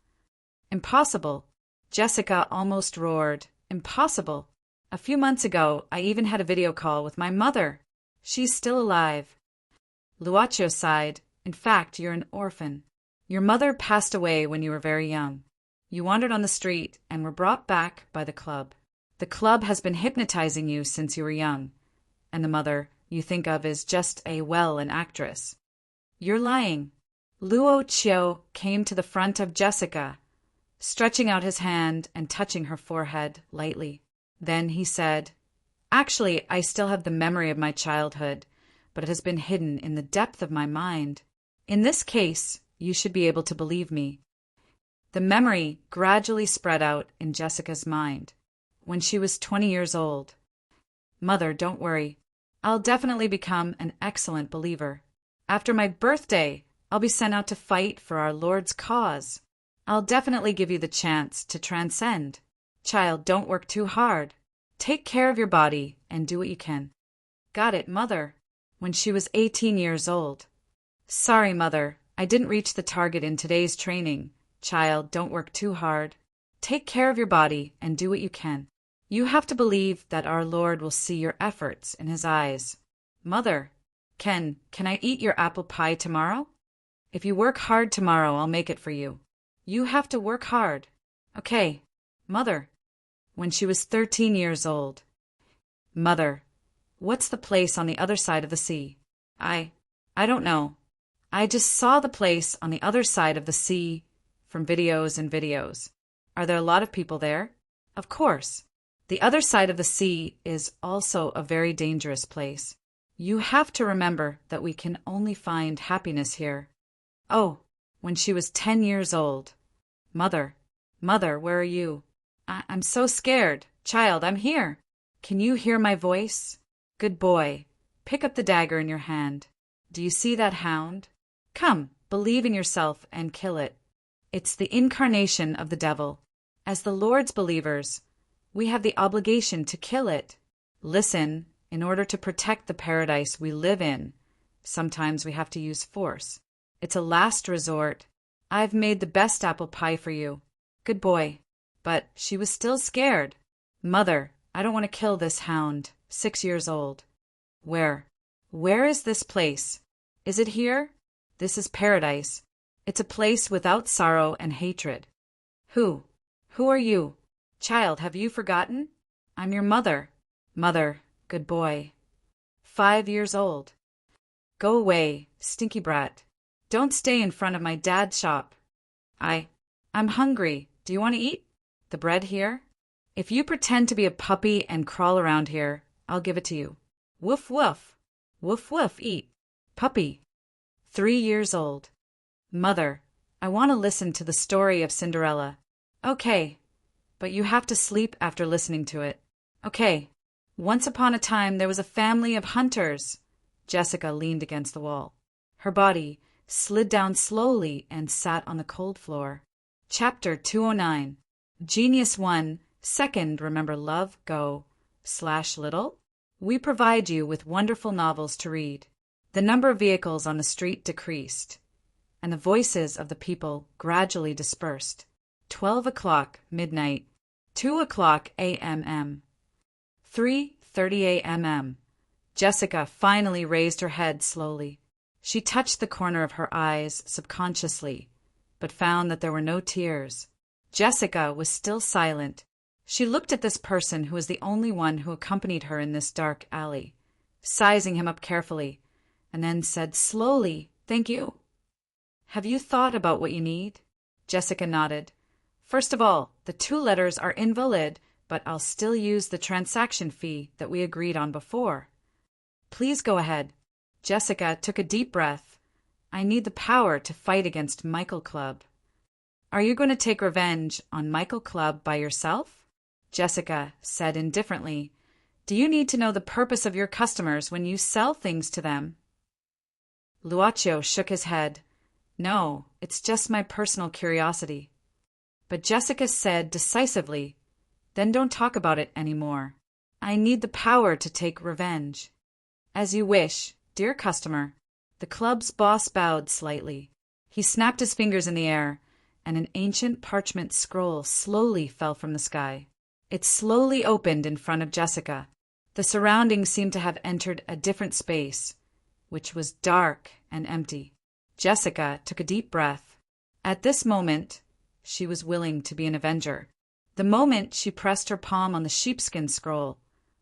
"Impossible." Jessica almost roared. "Impossible. A few months ago, I even had a video call with my mother. She's still alive." Luacio sighed. "In fact, you're an orphan. Your mother passed away when you were very young. You wandered on the street and were brought back by the club. The club has been hypnotizing you since you were young, and the mother you think of is just an actress. You're lying." Luocio came to the front of Jessica, stretching out his hand and touching her forehead lightly. Then he said, "Actually, I still have the memory of my childhood, but it has been hidden in the depth of my mind. In this case, you should be able to believe me." The memory gradually spread out in Jessica's mind. When she was 20 years old. "Mother, don't worry. I'll definitely become an excellent believer. After my birthday, I'll be sent out to fight for our Lord's cause. I'll definitely give you the chance to transcend. Child, don't work too hard. Take care of your body and do what you can." "Got it, Mother." When she was 18 years old. "Sorry, Mother, I didn't reach the target in today's training. Child, don't work too hard. Take care of your body and do what you can. You have to believe that our Lord will see your efforts in His eyes." "Mother, can I eat your apple pie tomorrow?" "If you work hard tomorrow, I'll make it for you. You have to work hard." "Okay, Mother." When she was 13 years old. "Mother, what's the place on the other side of the sea?" I don't know. I just saw the place on the other side of the sea from videos and videos." "Are there a lot of people there?" "Of course. The other side of the sea is also a very dangerous place. You have to remember that we can only find happiness here." "Oh." When she was 10 years old. Mother, where are you?" I'm so scared. Child, I'm here. Can you hear my voice? Good boy. Pick up the dagger in your hand. Do you see that hound? Come, believe in yourself and kill it. It's the incarnation of the devil. As the Lord's believers, we have the obligation to kill it. Listen, in order to protect the paradise we live in, sometimes we have to use force. It's a last resort. I've made the best apple pie for you. Good boy. But she was still scared. Mother, I don't want to kill this hound, 6 years old. Where is this place? Is it here? This is paradise. It's a place without sorrow and hatred. Who are you? Child, have you forgotten? I'm your mother. Mother, good boy. 5 years old. Go away, stinky brat. Don't stay in front of my dad's shop. I'm hungry. Do you want to eat? The bread here? If you pretend to be a puppy and crawl around here, I'll give it to you. Woof woof. Woof woof, eat. Puppy. 3 years old. Mother, I want to listen to the story of Cinderella. Okay, but you have to sleep after listening to it. Okay. Once upon a time there was a family of hunters. Jessica leaned against the wall. Her body slid down slowly and sat on the cold floor. Chapter 209. Genius 1. Second, remember love, go, /little. We provide you with wonderful novels to read. The number of vehicles on the street decreased, and the voices of the people gradually dispersed. 12 o'clock, midnight. 2 o'clock a.m.m. 3:30 a.m.m. Jessica finally raised her head slowly. She touched the corner of her eyes subconsciously, but found that there were no tears. Jessica was still silent. She looked at this person who was the only one who accompanied her in this dark alley, sizing him up carefully, and then said slowly, "Thank you." "Have you thought about what you need?" Jessica nodded. "First of all, the 2 letters are invalid, but I'll still use the transaction fee that we agreed on before." "Please go ahead." Jessica took a deep breath. "I need the power to fight against Michael Club." "Are you going to take revenge on Michael Club by yourself?" Jessica said indifferently, Do you need to know the purpose of your customers when you sell things to them? Luocio shook his head. No, it's just my personal curiosity. But Jessica said decisively, then don't talk about it anymore. I need the power to take revenge. As you wish, dear customer. The club's boss bowed slightly. He snapped his fingers in the air, and an ancient parchment scroll slowly fell from the sky. It slowly opened in front of Jessica. The surroundings seemed to have entered a different space, which was dark and empty. Jessica took a deep breath. At this moment, she was willing to be an avenger. The moment she pressed her palm on the sheepskin scroll,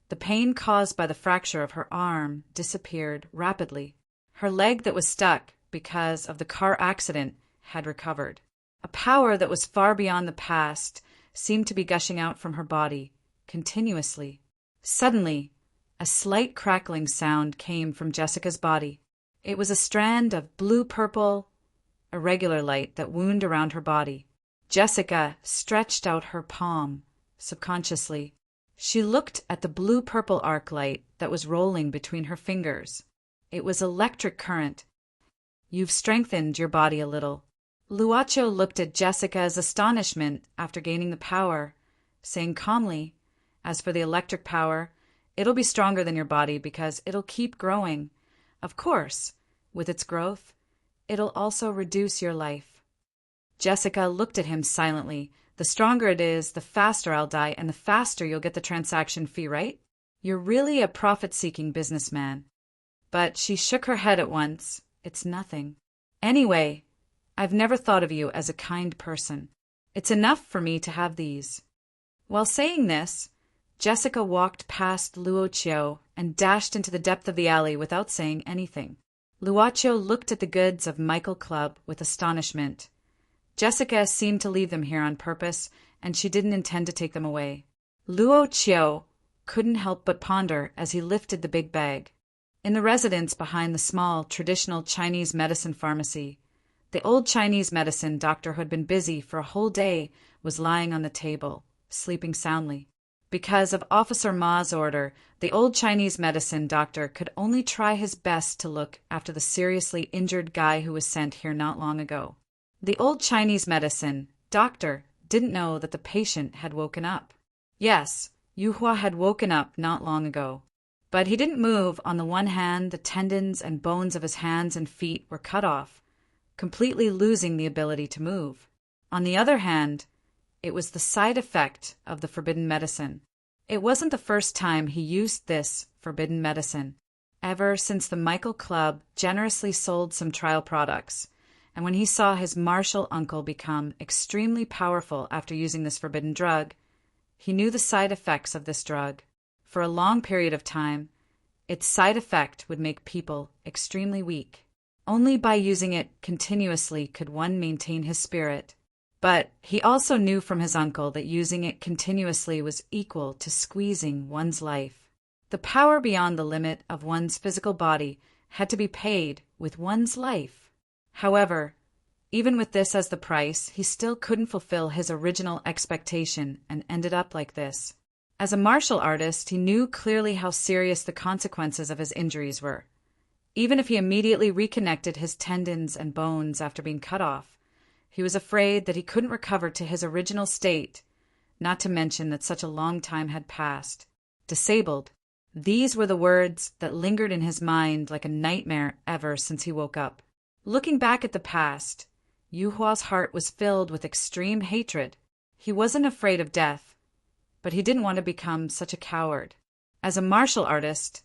the pain caused by the fracture of her arm disappeared rapidly. Her leg that was stuck because of the car accident had recovered. A power that was far beyond the past seemed to be gushing out from her body, continuously. Suddenly, a slight crackling sound came from Jessica's body. It was a strand of blue-purple, irregular light that wound around her body. Jessica stretched out her palm, subconsciously. She looked at the blue-purple arc light that was rolling between her fingers. It was electric current. You've strengthened your body a little. Luocio looked at Jessica's astonishment after gaining the power, saying calmly, as for the electric power, it'll be stronger than your body because it'll keep growing. Of course, with its growth, it'll also reduce your life. Jessica looked at him silently. The stronger it is, the faster I'll die, and the faster you'll get the transaction fee, right? You're really a profit-seeking businessman. But she shook her head at once. It's nothing. Anyway, I've never thought of you as a kind person. It's enough for me to have these. While saying this, Jessica walked past Luocio and dashed into the depth of the alley without saying anything. Luocio looked at the goods of Michael Club with astonishment. Jessica seemed to leave them here on purpose, and she didn't intend to take them away. Luocio couldn't help but ponder as he lifted the big bag. In the residence behind the small, traditional Chinese medicine pharmacy, the old Chinese medicine doctor who had been busy for a whole day was lying on the table, sleeping soundly. Because of Officer Ma's order, the old Chinese medicine doctor could only try his best to look after the seriously injured guy who was sent here not long ago. The old Chinese medicine doctor didn't know that the patient had woken up. Yes, Yuhua had woken up not long ago. But he didn't move. On the one hand, the tendons and bones of his hands and feet were cut off, completely losing the ability to move. On the other hand, it was the side effect of the forbidden medicine. It wasn't the first time he used this forbidden medicine. Ever since the Michael Club generously sold some trial products, and when he saw his martial uncle become extremely powerful after using this forbidden drug, he knew the side effects of this drug. For a long period of time, its side effect would make people extremely weak. Only by using it continuously could one maintain his spirit. But he also knew from his uncle that using it continuously was equal to squeezing one's life. The power beyond the limit of one's physical body had to be paid with one's life. However, even with this as the price, he still couldn't fulfill his original expectation and ended up like this. As a martial artist, he knew clearly how serious the consequences of his injuries were. Even if he immediately reconnected his tendons and bones after being cut off, he was afraid that he couldn't recover to his original state, not to mention that such a long time had passed. Disabled. These were the words that lingered in his mind like a nightmare ever since he woke up. Looking back at the past, Yuhua's heart was filled with extreme hatred. He wasn't afraid of death, but he didn't want to become such a coward. As a martial artist,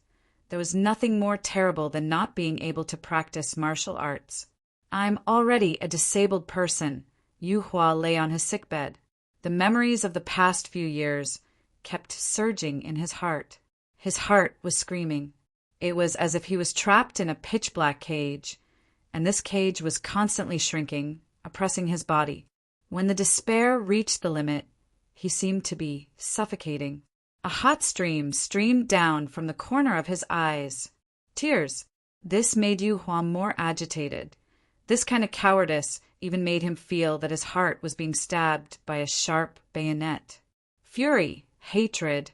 there was nothing more terrible than not being able to practice martial arts. I'm already a disabled person. Yuhua lay on his sickbed. The memories of the past few years kept surging in his heart. His heart was screaming. It was as if he was trapped in a pitch-black cage, and this cage was constantly shrinking, oppressing his body. When the despair reached the limit, he seemed to be suffocating. A hot stream streamed down from the corner of his eyes. Tears. This made Yuhua more agitated. This kind of cowardice even made him feel that his heart was being stabbed by a sharp bayonet. Fury, hatred,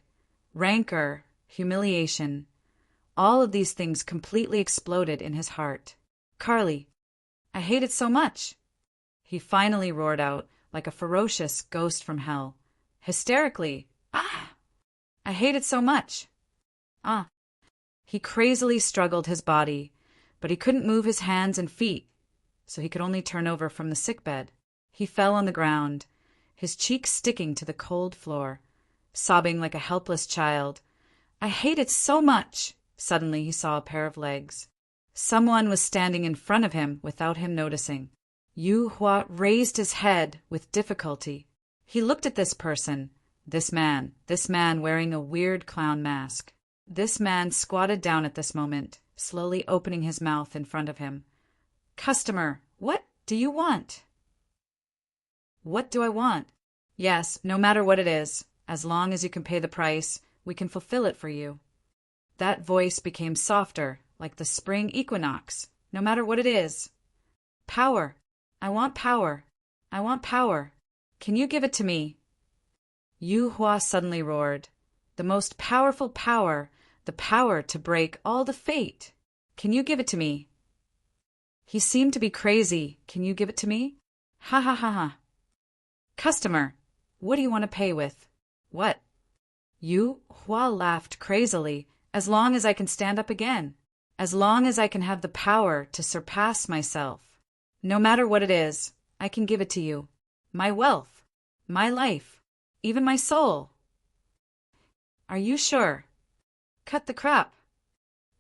rancor, humiliation. All of these things completely exploded in his heart. "Carly, I hate it so much!" he finally roared out like a ferocious ghost from hell, hysterically. "Ah! I hate it so much! Ah!" He crazily struggled his body, but he couldn't move his hands and feet, so he could only turn over from the sickbed. He fell on the ground, his cheeks sticking to the cold floor, sobbing like a helpless child. "I hate it so much!" Suddenly he saw a pair of legs. Someone was standing in front of him without him noticing. Yu Hua raised his head with difficulty. He looked at this person, this man wearing a weird clown mask. This man squatted down at this moment, slowly opening his mouth in front of him. "Customer, what do you want?" "What do I want?" "Yes, no matter what it is, as long as you can pay the price, we can fulfill it for you." That voice became softer, like the spring equinox. "No matter what it is." "Power. I want power. I want power. Can you give it to me?" Yu Hua suddenly roared. "The most powerful power, the power to break all the fate. Can you give it to me?" He seemed to be crazy. "Can you give it to me? Ha ha ha ha." "Customer, what do you want to pay with?" "What?" Yu Hua laughed crazily. "As long as I can stand up again. As long as I can have the power to surpass myself. No matter what it is, I can give it to you. My wealth, my life, even my soul." "Are you sure?" "Cut the crap.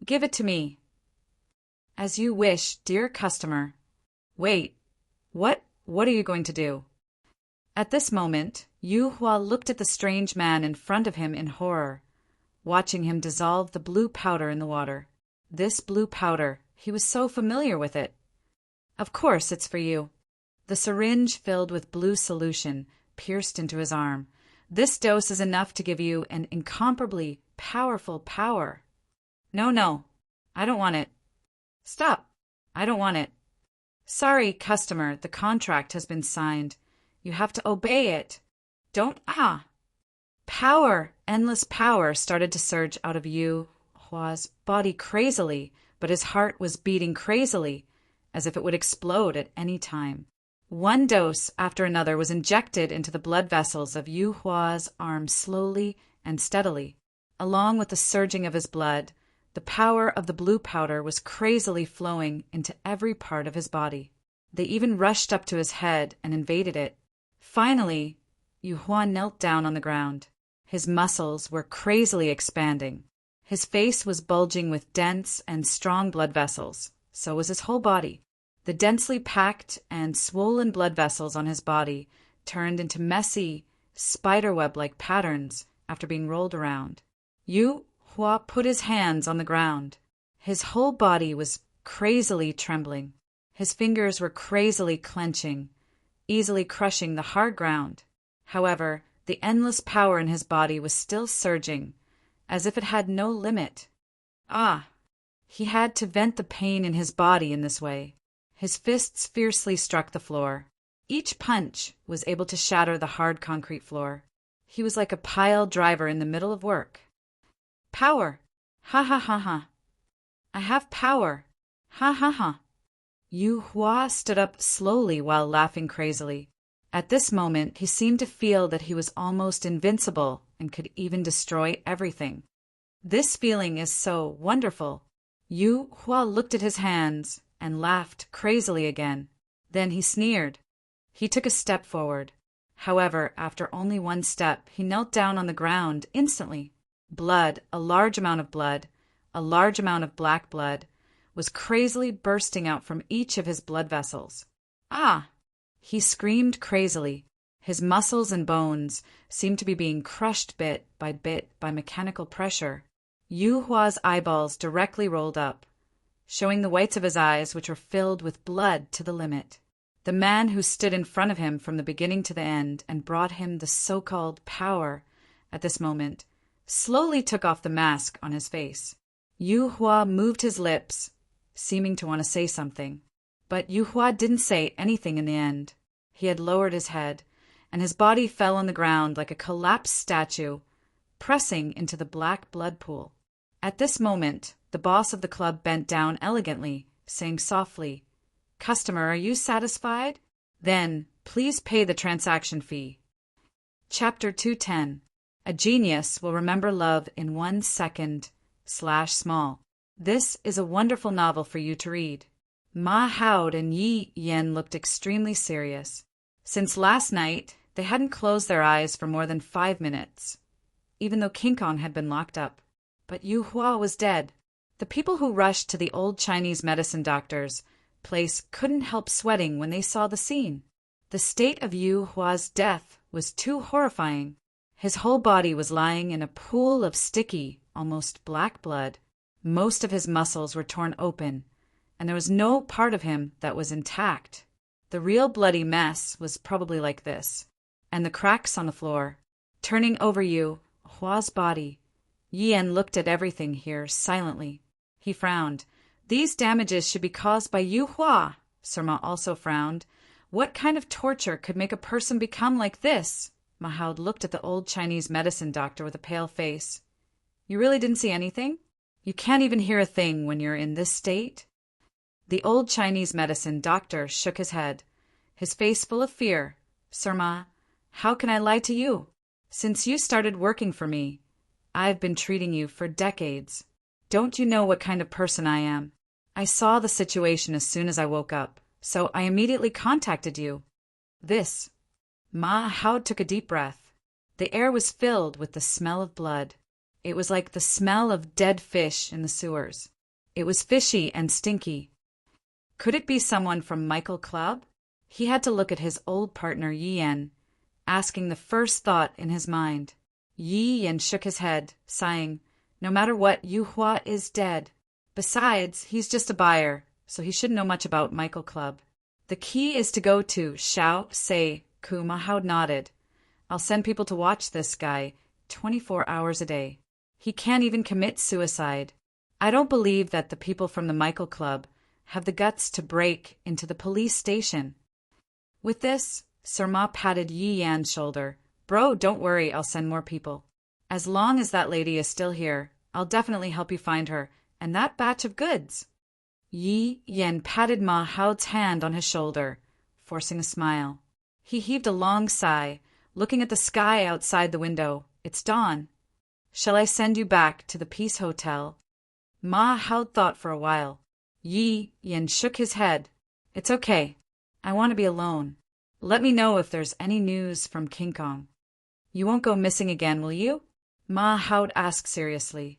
Give it to me." "As you wish, dear customer." "Wait. What are you going to do?" At this moment, Yu Hua looked at the strange man in front of him in horror, watching him dissolve the blue powder in the water. This blue powder, he was so familiar with it. "Of course it's for you." The syringe filled with blue solution pierced into his arm. "This dose is enough to give you an incomparably powerful power." No, I don't want it." "Stop. I don't want it." "Sorry, customer, the contract has been signed. You have to obey it. Don't Power, endless power started to surge out of Yu Hua's body crazily, but his heart was beating crazily, as if it would explode at any time. One dose after another was injected into the blood vessels of Yu Hua's arm slowly and steadily. Along with the surging of his blood, the power of the blue powder was crazily flowing into every part of his body. They even rushed up to his head and invaded it. Finally, Yu Hua knelt down on the ground. His muscles were crazily expanding. His face was bulging with dense and strong blood vessels. So was his whole body. The densely packed and swollen blood vessels on his body turned into messy, spiderweb-like patterns after being rolled around. Yu Hua put his hands on the ground. His whole body was crazily trembling. His fingers were crazily clenching, easily crushing the hard ground. However, the endless power in his body was still surging, as if it had no limit. He had to vent the pain in his body in this way. His fists fiercely struck the floor. Each punch was able to shatter the hard concrete floor. He was like a pile driver in the middle of work. "Power! Ha ha ha ha! I have power! Ha ha ha!" Yu Hua stood up slowly while laughing crazily. At this moment, he seemed to feel that he was almost invincible and could even destroy everything. This feeling is so wonderful. Yu Hua looked at his hands and laughed crazily again. Then he sneered. He took a step forward. However, after only one step, he knelt down on the ground instantly. Blood, a large amount of blood, a large amount of black blood, was crazily bursting out from each of his blood vessels. "Ah!" He screamed crazily. His muscles and bones seemed to be being crushed bit by mechanical pressure. Yu Hua's eyeballs directly rolled up, showing the whites of his eyes, which were filled with blood to the limit. The man who stood in front of him from the beginning to the end and brought him the so-called power at this moment slowly took off the mask on his face. Yu Hua moved his lips, seeming to want to say something. But Yu Hua didn't say anything in the end. He had lowered his head, and his body fell on the ground like a collapsed statue, pressing into the black blood pool. At this moment, the boss of the club bent down elegantly, saying softly, "Customer, are you satisfied? Then, please pay the transaction fee." Chapter 210. A Genius Will Remember Love in 1 Second /small. This is a wonderful novel for you to read. Ma Haod and Yi Yen looked extremely serious. Since last night, they hadn't closed their eyes for more than 5 minutes, even though King Kong had been locked up. But Yu Hua was dead. The people who rushed to the old Chinese medicine doctor's place couldn't help sweating when they saw the scene. The state of Yu Hua's death was too horrifying. His whole body was lying in a pool of sticky, almost black blood. Most of his muscles were torn open, and there was no part of him that was intact. The real bloody mess was probably like this, and the cracks on the floor. Turning over Yu Hua's body, Yen looked at everything here silently. He frowned. These damages should be caused by Yu Hua. Sima also frowned. What kind of torture could make a person become like this? Mahaud looked at the old Chinese medicine doctor with a pale face. You really didn't see anything? You can't even hear a thing when you're in this state? The old Chinese medicine doctor shook his head, his face full of fear. Sima, how can I lie to you? Since you started working for me, I've been treating you for decades. Don't you know what kind of person I am? I saw the situation as soon as I woke up, so I immediately contacted you. Ma Hao took a deep breath. The air was filled with the smell of blood. It was like the smell of dead fish in the sewers. It was fishy and stinky. Could it be someone from Michael Club? He had to look at his old partner Yi Yen, asking the first thought in his mind. Yi Yen shook his head, sighing, no matter what, Yu Hua is dead. Besides, he's just a buyer, so he shouldn't know much about Michael Club. The key is to go to Xiao Sei Ku. Mahaud nodded. I'll send people to watch this guy 24 hours a day. He can't even commit suicide. I don't believe that the people from the Michael Club have the guts to break into the police station. With this, Sima patted Yi Yan's shoulder. Bro, don't worry, I'll send more people. As long as that lady is still here, I'll definitely help you find her and that batch of goods. Yi Yan patted Ma Hao's hand on his shoulder, forcing a smile. He heaved a long sigh, looking at the sky outside the window. It's dawn. Shall I send you back to the Peace Hotel? Ma Hao thought for a while. Yi Yan shook his head. It's okay. I want to be alone. Let me know if there's any news from King Kong. You won't go missing again, will you? Ma Hao asked seriously.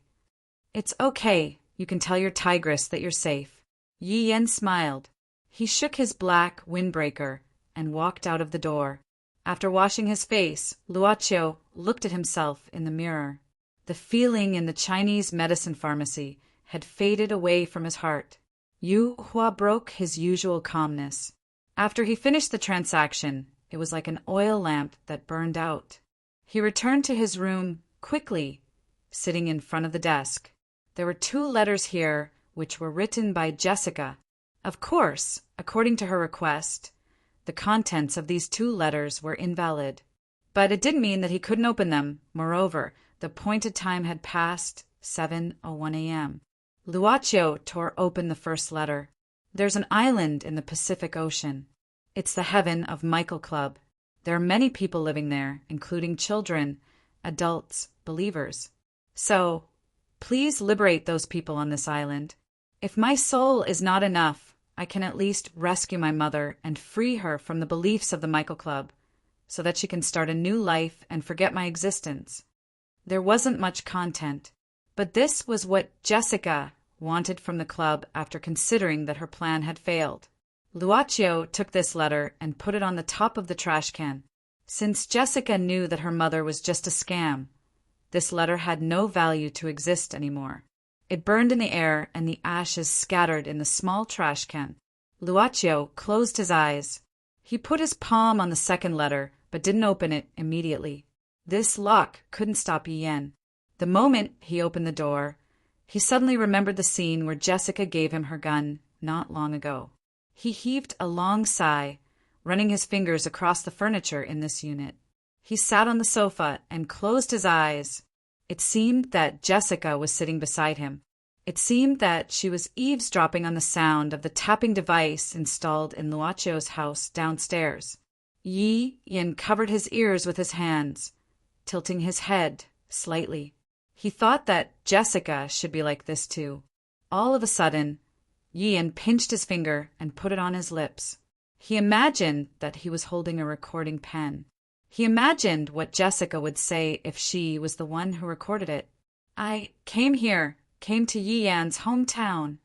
It's okay. You can tell your tigress that you're safe. Yi Yan smiled. He shook his black windbreaker and walked out of the door. After washing his face, Luoqiu looked at himself in the mirror. The feeling in the Chinese medicine pharmacy had faded away from his heart. Yu Hua broke his usual calmness. After he finished the transaction, it was like an oil lamp that burned out. He returned to his room quickly, sitting in front of the desk. There were 2 letters here which were written by Jessica. Of course, according to her request, the contents of these 2 letters were invalid. But it didn't mean that he couldn't open them. Moreover, the appointed time had passed, 7:01 a.m. Luoqiu tore open the first letter. There's an island in the Pacific Ocean. It's the heaven of Michael Club. There are many people living there, including children, adults, believers. So, please liberate those people on this island. If my soul is not enough, I can at least rescue my mother and free her from the beliefs of the Michael Club, so that she can start a new life and forget my existence. There wasn't much content, but this was what Jessica wanted from the club after considering that her plan had failed. Luoqiu took this letter and put it on the top of the trash can. Since Jessica knew that her mother was just a scam, this letter had no value to exist anymore. It burned in the air and the ashes scattered in the small trash can. Luoqiu closed his eyes. He put his palm on the second letter, but didn't open it immediately. This lock couldn't stop Yi Yan. The moment he opened the door, he suddenly remembered the scene where Jessica gave him her gun not long ago. He heaved a long sigh, running his fingers across the furniture in this unit. He sat on the sofa and closed his eyes. It seemed that Jessica was sitting beside him. It seemed that she was eavesdropping on the sound of the tapping device installed in Luacio's house downstairs. Yi Yin covered his ears with his hands, tilting his head slightly. He thought that Jessica should be like this too. All of a sudden, Yi Yin pinched his finger and put it on his lips. He imagined that he was holding a recording pen. He imagined what Jessica would say if she was the one who recorded it. I came to Yi Yan's hometown.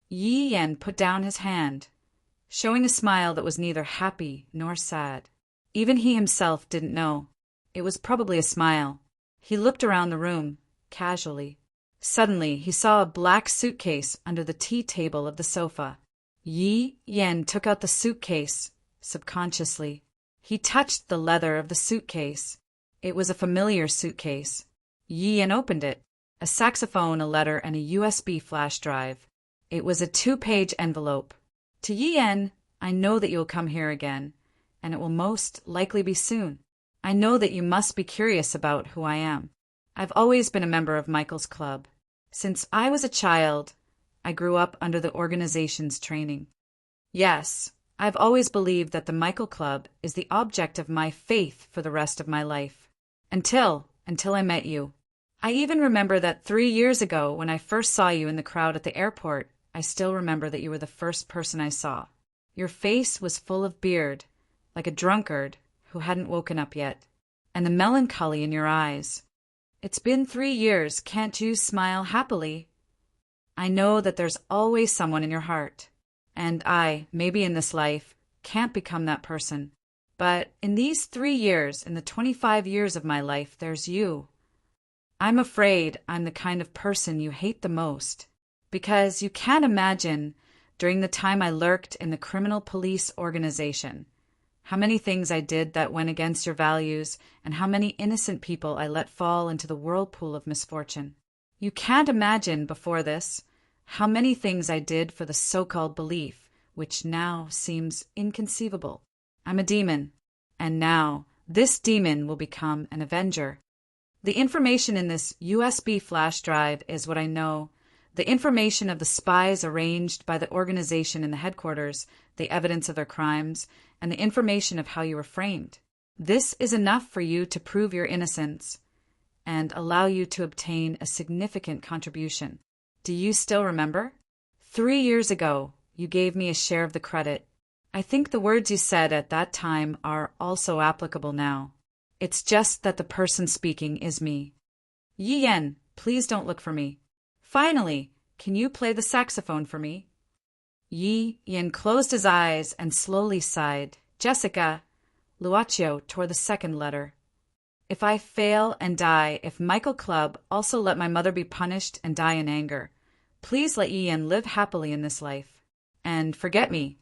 Yi Yan put down his hand, showing a smile that was neither happy nor sad. Even he himself didn't know. It was probably a smile. He looked around the room, casually. Suddenly, he saw a black suitcase under the tea table of the sofa. Yi Yan took out the suitcase, subconsciously. He touched the leather of the suitcase. It was a familiar suitcase. Yi Yan opened it. A saxophone, a letter, and a USB flash drive. It was a 2-page envelope. To Yi Yan, I know that you'll come here again, and it will most likely be soon. I know that you must be curious about who I am. I've always been a member of Michael's club. Since I was a child, I grew up under the organization's training. Yes, I've always believed that the Michael Club is the object of my faith for the rest of my life. Until I met you. I even remember that 3 years ago when I first saw you in the crowd at the airport, I still remember that you were the first person I saw. Your face was full of beard, like a drunkard who hadn't woken up yet, and the melancholy in your eyes. It's been 3 years, can't you smile happily? I know that there's always someone in your heart. And I, maybe in this life, can't become that person. But in these 3 years, in the 25 years of my life, there's you. I'm afraid I'm the kind of person you hate the most. Because you can't imagine, during the time I lurked in the criminal police organization, how many things I did that went against your values, and how many innocent people I let fall into the whirlpool of misfortune. You can't imagine, before this, how many things I did for the so-called belief, which now seems inconceivable. I'm a demon, and now this demon will become an avenger. The information in this USB flash drive is what I know, the information of the spies arranged by the organization in the headquarters, the evidence of their crimes, and the information of how you were framed. This is enough for you to prove your innocence and allow you to obtain a significant contribution. Do you still remember? 3 years ago, you gave me a share of the credit. I think the words you said at that time are also applicable now. It's just that the person speaking is me. Yi Yan, please don't look for me. Finally, can you play the saxophone for me? Yi Yan closed his eyes and slowly sighed. Jessica. Luacio tore the second letter. If I fail and die, if Michael Club also let my mother be punished and die in anger, please let Yi Yan live happily in this life. And forget me.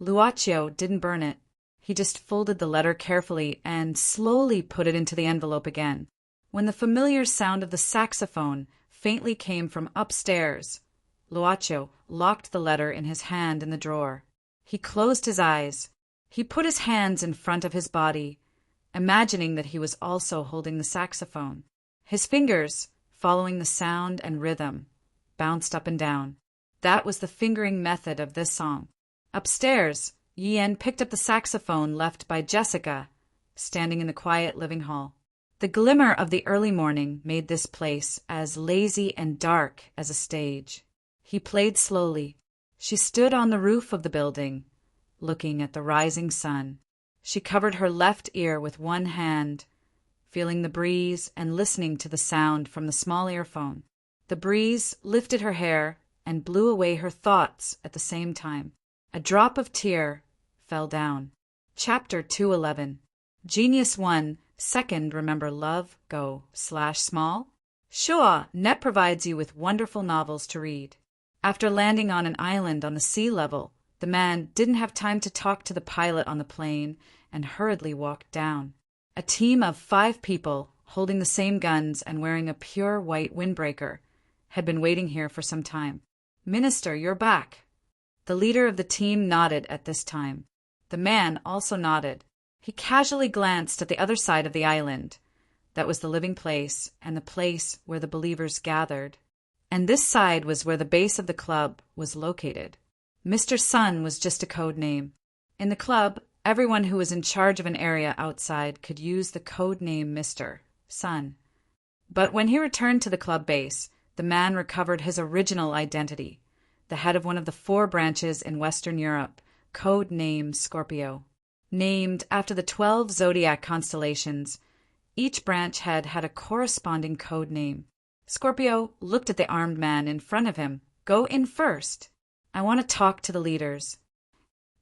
Luacio didn't burn it. He just folded the letter carefully and slowly put it into the envelope again. When the familiar sound of the saxophone faintly came from upstairs, Luacio locked the letter in his hand in the drawer. He closed his eyes. He put his hands in front of his body, imagining that he was also holding the saxophone. His fingers, following the sound and rhythm, bounced up and down. That was the fingering method of this song. Upstairs, Yi Yan picked up the saxophone left by Jessica, standing in the quiet living hall. The glimmer of the early morning made this place as lazy and dark as a stage. He played slowly. She stood on the roof of the building, looking at the rising sun. She covered her left ear with one hand, feeling the breeze and listening to the sound from the small earphone. The breeze lifted her hair and blew away her thoughts at the same time. A drop of tear fell down. Chapter 211. Genius 1. Second, remember love, go, /small. Sure, Net provides you with wonderful novels to read. After landing on an island on the sea level, the man didn't have time to talk to the pilot on the plane and hurriedly walked down. A team of 5 people, holding the same guns and wearing a pure white windbreaker, had been waiting here for some time. Minister, you're back. The leader of the team nodded at this time. The man also nodded. He casually glanced at the other side of the island, that was the living place and the place where the believers gathered. And this side was where the base of the club was located. Mr. Sun was just a code name. In the club, everyone who was in charge of an area outside could use the code name Mr. Sun. But when he returned to the club base, the man recovered his original identity, the head of one of the 4 branches in Western Europe, code name Scorpio. Named after the 12 zodiac constellations, each branch head had a corresponding code name. Scorpio looked at the armed man in front of him. "Go in first. I want to talk to the leaders."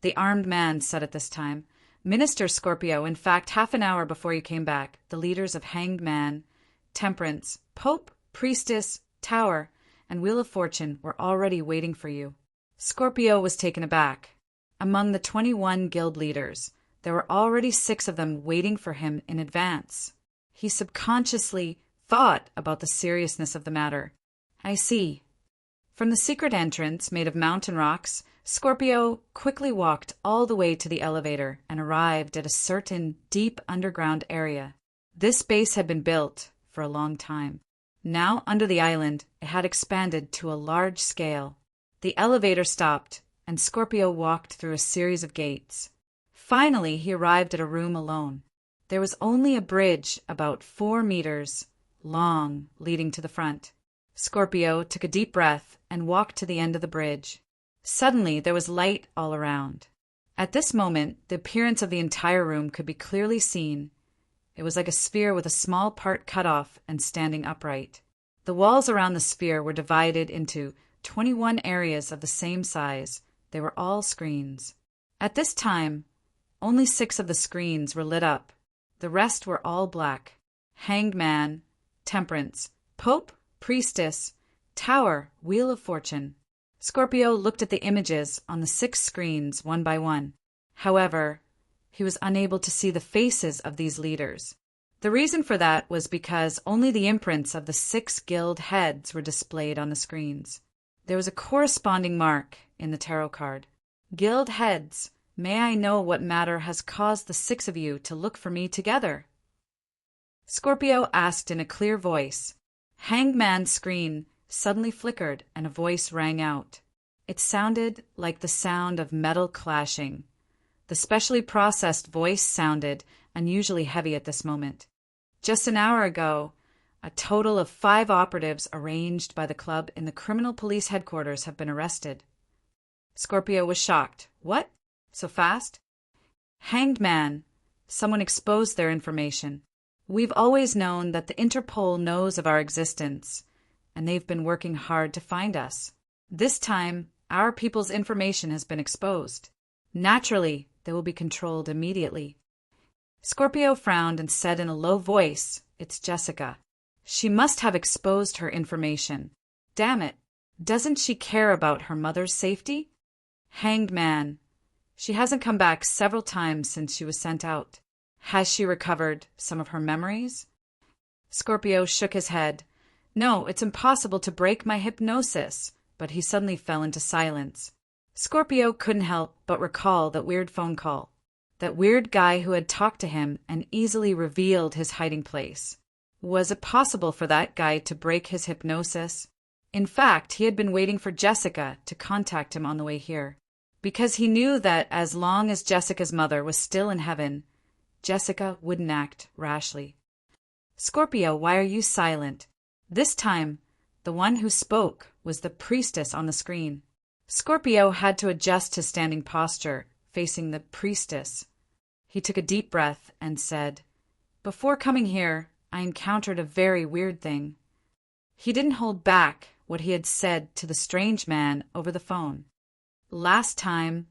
The armed man said at this time, "Minister Scorpio, in fact, half an hour before you came back, the leaders of Hanged Man, Temperance, Pope, Priestess, Tower, and Wheel of Fortune were already waiting for you." Scorpio was taken aback. Among the 21 guild leaders, there were already 6 of them waiting for him in advance. He subconsciously thought about the seriousness of the matter. "I see." From the secret entrance, made of mountain rocks, Scorpio quickly walked all the way to the elevator and arrived at a certain deep underground area. This base had been built for a long time. Now, under the island, it had expanded to a large scale. The elevator stopped, and Scorpio walked through a series of gates. Finally, he arrived at a room alone. There was only a bridge about 4 meters long leading to the front. Scorpio took a deep breath and walked to the end of the bridge. Suddenly, there was light all around. At this moment, the appearance of the entire room could be clearly seen. It was like a sphere with a small part cut off and standing upright. The walls around the sphere were divided into 21 areas of the same size. They were all screens. At this time, only 6 of the screens were lit up. The rest were all black. Hanged Man, Temperance, Pope, Priestess, Tower, Wheel of Fortune. Scorpio looked at the images on the 6 screens one by one. However, he was unable to see the faces of these leaders. The reason for that was because only the imprints of the 6 guild heads were displayed on the screens. There was a corresponding mark in the tarot card. "Guild heads, may I know what matter has caused the 6 of you to look for me together?" Scorpio asked in a clear voice. Hanged Man's screen suddenly flickered and a voice rang out. It sounded like the sound of metal clashing. The specially processed voice sounded unusually heavy at this moment. "Just an hour ago, a total of 5 operatives arranged by the club in the criminal police headquarters have been arrested." Scorpio was shocked. "What? So fast?" "Hanged Man. Someone exposed their information. We've always known that the Interpol knows of our existence, and they've been working hard to find us. This time, our people's information has been exposed. Naturally, they will be controlled immediately." Scorpio frowned and said in a low voice, "It's Jessica. She must have exposed her information. Damn it, doesn't she care about her mother's safety?" Hanged Man. "She hasn't come back several times since she was sent out. Has she recovered some of her memories?" Scorpio shook his head. "No, it's impossible to break my hypnosis," but he suddenly fell into silence. Scorpio couldn't help but recall that weird phone call. That weird guy who had talked to him and easily revealed his hiding place. Was it possible for that guy to break his hypnosis? In fact, he had been waiting for Jessica to contact him on the way here, because he knew that as long as Jessica's mother was still in heaven, Jessica wouldn't act rashly. "Scorpio, why are you silent?" This time, the one who spoke was the priestess on the screen. Scorpio had to adjust his standing posture, facing the priestess. He took a deep breath and said, "Before coming here, I encountered a very weird thing." He didn't hold back what he had said to the strange man over the phone. Last time,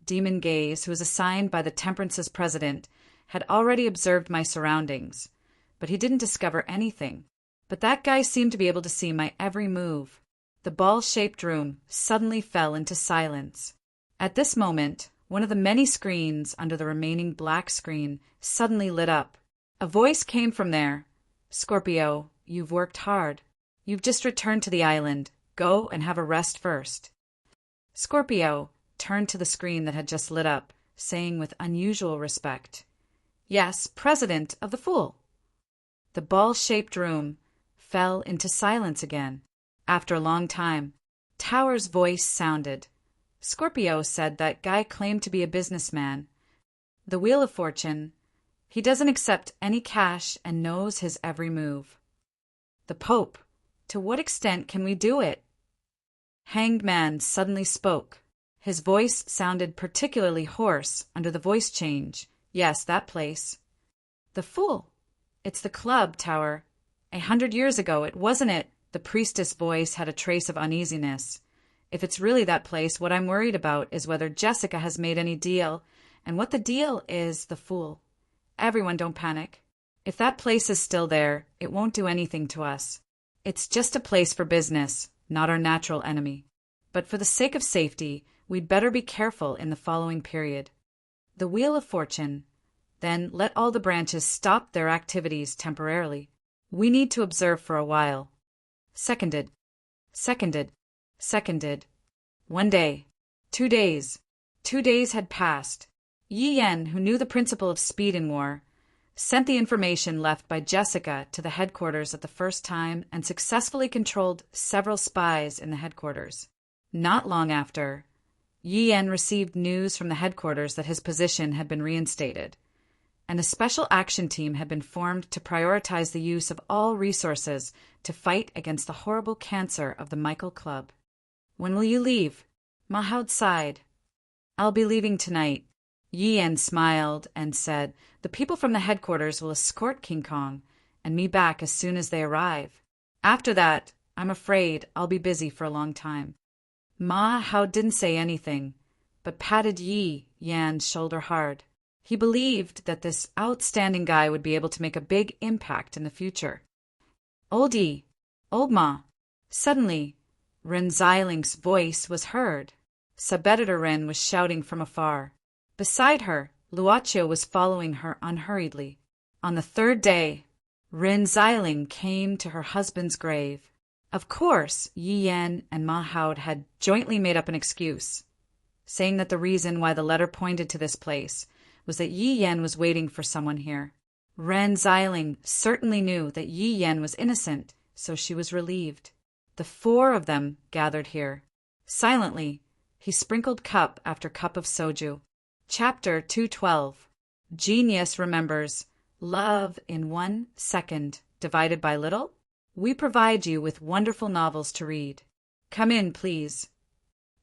Demon Gaze, who was assigned by the Temperance's president, had already observed my surroundings, but he didn't discover anything. But that guy seemed to be able to see my every move. The ball-shaped room suddenly fell into silence. At this moment, one of the many screens under the remaining black screen suddenly lit up. A voice came from there. "Scorpio, you've worked hard. You've just returned to the island. Go and have a rest first." Scorpio turned to the screen that had just lit up, saying with unusual respect, "Yes, President of the Fool." The ball-shaped room fell into silence again. After a long time, Tower's voice sounded. Scorpio said that guy claimed to be a businessman. The Wheel of Fortune. He doesn't accept any cash and knows his every move. The Pope. To what extent can we do it? Hanged Man suddenly spoke. His voice sounded particularly hoarse under the voice change. Yes, that place. The Fool. It's the club, Tower. 100 years ago, it wasn't it? The priestess voice had a trace of uneasiness. If it's really that place, what I'm worried about is whether Jessica has made any deal, and what the deal is, the Fool. Everyone don't panic. If that place is still there, it won't do anything to us. It's just a place for business, not our natural enemy. But for the sake of safety, we'd better be careful in the following period. The Wheel of Fortune. Then let all the branches stop their activities temporarily. We need to observe for a while. Seconded. Seconded. Seconded. 1 day. 2 days. 2 days had passed. Yi Yan, who knew the principle of speed in war, sent the information left by Jessica to the headquarters at the first time and successfully controlled several spies in the headquarters. Not long after, Yi Yan received news from the headquarters that his position had been reinstated, and a special action team had been formed to prioritize the use of all resources to fight against the horrible cancer of the Michael Club. When will you leave? Mahoud sighed. I'll be leaving tonight. Yi Yan smiled and said, the people from the headquarters will escort King Kong and me back as soon as they arrive. After that, I'm afraid I'll be busy for a long time. Mahoud didn't say anything, but patted Yi Yan's shoulder hard. He believed that this outstanding guy would be able to make a big impact in the future. Old Yi, old Ma. Suddenly, Ren Xilin's voice was heard. Sub-editor Ren was shouting from afar. Beside her, Luocio was following her unhurriedly. On the 3rd day, Ren Xiling came to her husband's grave. Of course, Yi Yan and Mahoud had jointly made up an excuse, saying that the reason why the letter pointed to this place was that Yi Yan was waiting for someone here. Ren Xiling certainly knew that Yi Yan was innocent, so she was relieved. The 4 of them gathered here. Silently, he sprinkled cup after cup of soju. Chapter 212. Genius remembers. Love in 1 second, divided by little? We provide you with wonderful novels to read. Come in, please.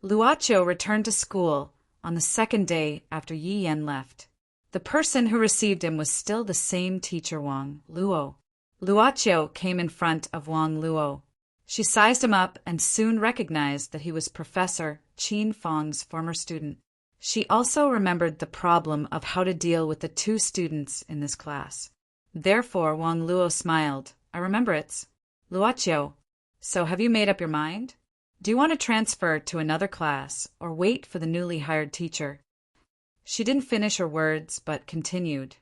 Luocio returned to school on the 2nd day after Yi Yan left. The person who received him was still the same teacher, Wang Luo. Luocio came in front of Wang Luo. She sized him up and soon recognized that he was Professor Qin Feng's former student. She also remembered the problem of how to deal with the 2 students in this class. Therefore, Wang Luo smiled. I remember it. Luocio, so have you made up your mind? Do you want to transfer to another class or wait for the newly hired teacher? She didn't finish her words, but continued.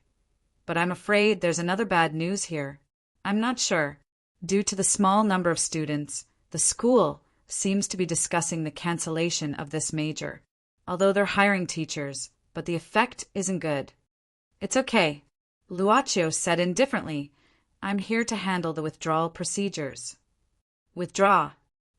But I'm afraid there's another bad news here. I'm not sure. Due to the small number of students, the school seems to be discussing the cancellation of this major. Although they're hiring teachers, but the effect isn't good. It's okay. Luocio said indifferently, I'm here to handle the withdrawal procedures. Withdraw.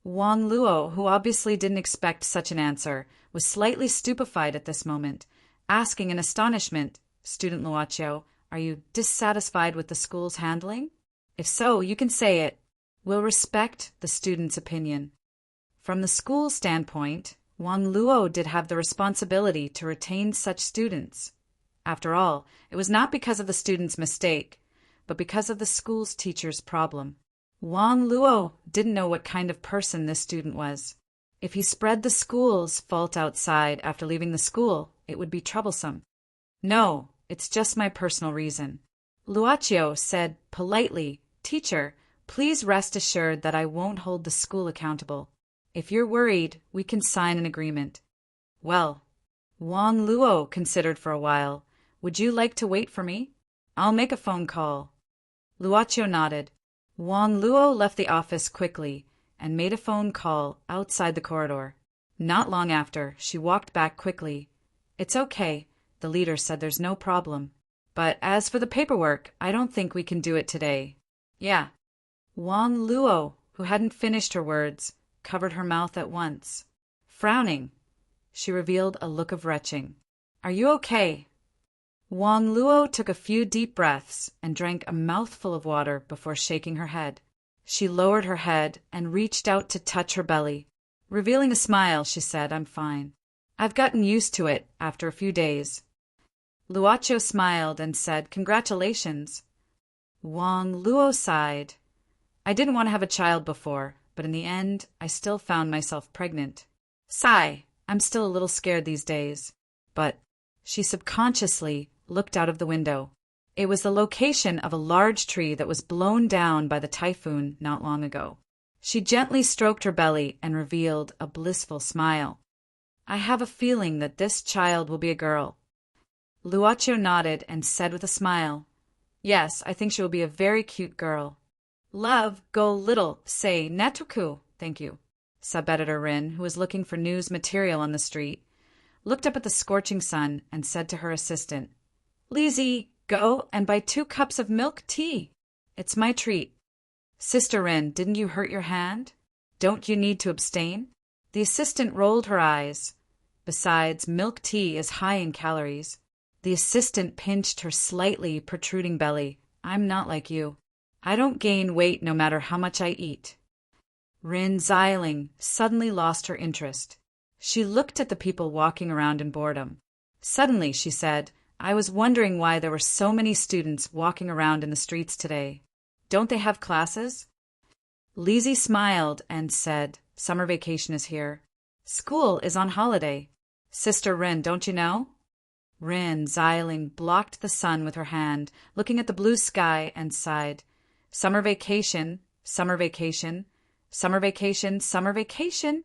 Wang Luo, who obviously didn't expect such an answer, was slightly stupefied at this moment, asking in astonishment, Student Luocio, are you dissatisfied with the school's handling? If so, you can say it. We'll respect the student's opinion. From the school standpoint, Wang Luo did have the responsibility to retain such students. After all, it was not because of the student's mistake, but because of the school's teacher's problem. Wang Luo didn't know what kind of person this student was. If he spread the school's fault outside after leaving the school, it would be troublesome. No, it's just my personal reason. Luocio said politely, Teacher, please rest assured that I won't hold the school accountable. If you're worried, we can sign an agreement. Well, Wang Luo considered for a while. Would you like to wait for me? I'll make a phone call. Luocio nodded. Wang Luo left the office quickly and made a phone call outside the corridor. Not long after, she walked back quickly. It's okay, the leader said there's no problem. But as for the paperwork, I don't think we can do it today. Yeah. Wang Luo, who hadn't finished her words, covered her mouth at once. Frowning, she revealed a look of retching. Are you okay? Wang Luo took a few deep breaths and drank a mouthful of water before shaking her head. She lowered her head and reached out to touch her belly. Revealing a smile, she said, I'm fine. I've gotten used to it after a few days. Luocho smiled and said, Congratulations. Wang Luo sighed. I didn't want to have a child before, but in the end, I still found myself pregnant. Sigh, I'm still a little scared these days. But she subconsciously looked out of the window. It was the location of a large tree that was blown down by the typhoon not long ago. She gently stroked her belly and revealed a blissful smile. I have a feeling that this child will be a girl. Luocho nodded and said with a smile, Yes, I think she will be a very cute girl. Love, go little, say netuku, thank you. Sub-editor Rin, who was looking for news material on the street, looked up at the scorching sun and said to her assistant, Lizzie, go and buy 2 cups of milk tea. It's my treat. Sister Rin, didn't you hurt your hand? Don't you need to abstain? The assistant rolled her eyes. Besides, milk tea is high in calories. The assistant pinched her slightly protruding belly. I'm not like you. I don't gain weight no matter how much I eat. Rin Xiling suddenly lost her interest. She looked at the people walking around in boredom. Suddenly, she said, I was wondering why there were so many students walking around in the streets today. Don't they have classes? Lizzie smiled and said, Summer vacation is here. School is on holiday. Sister Rin, don't you know? Rin Xiling blocked the sun with her hand, looking at the blue sky, and sighed. Summer vacation, summer vacation, summer vacation, summer vacation.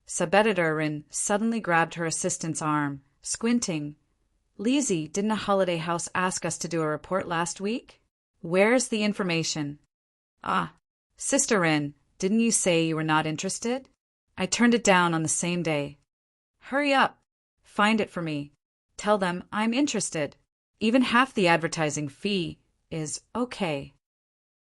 Sub-editor Rin suddenly grabbed her assistant's arm, squinting. Lizzie, didn't a holiday house ask us to do a report last week? Where's the information? Ah, Sister Rin, didn't you say you were not interested? I turned it down on the same day. Hurry up. Find it for me. Tell them I'm interested. Even half the advertising fee is okay.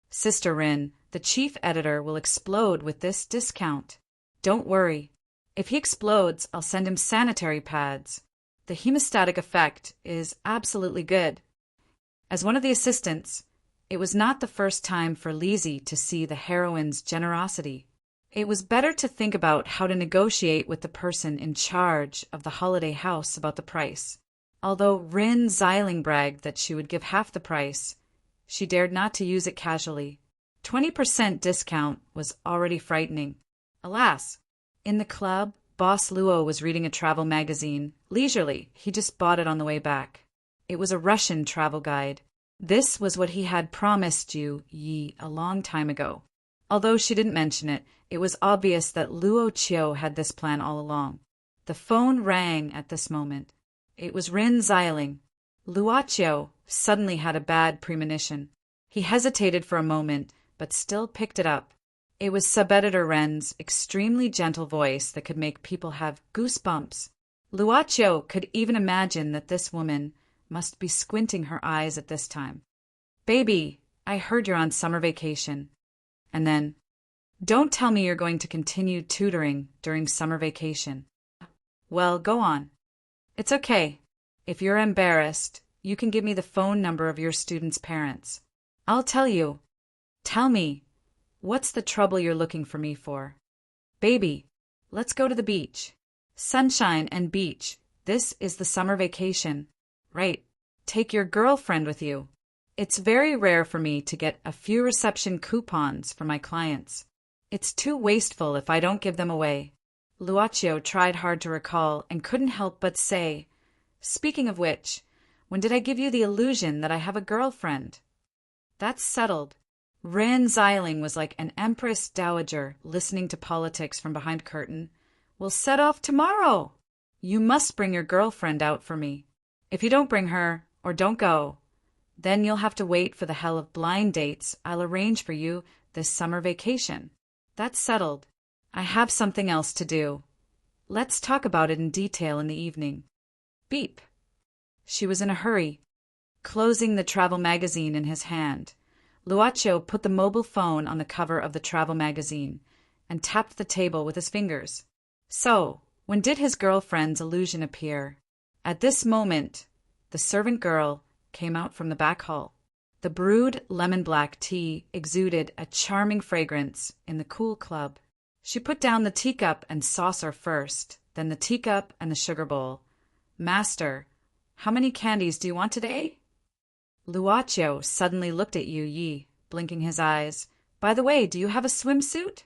Sister Rin, the chief editor will explode with this discount. Don't worry. If he explodes, I'll send him sanitary pads. The hemostatic effect is absolutely good. As one of the assistants, it was not the first time for Lizzie to see the heroine's generosity. It was better to think about how to negotiate with the person in charge of the holiday house about the price. Although Rin Xiling bragged that she would give half the price, she dared not to use it casually. 20% discount was already frightening. Alas, in the club, Boss Luo was reading a travel magazine. Leisurely, he just bought it on the way back. It was a Russian travel guide. This was what he had promised Yi a long time ago. Although she didn't mention it, it was obvious that Luo Qiu had this plan all along. The phone rang at this moment. It was Rin Xiling. Luo Qiu suddenly had a bad premonition. He hesitated for a moment, but still picked it up. It was sub-editor Ren's extremely gentle voice that could make people have goosebumps. Luo Qiu could even imagine that this woman must be squinting her eyes at this time. Baby, I heard you're on summer vacation. And then, don't tell me you're going to continue tutoring during summer vacation. Well, go on. It's okay. If you're embarrassed, you can give me the phone number of your students' parents. I'll tell you. Tell me, what's the trouble you're looking for me for? Baby, let's go to the beach. Sunshine and beach. This is the summer vacation. Right. Take your girlfriend with you. It's very rare for me to get a few reception coupons for my clients. It's too wasteful if I don't give them away. Luo Qiu tried hard to recall and couldn't help but say, Speaking of which, when did I give you the illusion that I have a girlfriend? That's settled. Rin Xiling was like an empress dowager listening to politics from behind a curtain. We'll set off tomorrow. You must bring your girlfriend out for me. If you don't bring her, or don't go, then you'll have to wait for the hell of blind dates I'll arrange for you this summer vacation. That's settled. I have something else to do. Let's talk about it in detail in the evening. Beep. She was in a hurry, closing the travel magazine in his hand. Luaccio put the mobile phone on the cover of the travel magazine and tapped the table with his fingers. So, when did his girlfriend's illusion appear? At this moment, the servant girl came out from the back hall. The brewed lemon-black tea exuded a charming fragrance in the cool club. She put down the teacup and saucer first, then the teacup and the sugar bowl. "Master, how many candies do you want today?" Luaccio suddenly looked at Yi, blinking his eyes. "By the way, do you have a swimsuit?"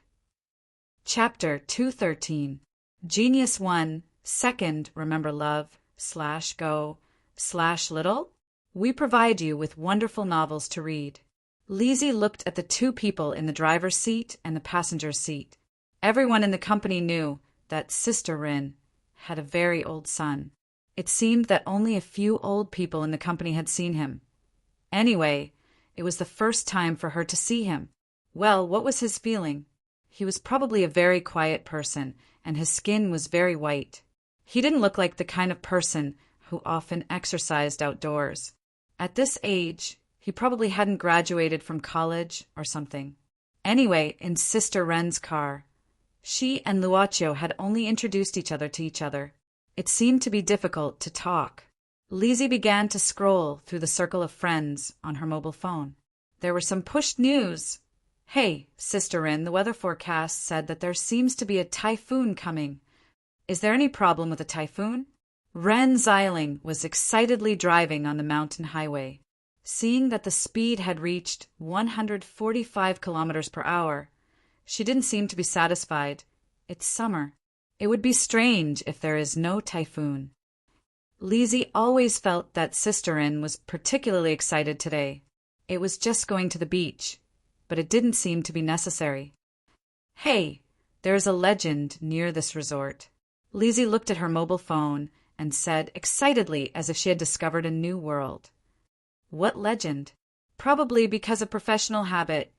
Chapter 213. Genius 1. Second, remember love, /go, /little? We provide you with wonderful novels to read. Lizzie looked at the two people in the driver's seat and the passenger's seat. Everyone in the company knew that Sister Rin had a very old son. It seemed that only a few old people in the company had seen him. Anyway, it was the first time for her to see him. Well, what was his feeling? He was probably a very quiet person, and his skin was very white. He didn't look like the kind of person who often exercised outdoors. At this age, he probably hadn't graduated from college or something. Anyway, in Sister Wren's car, she and Luaccio had only introduced each other to each other. It seemed to be difficult to talk. Lizzie began to scroll through the circle of friends on her mobile phone. There were some pushed news. "Hey, Sister Wren, the weather forecast said that there seems to be a typhoon coming. Is there any problem with a typhoon?" Ren Xiling was excitedly driving on the mountain highway. Seeing that the speed had reached 145 kilometers per hour, she didn't seem to be satisfied. It's summer. It would be strange if there is no typhoon. Lizzie always felt that Sister Rin was particularly excited today. It was just going to the beach, but it didn't seem to be necessary. "Hey, there is a legend near this resort." Lizzie looked at her mobile phone and said excitedly as if she had discovered a new world. "What legend?" Probably because of professional habit,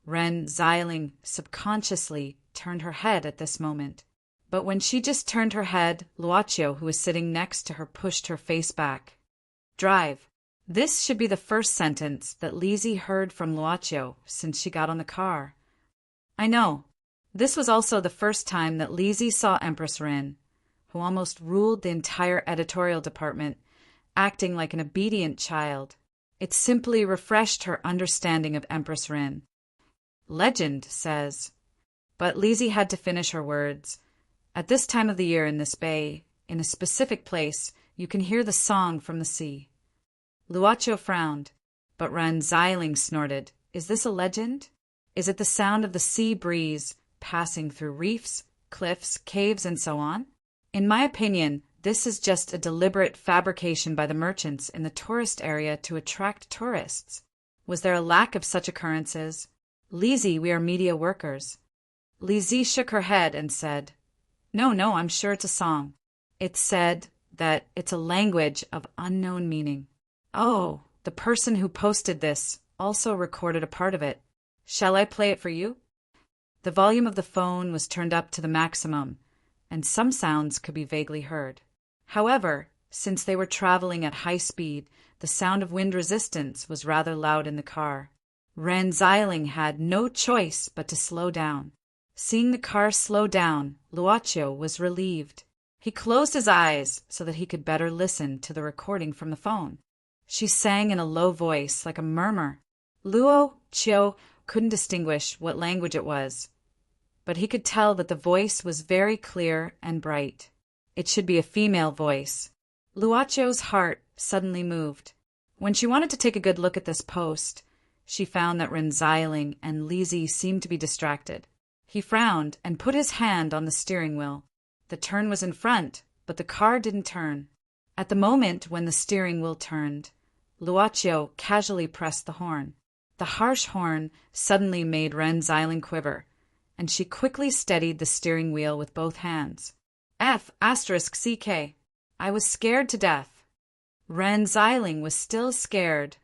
Ren Xiling subconsciously turned her head at this moment. But when she just turned her head, Luaccio, who was sitting next to her, pushed her face back. "Drive." This should be the first sentence that Lizzie heard from Luaccio since she got on the car. I know. This was also the first time that Lizzie saw Empress Rin, who almost ruled the entire editorial department, acting like an obedient child. It simply refreshed her understanding of Empress Rin. "Legend says." But Lizzie had to finish her words. At this time of the year in this bay, in a specific place, you can hear the song from the sea. Luaccio frowned, but Ren Xiling snorted. "Is this a legend? Is it the sound of the sea breeze passing through reefs, cliffs, caves, and so on? In my opinion, this is just a deliberate fabrication by the merchants in the tourist area to attract tourists. Was there a lack of such occurrences? Lizzie, we are media workers." Lizzie shook her head and said, No, I'm sure it's a song. It's said that it's a language of unknown meaning. Oh, the person who posted this also recorded a part of it. Shall I play it for you? The volume of the phone was turned up to the maximum, and some sounds could be vaguely heard. However, since they were traveling at high speed, the sound of wind resistance was rather loud in the car. Ren Xiling had no choice but to slow down. Seeing the car slow down, Luaccio was relieved. He closed his eyes so that he could better listen to the recording from the phone. She sang in a low voice, like a murmur. Luaccio couldn't distinguish what language it was, but he could tell that the voice was very clear and bright. It should be a female voice. Luaccio's heart suddenly moved. When she wanted to take a good look at this post, she found that Ren Xiling and Lizzie seemed to be distracted. He frowned and put his hand on the steering wheel. The turn was in front, but the car didn't turn. At the moment when the steering wheel turned, Luaccio casually pressed the horn. The harsh horn suddenly made Ren Xiling quiver, and she quickly steadied the steering wheel with both hands. F***CK. I was scared to death. Ren Xiling was still scared,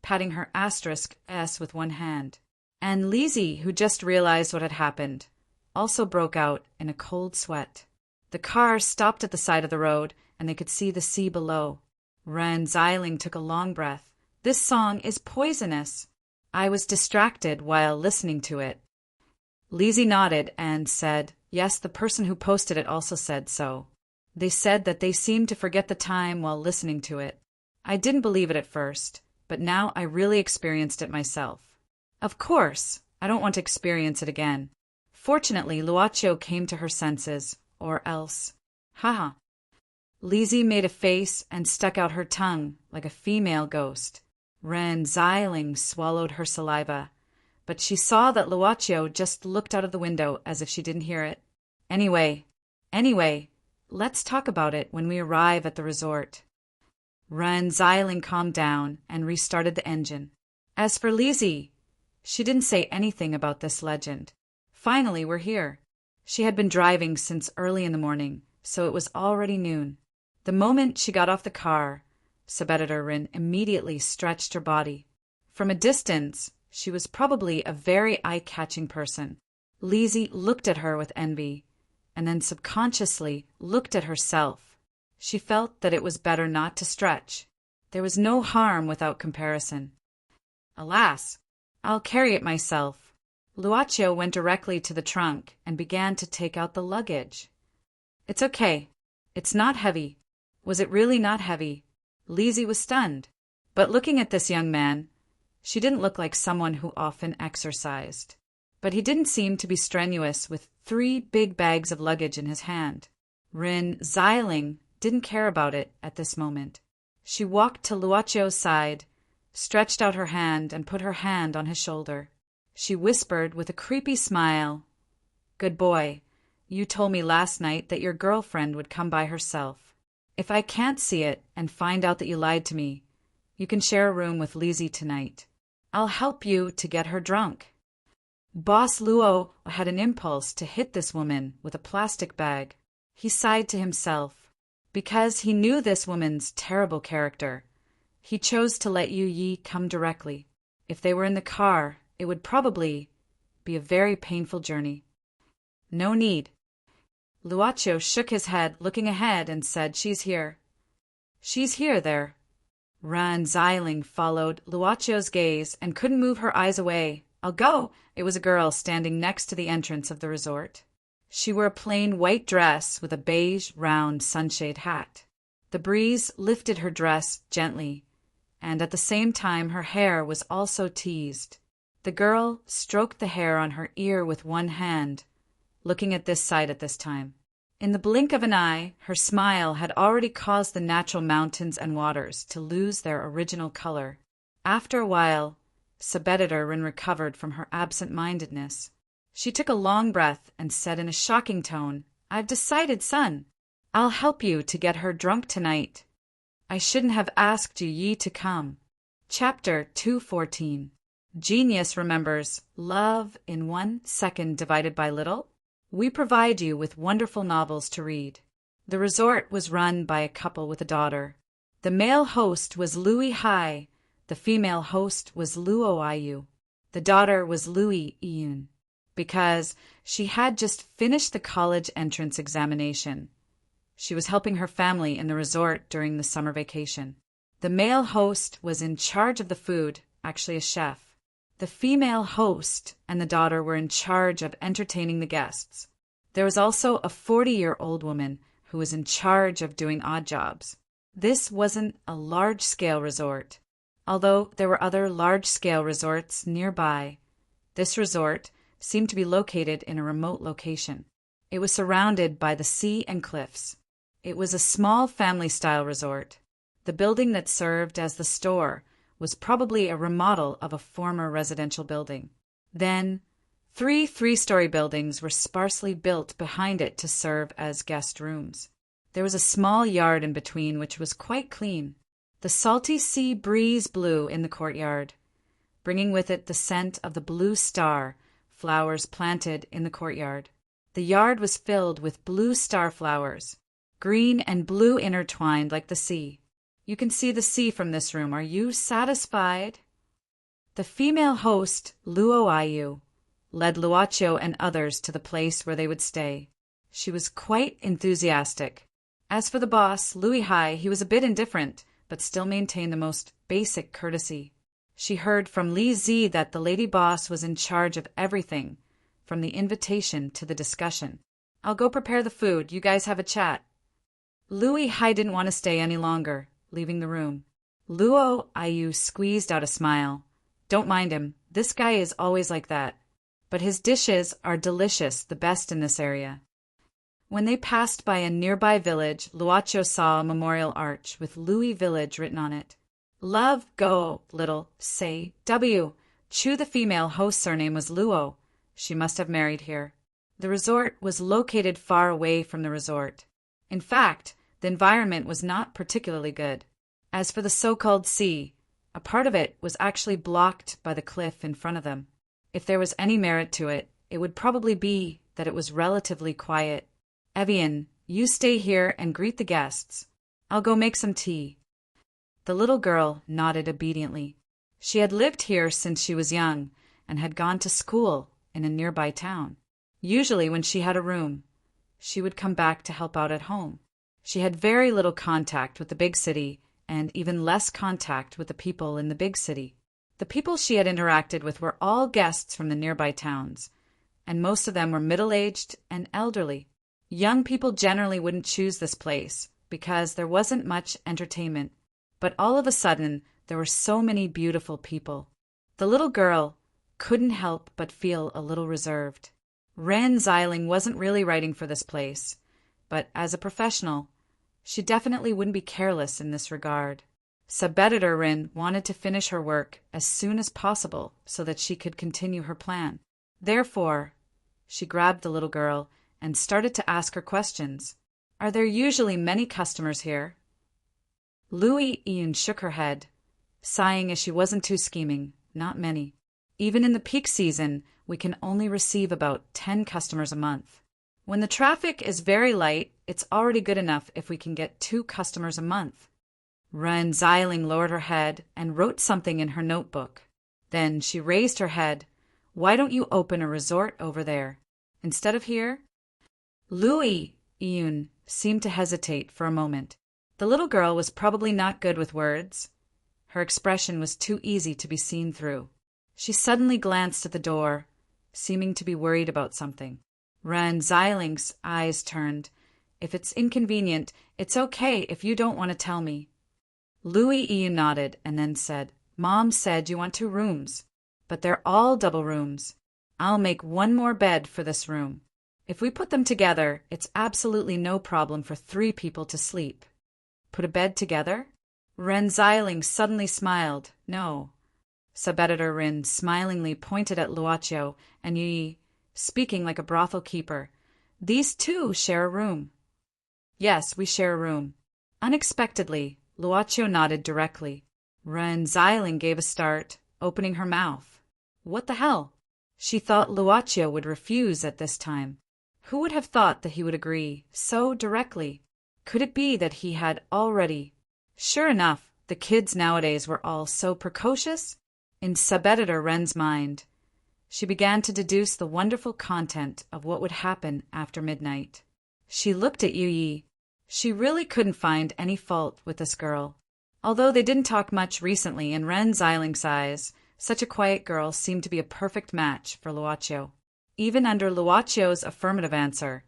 patting her *S with one hand. And Lizzie, who just realized what had happened, also broke out in a cold sweat. The car stopped at the side of the road, and they could see the sea below. Ren Xiling took a long breath. "This song is poisonous." I was distracted while listening to it. Lizzie nodded and said, yes, the person who posted it also said so. They said that they seemed to forget the time while listening to it. I didn't believe it at first, but now I really experienced it myself. Of course, I don't want to experience it again. Fortunately, Luaccio came to her senses, or else. Haha. Lizzie made a face and stuck out her tongue like a female ghost. Ren Xiling swallowed her saliva, but she saw that Luaccio just looked out of the window as if she didn't hear it. Anyway, let's talk about it when we arrive at the resort. Ren Xiling calmed down and restarted the engine. As for Lizzie, she didn't say anything about this legend. Finally, we're here. She had been driving since early in the morning, so it was already noon. The moment she got off the car, Subeditor Rin immediately stretched her body. From a distance, she was probably a very eye-catching person. Lizzie looked at her with envy, and then subconsciously looked at herself. She felt that it was better not to stretch. There was no harm without comparison. Alas, I'll carry it myself. Luaccio went directly to the trunk and began to take out the luggage. It's okay. It's not heavy. Was it really not heavy? Lizzie was stunned. But looking at this young man, she didn't look like someone who often exercised. But he didn't seem to be strenuous with 3 big bags of luggage in his hand. Rin Xiling didn't care about it at this moment. She walked to Luaccio's side, stretched out her hand, and put her hand on his shoulder. She whispered with a creepy smile, "Good boy, you told me last night that your girlfriend would come by herself. If I can't see it and find out that you lied to me, you can share a room with Lizzie tonight. I'll help you to get her drunk." Boss Luo had an impulse to hit this woman with a plastic bag. He sighed to himself. Because he knew this woman's terrible character, he chose to let Yu Yi come directly. If they were in the car, it would probably be a very painful journey. No need. Luaccio shook his head, looking ahead, and said, "She's here." "She's here there." Ren Xiling followed Luaccio's gaze and couldn't move her eyes away. "I'll go." It was a girl standing next to the entrance of the resort. She wore a plain white dress with a beige, round sunshade hat. The breeze lifted her dress gently, and at the same time her hair was also teased. The girl stroked the hair on her ear with one hand, looking at this side at this time. In the blink of an eye, her smile had already caused the natural mountains and waters to lose their original color. After a while, Subeditor Rin recovered from her absent-mindedness. She took a long breath and said in a shocking tone, "I've decided, son. I'll help you to get her drunk tonight. I shouldn't have asked Yu Yi to come." Chapter 214. Genius remembers love in 1 second divided by little. We provide you with wonderful novels to read. The resort was run by a couple with a daughter. The male host was Louis Hai. The female host was Luo Ayu. The daughter was Louis Iyun, because she had just finished the college entrance examination. She was helping her family in the resort during the summer vacation. The male host was in charge of the food, actually a chef. The female host and the daughter were in charge of entertaining the guests. There was also a 40-year-old woman who was in charge of doing odd jobs. This wasn't a large-scale resort. Although there were other large-scale resorts nearby, this resort seemed to be located in a remote location. It was surrounded by the sea and cliffs. It was a small family-style resort. The building that served as the store was probably a remodel of a former residential building. Then, 3 three-story buildings were sparsely built behind it to serve as guest rooms. There was a small yard in between which was quite clean. The salty sea breeze blew in the courtyard, bringing with it the scent of the blue star flowers planted in the courtyard. The yard was filled with blue star flowers, green and blue intertwined like the sea. You can see the sea from this room. Are you satisfied? The female host, Luo Ayu, led Luaccio and others to the place where they would stay. She was quite enthusiastic. As for the boss, Louis Hai, he was a bit indifferent, but still maintained the most basic courtesy. She heard from Li Zi that the lady boss was in charge of everything, from the invitation to the discussion. I'll go prepare the food, you guys have a chat. Louis Hai didn't want to stay any longer, leaving the room. Luo Ayu squeezed out a smile. Don't mind him, this guy is always like that. But his dishes are delicious, the best in this area. When they passed by a nearby village, Luocho saw a memorial arch with Louis Village written on it. Love, go, little, say, W. Chu, the female host's surname was Luo. She must have married here. The resort was located far away from the resort. In fact, the environment was not particularly good. As for the so-called sea, a part of it was actually blocked by the cliff in front of them. If there was any merit to it, it would probably be that it was relatively quiet. Evian, you stay here and greet the guests. I'll go make some tea. The little girl nodded obediently. She had lived here since she was young and had gone to school in a nearby town. Usually when she had a room, she would come back to help out at home. She had very little contact with the big city and even less contact with the people in the big city. The people she had interacted with were all guests from the nearby towns, and most of them were middle-aged and elderly. Young people generally wouldn't choose this place because there wasn't much entertainment, but all of a sudden there were so many beautiful people. The little girl couldn't help but feel a little reserved. Ren Xiling wasn't really writing for this place, but as a professional, she definitely wouldn't be careless in this regard. Sub-editor Rin wanted to finish her work as soon as possible so that she could continue her plan. Therefore, she grabbed the little girl and started to ask her questions. Are there usually many customers here? Louis Ian shook her head, sighing as she wasn't too scheming. Not many. Even in the peak season, we can only receive about 10 customers a month. When the traffic is very light, it's already good enough if we can get 2 customers a month. Ren Xiling lowered her head and wrote something in her notebook. Then she raised her head. Why don't you open a resort over there, instead of here? Louis Ian seemed to hesitate for a moment. The little girl was probably not good with words. Her expression was too easy to be seen through. She suddenly glanced at the door, seeming to be worried about something. Ren Xiling's eyes turned. If it's inconvenient, it's okay if you don't want to tell me. Louis Ian nodded and then said, Mom said you want 2 rooms, but they're all double rooms. I'll make 1 more bed for this room. If we put them together, it's absolutely no problem for 3 people to sleep. Put a bed together? Ren Xiling suddenly smiled. No. Sub-editor Rin smilingly pointed at Luocho and Yi, speaking like a brothel keeper. These 2 share a room. Yes, we share a room. Unexpectedly, Luocho nodded directly. Ren Xiling gave a start, opening her mouth. What the hell? She thought Luocho would refuse at this time. Who would have thought that he would agree so directly? Could it be that he had already? Sure enough, the kids nowadays were all so precocious. In sub-editor Ren's mind, she began to deduce the wonderful content of what would happen after midnight. She looked at Yu Yi. She really couldn't find any fault with this girl. Although they didn't talk much recently in Ren Xiling's eyes, such a quiet girl seemed to be a perfect match for Luocho. Even under Luocho's affirmative answer,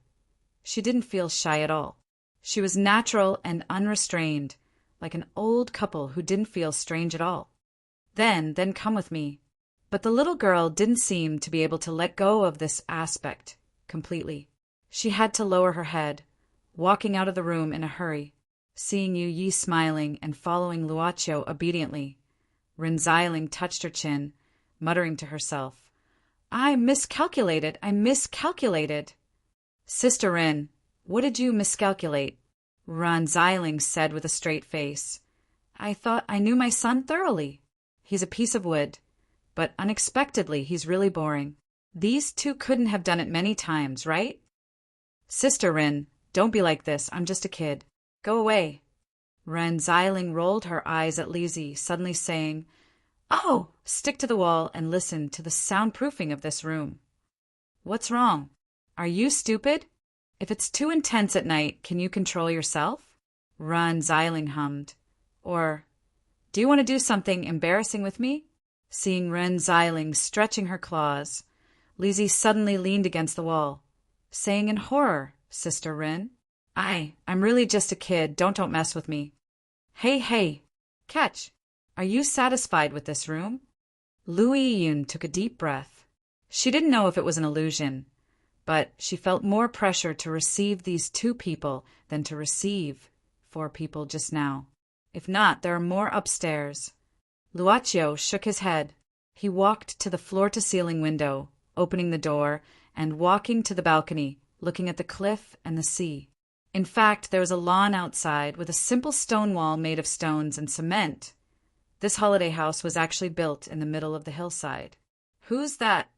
she didn't feel shy at all. She was natural and unrestrained, like an old couple who didn't feel strange at all. Then come with me. But the little girl didn't seem to be able to let go of this aspect completely. She had to lower her head, walking out of the room in a hurry. Seeing Yu Yi smiling and following Luocho obediently, Ren Xiling touched her chin, muttering to herself, I miscalculated. Sister Rin, what did you miscalculate? Ren Xiling said with a straight face. I thought I knew my son thoroughly. He's a piece of wood, but unexpectedly he's really boring. These 2 couldn't have done it many times, right? Sister Rin, don't be like this. I'm just a kid. Go away. Ren Xiling rolled her eyes at Lizzie, suddenly saying, Oh, stick to the wall and listen to the soundproofing of this room. What's wrong? Are you stupid? If it's too intense at night, can you control yourself? Ren Xiling hummed. Or, do you want to do something embarrassing with me? Seeing Ren Xiling stretching her claws, Lizzie suddenly leaned against the wall, saying in horror, "Sister Rin, I'm really just a kid, don't mess with me." Hey, catch! Are you satisfied with this room? Lu Yiyun took a deep breath. She didn't know if it was an illusion, but she felt more pressure to receive these 2 people than to receive 4 people just now. If not, there are more upstairs. Luocio shook his head. He walked to the floor-to-ceiling window, opening the door, and walking to the balcony, looking at the cliff and the sea. In fact, there was a lawn outside with a simple stone wall made of stones and cement. This holiday house was actually built in the middle of the hillside. "Who's that?"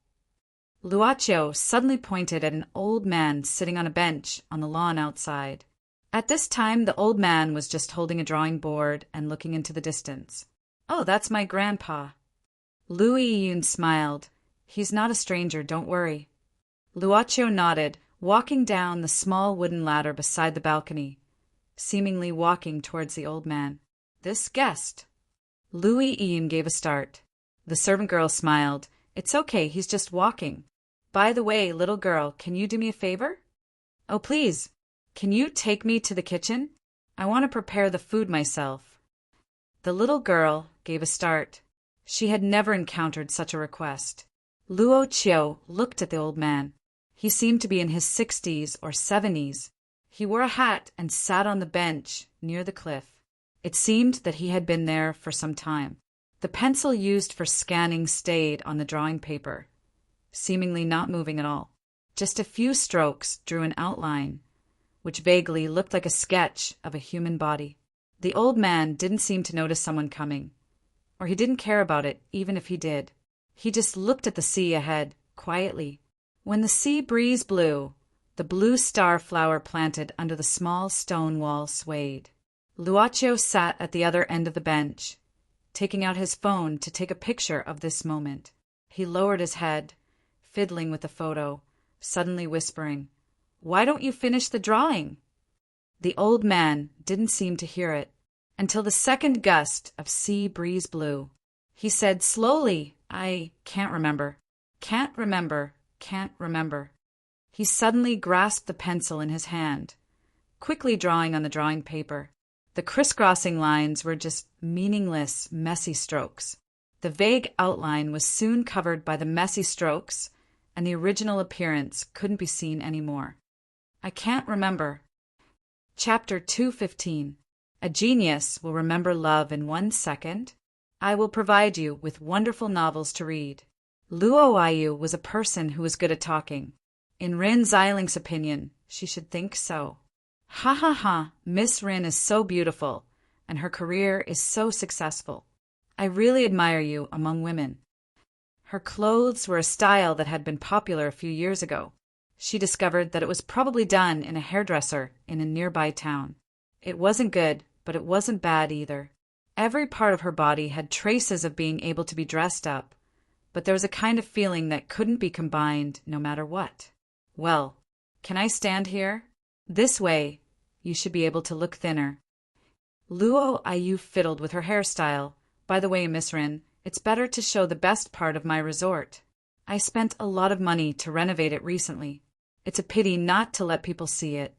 Luocio suddenly pointed at an old man sitting on a bench on the lawn outside. At this time, the old man was just holding a drawing board and looking into the distance. "Oh, that's my grandpa." Lu Yiyun smiled. "He's not a stranger, don't worry." Luocio nodded, walking down the small wooden ladder beside the balcony, seemingly walking towards the old man. "This guest." Lu Yiyun gave a start. The servant girl smiled. "It's okay, he's just walking. By the way, little girl, can you do me a favor?" "Oh, please. Can you take me to the kitchen? I want to prepare the food myself." The little girl gave a start. She had never encountered such a request. Luocio looked at the old man. He seemed to be in his 60s or 70s. He wore a hat and sat on the bench near the cliff. It seemed that he had been there for some time. The pencil used for scanning stayed on the drawing paper, seemingly not moving at all. Just a few strokes drew an outline, which vaguely looked like a sketch of a human body. The old man didn't seem to notice someone coming, or he didn't care about it, even if he did. He just looked at the sea ahead, quietly. When the sea breeze blew, the blue star flower planted under the small stone wall swayed. Luocio sat at the other end of the bench, taking out his phone to take a picture of this moment. He lowered his head, fiddling with the photo, suddenly whispering, "Why don't you finish the drawing?" The old man didn't seem to hear it until the second gust of sea breeze blew. He said slowly, "I can't remember. Can't remember. Can't remember." He suddenly grasped the pencil in his hand, quickly drawing on the drawing paper. The crisscrossing lines were just meaningless, messy strokes. The vague outline was soon covered by the messy strokes, and the original appearance couldn't be seen anymore. "I can't remember." Chapter 215. A genius will remember love in 1 second. I will provide you with wonderful novels to read. Luo Yu was a person who was good at talking. In Rin Xiling's opinion, she should think so. Ha ha ha, Miss Rin is so beautiful, and her career is so successful. I really admire you among women. Her clothes were a style that had been popular a few years ago. She discovered that it was probably done in a hairdresser in a nearby town. It wasn't good, but it wasn't bad either. Every part of her body had traces of being able to be dressed up, but there was a kind of feeling that couldn't be combined no matter what. "Well, can I stand here? This way, you should be able to look thinner." Luo Yu fiddled with her hairstyle. "By the way, Miss Rin, it's better to show the best part of my resort. I spent a lot of money to renovate it recently. It's a pity not to let people see it.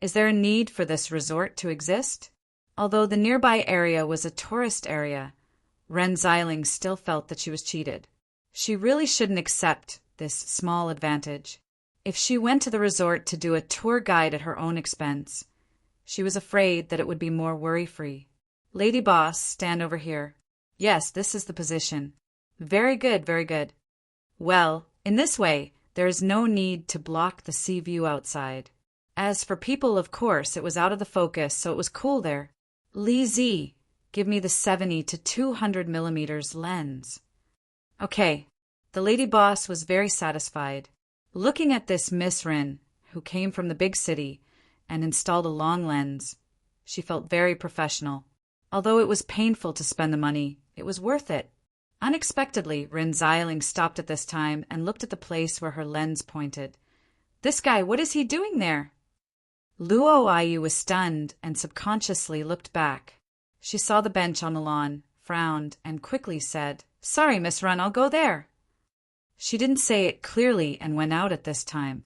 Is there a need for this resort to exist?" Although the nearby area was a tourist area, Ren Xiling still felt that she was cheated. She really shouldn't accept this small advantage. If she went to the resort to do a tour guide at her own expense, she was afraid that it would be more worry-free. "Lady Boss, stand over here. Yes, this is the position. Very good, very good. Well, in this way, there is no need to block the sea view outside. As for people, of course, it was out of the focus, so it was cool there. Li Zi, give me the 70 to 200 millimeters lens." Okay, the lady boss was very satisfied. Looking at this Miss Rin, who came from the big city and installed a long lens, she felt very professional. Although it was painful to spend the money, it was worth it. Unexpectedly, Rin Xiling stopped at this time and looked at the place where her lens pointed. "This guy, what is he doing there?" Luo Yu was stunned and subconsciously looked back. She saw the bench on the lawn, frowned and quickly said, "Sorry, Miss Run, I'll go there." She didn't say it clearly and went out at this time.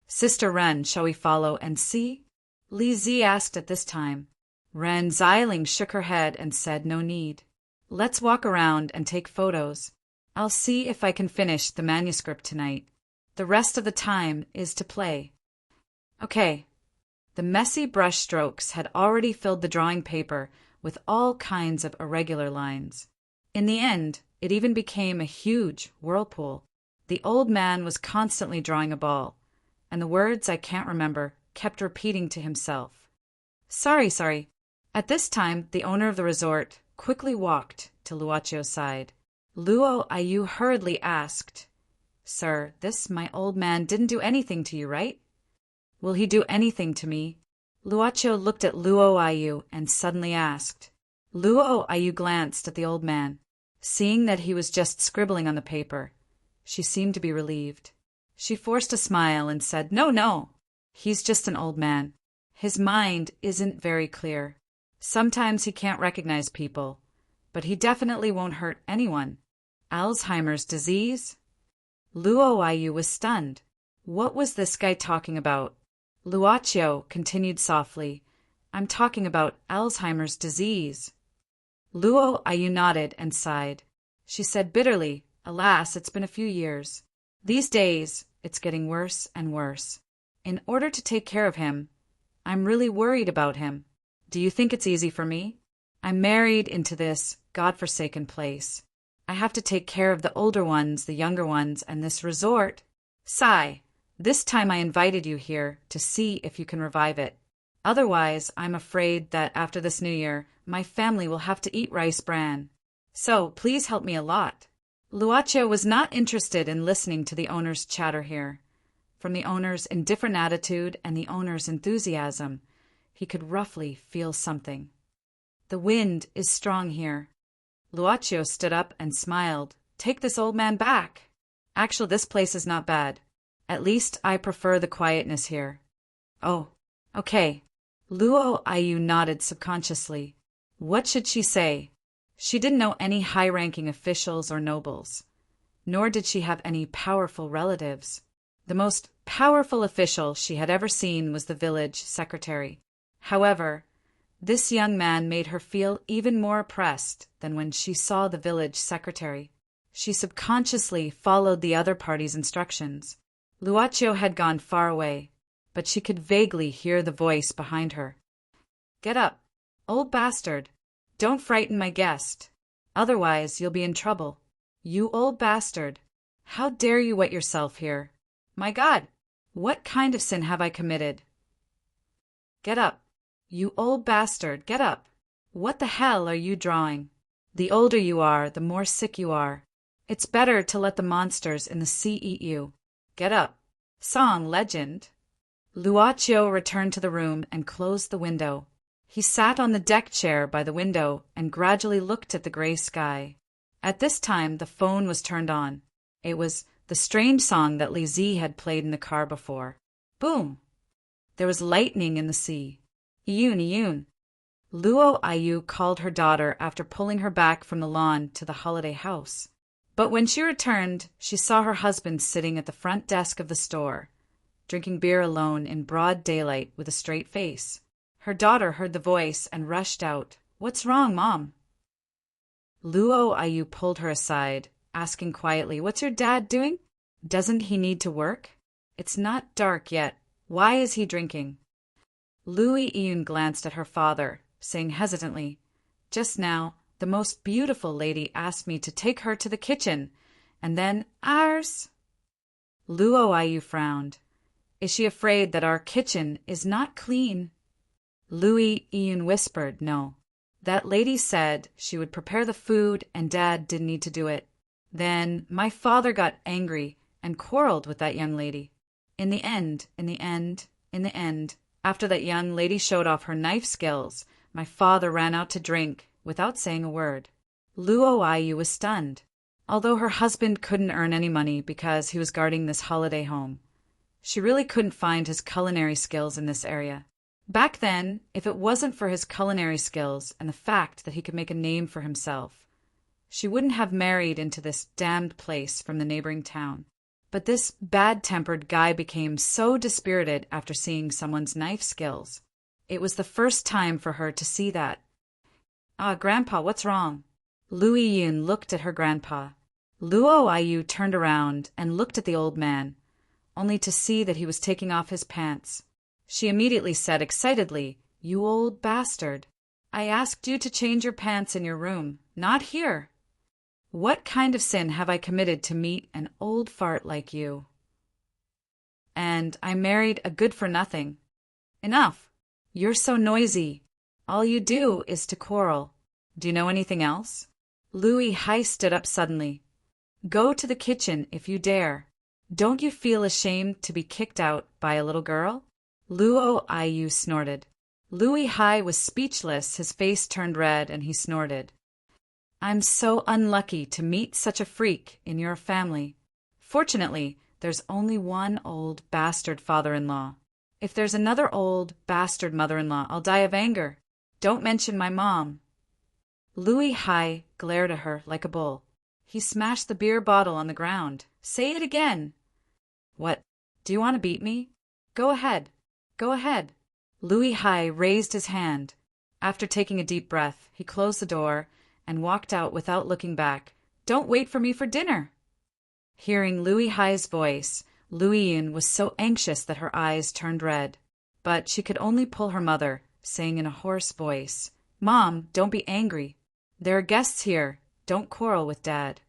"Sister Ren, shall we follow and see?" Li Zi asked at this time. Ren Xiling shook her head and said no need. "Let's walk around and take photos. I'll see if I can finish the manuscript tonight. The rest of the time is to play." Okay. The messy brush strokes had already filled the drawing paper with all kinds of irregular lines. In the end, it even became a huge whirlpool. The old man was constantly drawing a ball, and the words I can't remember kept repeating to himself. Sorry. At this time, the owner of the resort quickly walked to Luocchio's side. Luo Ayu hurriedly asked, "Sir, this my old man didn't do anything to you, right?" "Will he do anything to me?" Luocchio looked at Luo Ayu and suddenly asked. Luo Ayu glanced at the old man. Seeing that he was just scribbling on the paper, she seemed to be relieved. She forced a smile and said, No. He's just an old man. His mind isn't very clear. Sometimes he can't recognize people, but he definitely won't hurt anyone. Alzheimer's disease?" Luo Ayu was stunned. What was this guy talking about? Luocchio continued softly, "I'm talking about Alzheimer's disease." Luo Ayu nodded and sighed. She said bitterly, "Alas, it's been a few years. These days, it's getting worse and worse. In order to take care of him, I'm really worried about him. Do you think it's easy for me? I'm married into this godforsaken place. I have to take care of the older ones, the younger ones, and this resort. Sigh, this time I invited you here to see if you can revive it. Otherwise, I'm afraid that after this new year, my family will have to eat rice bran. So, please help me a lot." Luocchio was not interested in listening to the owner's chatter here. From the owner's indifferent attitude and the owner's enthusiasm, he could roughly feel something. "The wind is strong here." Luocchio stood up and smiled. "Take this old man back. Actually, this place is not bad. At least I prefer the quietness here." "Oh, okay." Luo Ayu nodded subconsciously. What should she say? She didn't know any high-ranking officials or nobles, nor did she have any powerful relatives. The most powerful official she had ever seen was the village secretary. However, this young man made her feel even more oppressed than when she saw the village secretary. She subconsciously followed the other party's instructions. Luocchio had gone far away, but she could vaguely hear the voice behind her. "Get up, old bastard. Don't frighten my guest. Otherwise you'll be in trouble. You old bastard. How dare you wet yourself here? My God, what kind of sin have I committed? Get up. You old bastard, get up. What the hell are you drawing? The older you are, the more sick you are. It's better to let the monsters in the sea eat you. Get up. Song legend." Luocchio returned to the room and closed the window. He sat on the deck chair by the window and gradually looked at the gray sky. At this time, the phone was turned on. It was the strange song that Li Zi had played in the car before. Boom! There was lightning in the sea. Iyun, Iyun. Luo Ayu called her daughter after pulling her back from the lawn to the holiday house. But when she returned, she saw her husband sitting at the front desk of the store, drinking beer alone in broad daylight with a straight face. Her daughter heard the voice and rushed out. "What's wrong, Mom?" Luo Ayu pulled her aside, asking quietly, "What's your dad doing? Doesn't he need to work? It's not dark yet. Why is he drinking?" Lui Iyun glanced at her father, saying hesitantly, "Just now, the most beautiful lady asked me to take her to the kitchen, and then ours." Luo Ayu frowned. "Is she afraid that our kitchen is not clean?" Lui Iyun whispered, "No. That lady said she would prepare the food and Dad didn't need to do it. Then my father got angry and quarreled with that young lady. In the end, after that young lady showed off her knife skills, my father ran out to drink without saying a word." Luo Ayu was stunned. Although her husband couldn't earn any money because he was guarding this holiday home, she really couldn't find his culinary skills in this area. Back then, if it wasn't for his culinary skills and the fact that he could make a name for himself, she wouldn't have married into this damned place from the neighboring town. But this bad-tempered guy became so dispirited after seeing someone's knife skills. It was the first time for her to see that. Grandpa, what's wrong? Lu Yun looked at her grandpa. Luo Ayu turned around and looked at the old man, only to see that he was taking off his pants. She immediately said excitedly, "You old bastard. I asked you to change your pants in your room, not here. What kind of sin have I committed to meet an old fart like you? And I married a good-for-nothing. Enough. You're so noisy. All you do is to quarrel. Do you know anything else?" Louis Hai stood up suddenly. "Go to the kitchen if you dare. Don't you feel ashamed to be kicked out by a little girl?" Luo Ayu snorted. Louis Hai was speechless, his face turned red, and he snorted. "I'm so unlucky to meet such a freak in your family. Fortunately, there's only one old bastard father-in-law. If there's another old bastard mother-in-law, I'll die of anger. Don't mention my mom." Louis Hai glared at her like a bull. He smashed the beer bottle on the ground. "Say it again." "What? Do you want to beat me? Go ahead. Go ahead." Louis Hai raised his hand. After taking a deep breath, he closed the door and walked out without looking back. "Don't wait for me for dinner." Hearing Louis Hai's voice, Lu Yun was so anxious that her eyes turned red. But she could only pull her mother, saying in a hoarse voice, "Mom, don't be angry. There are guests here. Don't quarrel with Dad."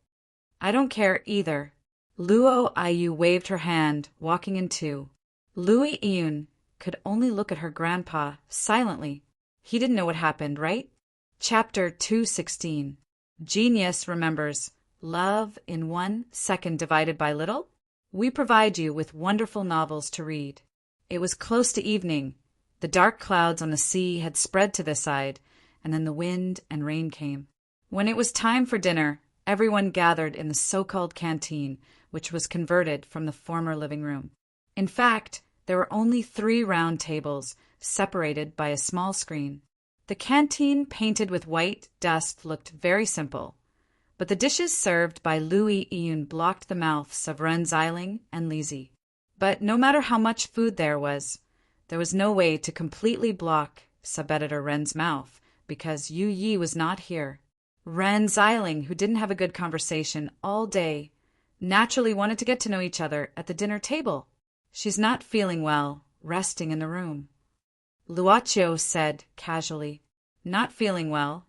"I don't care either." Luo Ayu waved her hand, walking in too. Louis Yun could only look at her grandpa silently. He didn't know what happened, right? Chapter 216. Genius remembers love in 1 second divided by little? We provide you with wonderful novels to read. It was close to evening. The dark clouds on the sea had spread to this side, and then the wind and rain came. When it was time for dinner, everyone gathered in the so-called canteen, which was converted from the former living room. In fact, there were only 3 round tables, separated by a small screen. The canteen painted with white dust looked very simple, but the dishes served by Louis Yun blocked the mouths of Ren Xiling and Lizzie. But no matter how much food there was no way to completely block sub-editor Ren's mouth, because Yu Yi was not here. Ren Xiling, who didn't have a good conversation all day, naturally wanted to get to know each other at the dinner table. "She's not feeling well, resting in the room," Luochio said casually. "Not feeling well."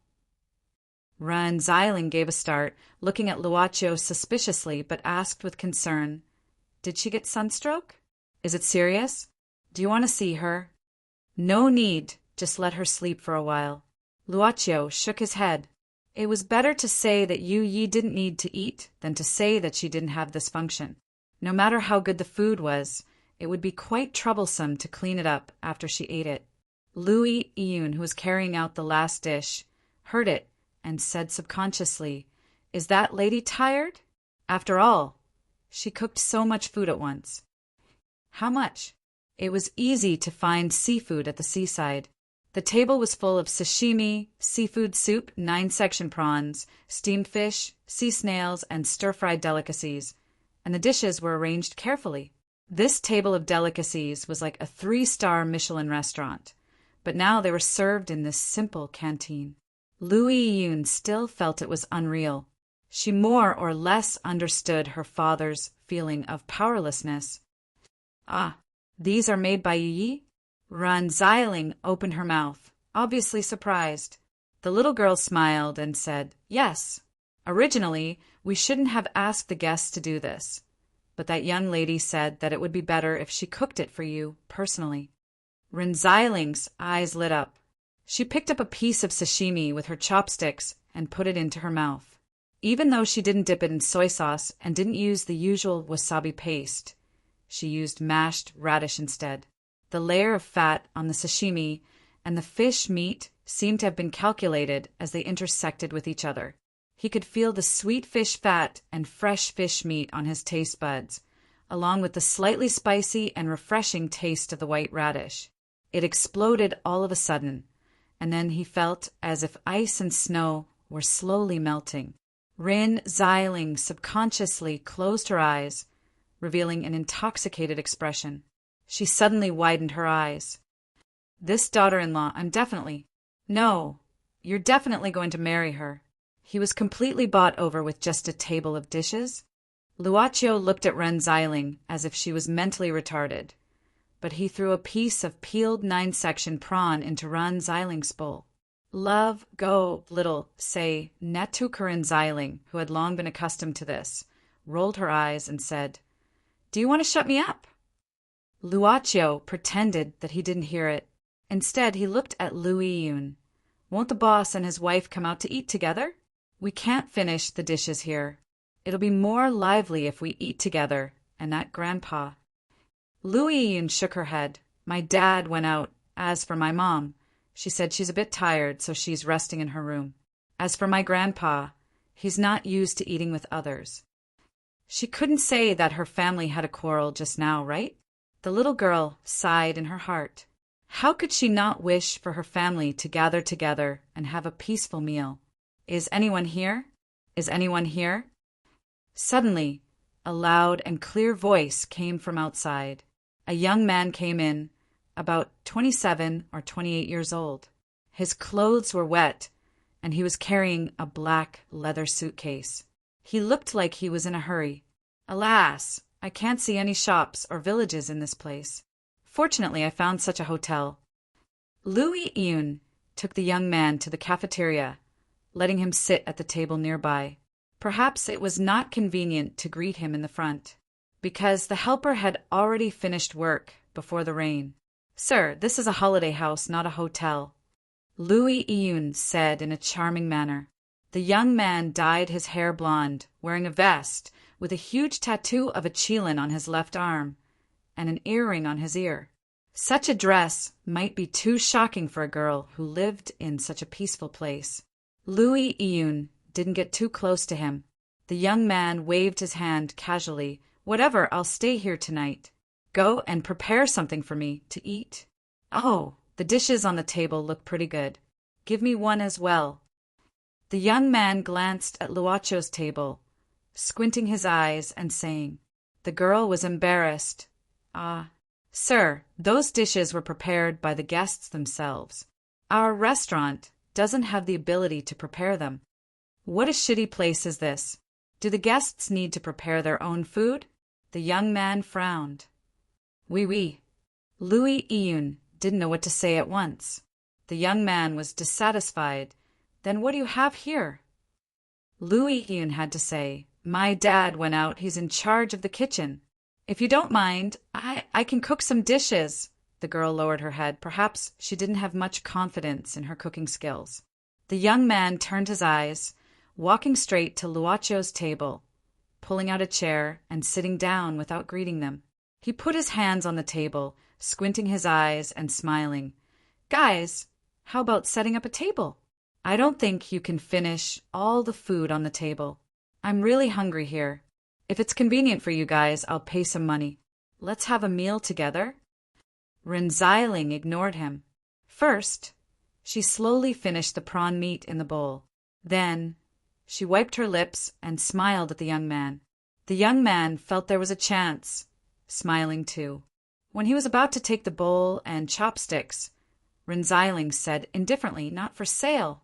Ren Xiling gave a start, looking at Luochio suspiciously, but asked with concern, "Did she get sunstroke? Is it serious? Do you want to see her?" "No need, just let her sleep for a while." Luochio shook his head. It was better to say that Yu Yi didn't need to eat than to say that she didn't have this function. No matter how good the food was, it would be quite troublesome to clean it up after she ate it. Louis Yun, who was carrying out the last dish, heard it and said subconsciously, "Is that lady tired? After all, she cooked so much food at once." "How much?" It was easy to find seafood at the seaside. The table was full of sashimi, seafood soup, 9-section prawns, steamed fish, sea snails, and stir-fried delicacies, and the dishes were arranged carefully. This table of delicacies was like a 3-star Michelin restaurant, but now they were served in this simple canteen. Louis Yun still felt it was unreal. She more or less understood her father's feeling of powerlessness. "Ah, these are made by Yu Yi?" Ren Xiling opened her mouth, obviously surprised. The little girl smiled and said, "Yes. Originally, we shouldn't have asked the guests to do this, but that young lady said that it would be better if she cooked it for you personally." Ren Xiling's eyes lit up. She picked up a piece of sashimi with her chopsticks and put it into her mouth. Even though she didn't dip it in soy sauce and didn't use the usual wasabi paste, she used mashed radish instead. The layer of fat on the sashimi and the fish meat seemed to have been calculated as they intersected with each other. He could feel the sweet fish fat and fresh fish meat on his taste buds, along with the slightly spicy and refreshing taste of the white radish. It exploded all of a sudden, and then he felt as if ice and snow were slowly melting. Rin Xiling subconsciously closed her eyes, revealing an intoxicated expression. She suddenly widened her eyes. This daughter-in-law, I'm definitely... No, you're definitely going to marry her. He was completely bought over with just a table of dishes. Luocio looked at Ren Xiling as if she was mentally retarded, but he threw a piece of peeled 9-section prawn into Ren Xiling's bowl. Love, go, little, say, Netukarin Xiling, who had long been accustomed to this, rolled her eyes and said, Do you want to shut me up? Luocio pretended that he didn't hear it. Instead, he looked at Lu Yiyun. Won't the boss and his wife come out to eat together? We can't finish the dishes here. It'll be more lively if we eat together, and that grandpa. Lu Yiyun shook her head. My dad went out. As for my mom, she said she's a bit tired, so she's resting in her room. As for my grandpa, he's not used to eating with others. She couldn't say that her family had a quarrel just now, right? The little girl sighed in her heart. How could she not wish for her family to gather together and have a peaceful meal? Is anyone here? Is anyone here? Suddenly, a loud and clear voice came from outside. A young man came in, about 27 or 28 years old. His clothes were wet, and he was carrying a black leather suitcase. He looked like he was in a hurry. Alas, I can't see any shops or villages in this place. Fortunately, I found such a hotel. Lu Yiyun took the young man to the cafeteria, letting him sit at the table nearby. Perhaps it was not convenient to greet him in the front, because the helper had already finished work before the rain. Sir, this is a holiday house, not a hotel, Lu Yiyun said in a charming manner. The young man dyed his hair blonde, wearing a vest, with a huge tattoo of a qilin on his left arm, and an earring on his ear. Such a dress might be too shocking for a girl who lived in such a peaceful place. Lu Yiyun didn't get too close to him. The young man waved his hand casually. Whatever, I'll stay here tonight. Go and prepare something for me to eat. Oh, the dishes on the table look pretty good. Give me one as well. The young man glanced at Luocio's table, squinting his eyes and saying. The girl was embarrassed. Sir, those dishes were prepared by the guests themselves. Our restaurant doesn't have the ability to prepare them. What a shitty place is this? Do the guests need to prepare their own food? The young man frowned. Oui. Lu Yiyun didn't know what to say at once. The young man was dissatisfied. Then what do you have here? Lu Yiyun had to say, My dad went out. He's in charge of the kitchen. If you don't mind, I can cook some dishes. The girl lowered her head. Perhaps she didn't have much confidence in her cooking skills. The young man turned his eyes, walking straight to Luocio's table, pulling out a chair and sitting down without greeting them. He put his hands on the table, squinting his eyes and smiling. Guys, how about setting up a table? I don't think you can finish all the food on the table. I'm really hungry here. If it's convenient for you guys, I'll pay some money. Let's have a meal together. Ren Xiling ignored him. First, she slowly finished the prawn meat in the bowl. Then, she wiped her lips and smiled at the young man. The young man felt there was a chance, smiling too. When he was about to take the bowl and chopsticks, Ren Xiling said indifferently, Not for sale.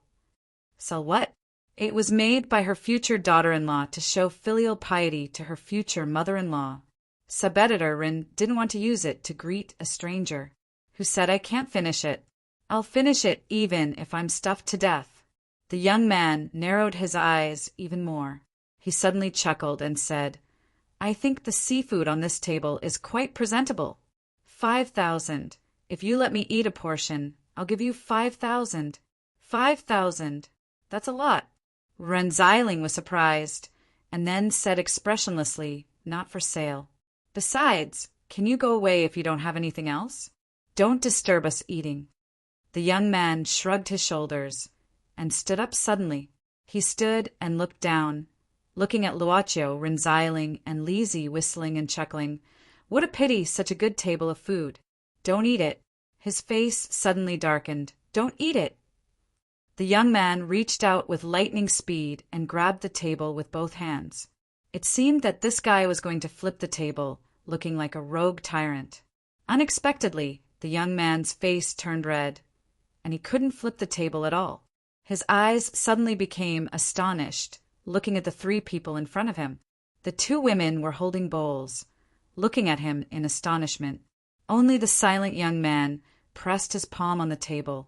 Sell what? It was made by her future daughter-in-law to show filial piety to her future mother-in-law. Sub-editor Rin didn't want to use it to greet a stranger, who said, I can't finish it. I'll finish it even if I'm stuffed to death. The young man narrowed his eyes even more. He suddenly chuckled and said, I think the seafood on this table is quite presentable. 5,000. If you let me eat a portion, I'll give you 5,000. 5,000. That's a lot. Ren Xiling was surprised, and then said expressionlessly, Not for sale. Besides, can you go away if you don't have anything else? Don't disturb us eating. The young man shrugged his shoulders and stood up suddenly. He stood and looked down, looking at Luocio, Ren Xiling, and Lizzie whistling and chuckling. What a pity, such a good table of food. Don't eat it. His face suddenly darkened. "Don't eat it." The young man reached out with lightning speed and grabbed the table with both hands. It seemed that this guy was going to flip the table, looking like a rogue tyrant. Unexpectedly, the young man's face turned red, and he couldn't flip the table at all. His eyes suddenly became astonished, looking at the three people in front of him. The two women were holding bowls, looking at him in astonishment. Only the silent young man pressed his palm on the table,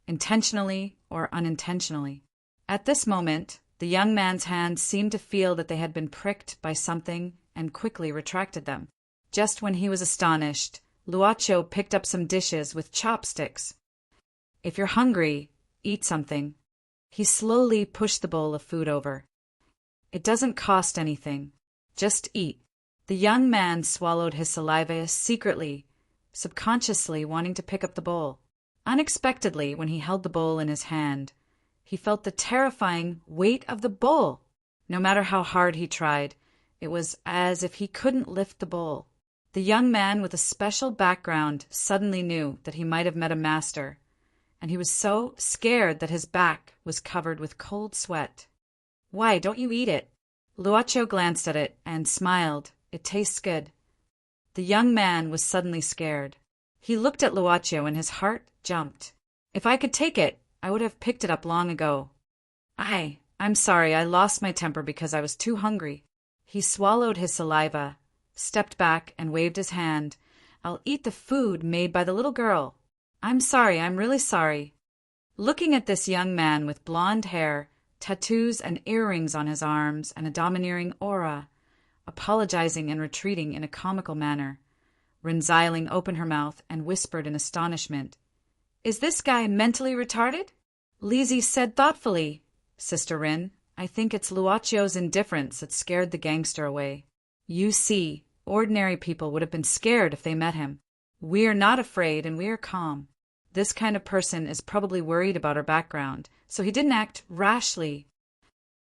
intentionally or unintentionally. At this moment, the young man's hands seemed to feel that they had been pricked by something and quickly retracted them. Just when he was astonished, Luacho picked up some dishes with chopsticks. "If you're hungry, eat something." He slowly pushed the bowl of food over. "It doesn't cost anything. Just eat." The young man swallowed his saliva secretly, subconsciously wanting to pick up the bowl. Unexpectedly, when he held the bowl in his hand, he felt the terrifying weight of the bowl. No matter how hard he tried, it was as if he couldn't lift the bowl. The young man with a special background suddenly knew that he might have met a master, and he was so scared that his back was covered with cold sweat. "Why don't you eat it?" Luacho glanced at it and smiled. "It tastes good." The young man was suddenly scared. He looked at Luacho and his heart jumped. "If I could take it, I would have picked it up long ago." I'm sorry, I lost my temper because I was too hungry." He swallowed his saliva, stepped back, and waved his hand. "I'll eat the food made by the little girl. I'm sorry, I'm really sorry." Looking at this young man with blonde hair, tattoos and earrings on his arms, and a domineering aura, apologizing and retreating in a comical manner, Rinziling opened her mouth and whispered in astonishment, "Is this guy mentally retarded?" Lizzie said thoughtfully, "Sister Rin, I think it's Luacio's indifference that scared the gangster away. You see, ordinary people would have been scared if they met him. We are not afraid and we are calm. This kind of person is probably worried about our background, so he didn't act rashly."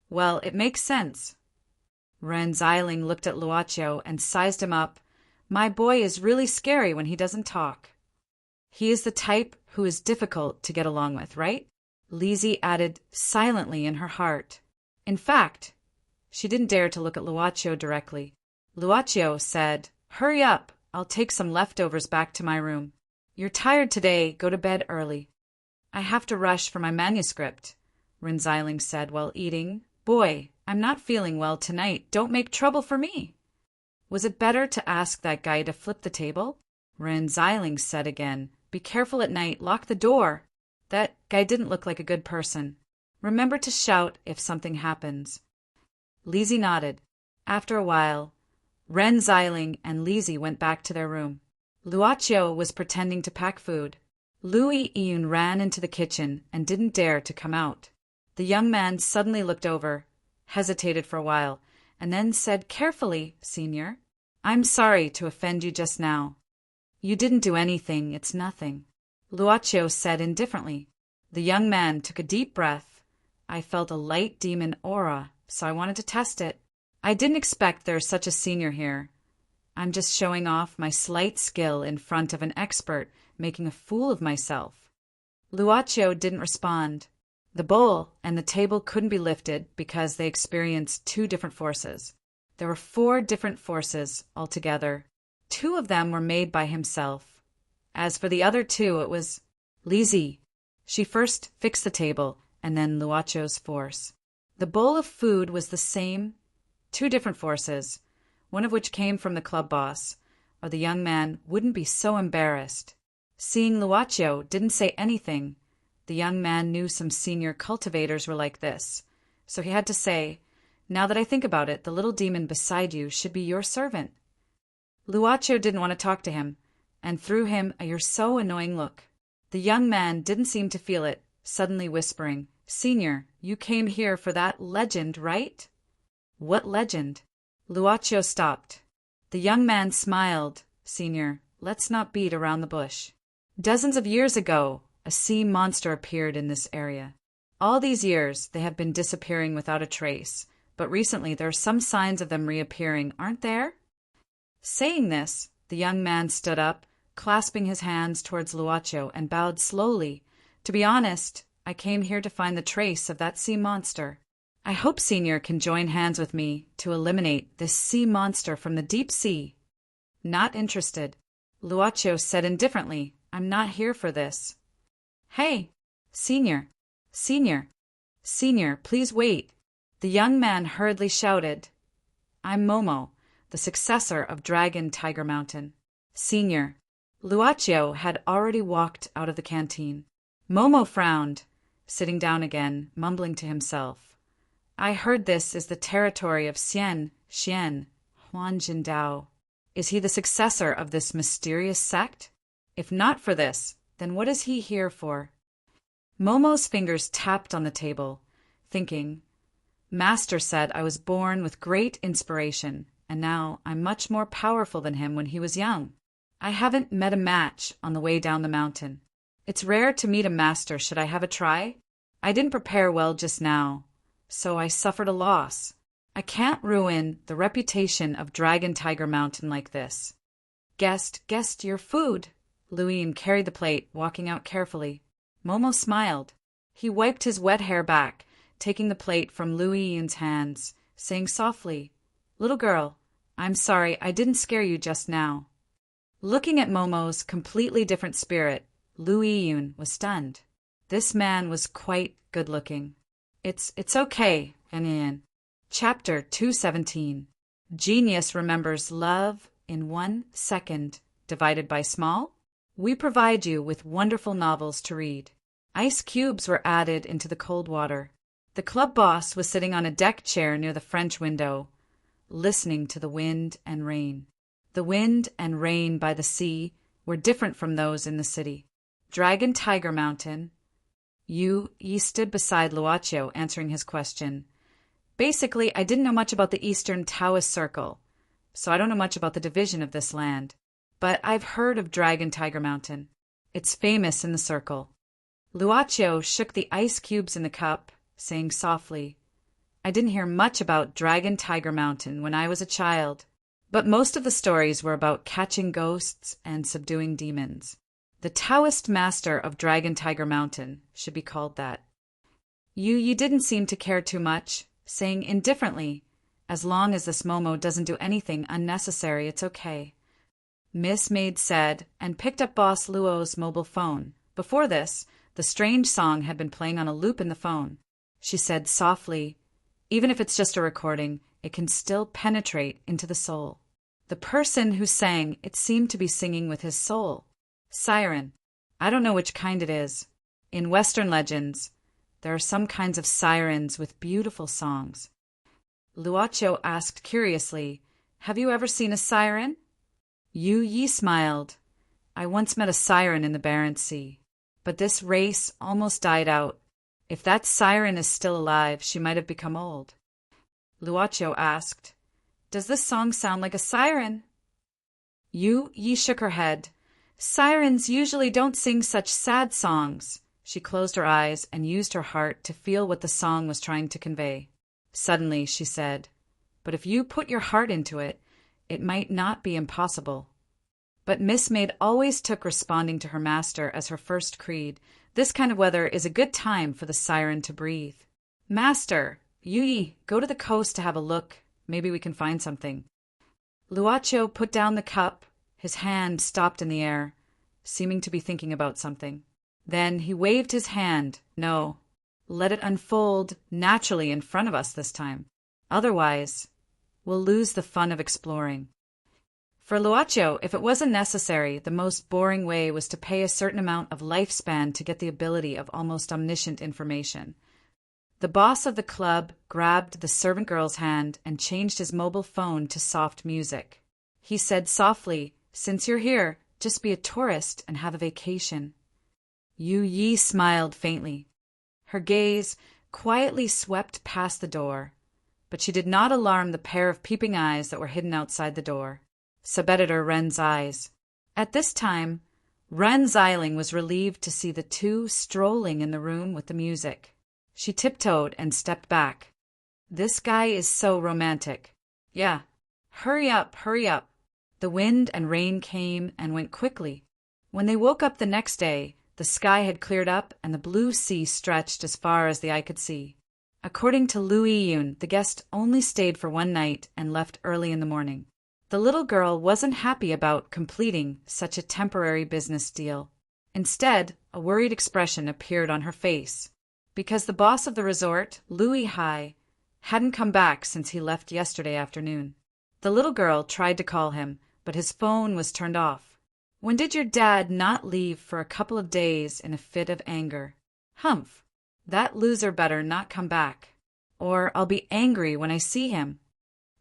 "Well, it makes sense." Rinziling looked at Luacho and sized him up. "My boy is really scary when he doesn't talk." "He is the type who is difficult to get along with, right?" Lizzie added silently in her heart. In fact, she didn't dare to look at Luacho directly. Luacho said, "Hurry up, I'll take some leftovers back to my room. You're tired today, go to bed early." "I have to rush for my manuscript," Rinziling said while eating. "Boy, I'm not feeling well tonight, don't make trouble for me." "Was it better to ask that guy to flip the table?" Rinziling said again. "Be careful at night, lock the door. That guy didn't look like a good person. Remember to shout if something happens." Lizzie nodded. After a while, Rinziling and Lizzie went back to their room. Luacho was pretending to pack food. Louis Iun ran into the kitchen and didn't dare to come out. The young man suddenly looked over, hesitated for a while, and then said carefully, "Senior, I'm sorry to offend you just now." "You didn't do anything, it's nothing," Luacho said indifferently. The young man took a deep breath. "I felt a light demon aura, so I wanted to test it. I didn't expect there's such a senior here. I'm just showing off my slight skill in front of an expert, making a fool of myself." Luacho didn't respond. The bowl and the table couldn't be lifted because they experienced two different forces. There were 4 different forces altogether. 2 of them were made by himself. As for the other 2, it was Lizzie. She first fixed the table, and then Luacho's force. The bowl of food was the same, 2 different forces, one of which came from the club boss, or the young man wouldn't be so embarrassed. Seeing Luacho didn't say anything, the young man knew some senior cultivators were like this, so he had to say, "Now that I think about it, the little demon beside you should be your servant." Luacho didn't want to talk to him, and threw him a "you're so annoying" look. The young man didn't seem to feel it, suddenly whispering, "Senior, you came here for that legend, right?" "What legend?" Luacho stopped. The young man smiled. "Senior, let's not beat around the bush. Dozens of years ago, a sea monster appeared in this area. All these years, they have been disappearing without a trace, but recently there are some signs of them reappearing, aren't there?" Saying this, the young man stood up, clasping his hands towards Luaccio, and bowed slowly. To be honest, I came here to find the trace of that sea monster. I hope Senior can join hands with me to eliminate this sea monster from the deep sea. Not interested. Luaccio said indifferently, I'm not here for this. Hey, Senior, Senior, please wait. The young man hurriedly shouted. I'm Momo, the successor of Dragon Tiger Mountain. Senior. Luaccio had already walked out of the canteen. Momo frowned, sitting down again, mumbling to himself. I heard this is the territory of Xian, Huanjindao. Is he the successor of this mysterious sect? If not for this, then what is he here for? Momo's fingers tapped on the table, thinking, Master said I was born with great inspiration, and now I'm much more powerful than him when he was young. I haven't met a match on the way down the mountain. It's rare to meet a master. Should I have a try? I didn't prepare well just now, so I suffered a loss. I can't ruin the reputation of Dragon Tiger Mountain like this. Guest, your food. Luin carried the plate, walking out carefully. Momo smiled. He wiped his wet hair back, taking the plate from Luin's hands, saying softly, Little girl, I'm sorry I didn't scare you just now. Looking at Momo's completely different spirit, Luin was stunned. This man was quite good-looking. It's okay, Anian. Chapter 217. Genius remembers love in 1 second, divided by small? We provide you with wonderful novels to read. Ice cubes were added into the cold water. The club boss was sitting on a deck chair near the French window, listening to the wind and rain. The wind and rain by the sea were different from those in the city. Dragon Tiger Mountain. He stood beside Luaccio, answering his question. Basically, I didn't know much about the Eastern Taoist Circle, so I don't know much about the division of this land. But I've heard of Dragon Tiger Mountain. It's famous in the circle. Luaccio shook the ice cubes in the cup, saying softly, I didn't hear much about Dragon Tiger Mountain when I was a child, but most of the stories were about catching ghosts and subduing demons. The Taoist master of Dragon Tiger Mountain should be called that. You didn't seem to care too much, saying indifferently, as long as this Momo doesn't do anything unnecessary, it's okay. Miss Maid said, and picked up Boss Luo's mobile phone. Before this, the strange song had been playing on a loop in the phone. She said softly, even if it's just a recording, it can still penetrate into the soul. The person who sang, it seemed to be singing with his soul. Siren. I don't know which kind it is. In Western legends, there are some kinds of sirens with beautiful songs. Luaccio asked curiously, Have you ever seen a siren? Yi smiled. I once met a siren in the Barents Sea, but this race almost died out. If that siren is still alive, she might have become old. Luaccio asked, Does this song sound like a siren? Yi shook her head. Sirens usually don't sing such sad songs. She closed her eyes and used her heart to feel what the song was trying to convey. Suddenly, she said, But if you put your heart into it, it might not be impossible. But Miss Maid always took responding to her master as her first creed. This kind of weather is a good time for the siren to breathe. Master, Yi, go to the coast to have a look. Maybe we can find something. Luaccio put down the cup. His hand stopped in the air, seeming to be thinking about something. Then he waved his hand. No, let it unfold naturally in front of us this time. Otherwise, we'll lose the fun of exploring. For Luaccio, if it wasn't necessary, the most boring way was to pay a certain amount of lifespan to get the ability of almost omniscient information. The boss of the club grabbed the servant girl's hand and changed his mobile phone to soft music. He said softly, Since you're here, just be a tourist and have a vacation. Yi smiled faintly. Her gaze quietly swept past the door, but she did not alarm the pair of peeping eyes that were hidden outside the door. Sub-editor Ren's eyes. At this time, Ren Xiling was relieved to see the two strolling in the room with the music. She tiptoed and stepped back. This guy is so romantic. Yeah. Hurry up, hurry up. The wind and rain came and went quickly. When they woke up the next day, the sky had cleared up and the blue sea stretched as far as the eye could see. According to Louis Yun, the guest only stayed for one night and left early in the morning. The little girl wasn't happy about completing such a temporary business deal. Instead, a worried expression appeared on her face, because the boss of the resort, Louis Hai, hadn't come back since he left yesterday afternoon. The little girl tried to call him, but his phone was turned off. When did your dad not leave for a couple of days in a fit of anger? Humph! That loser better not come back, or I'll be angry when I see him.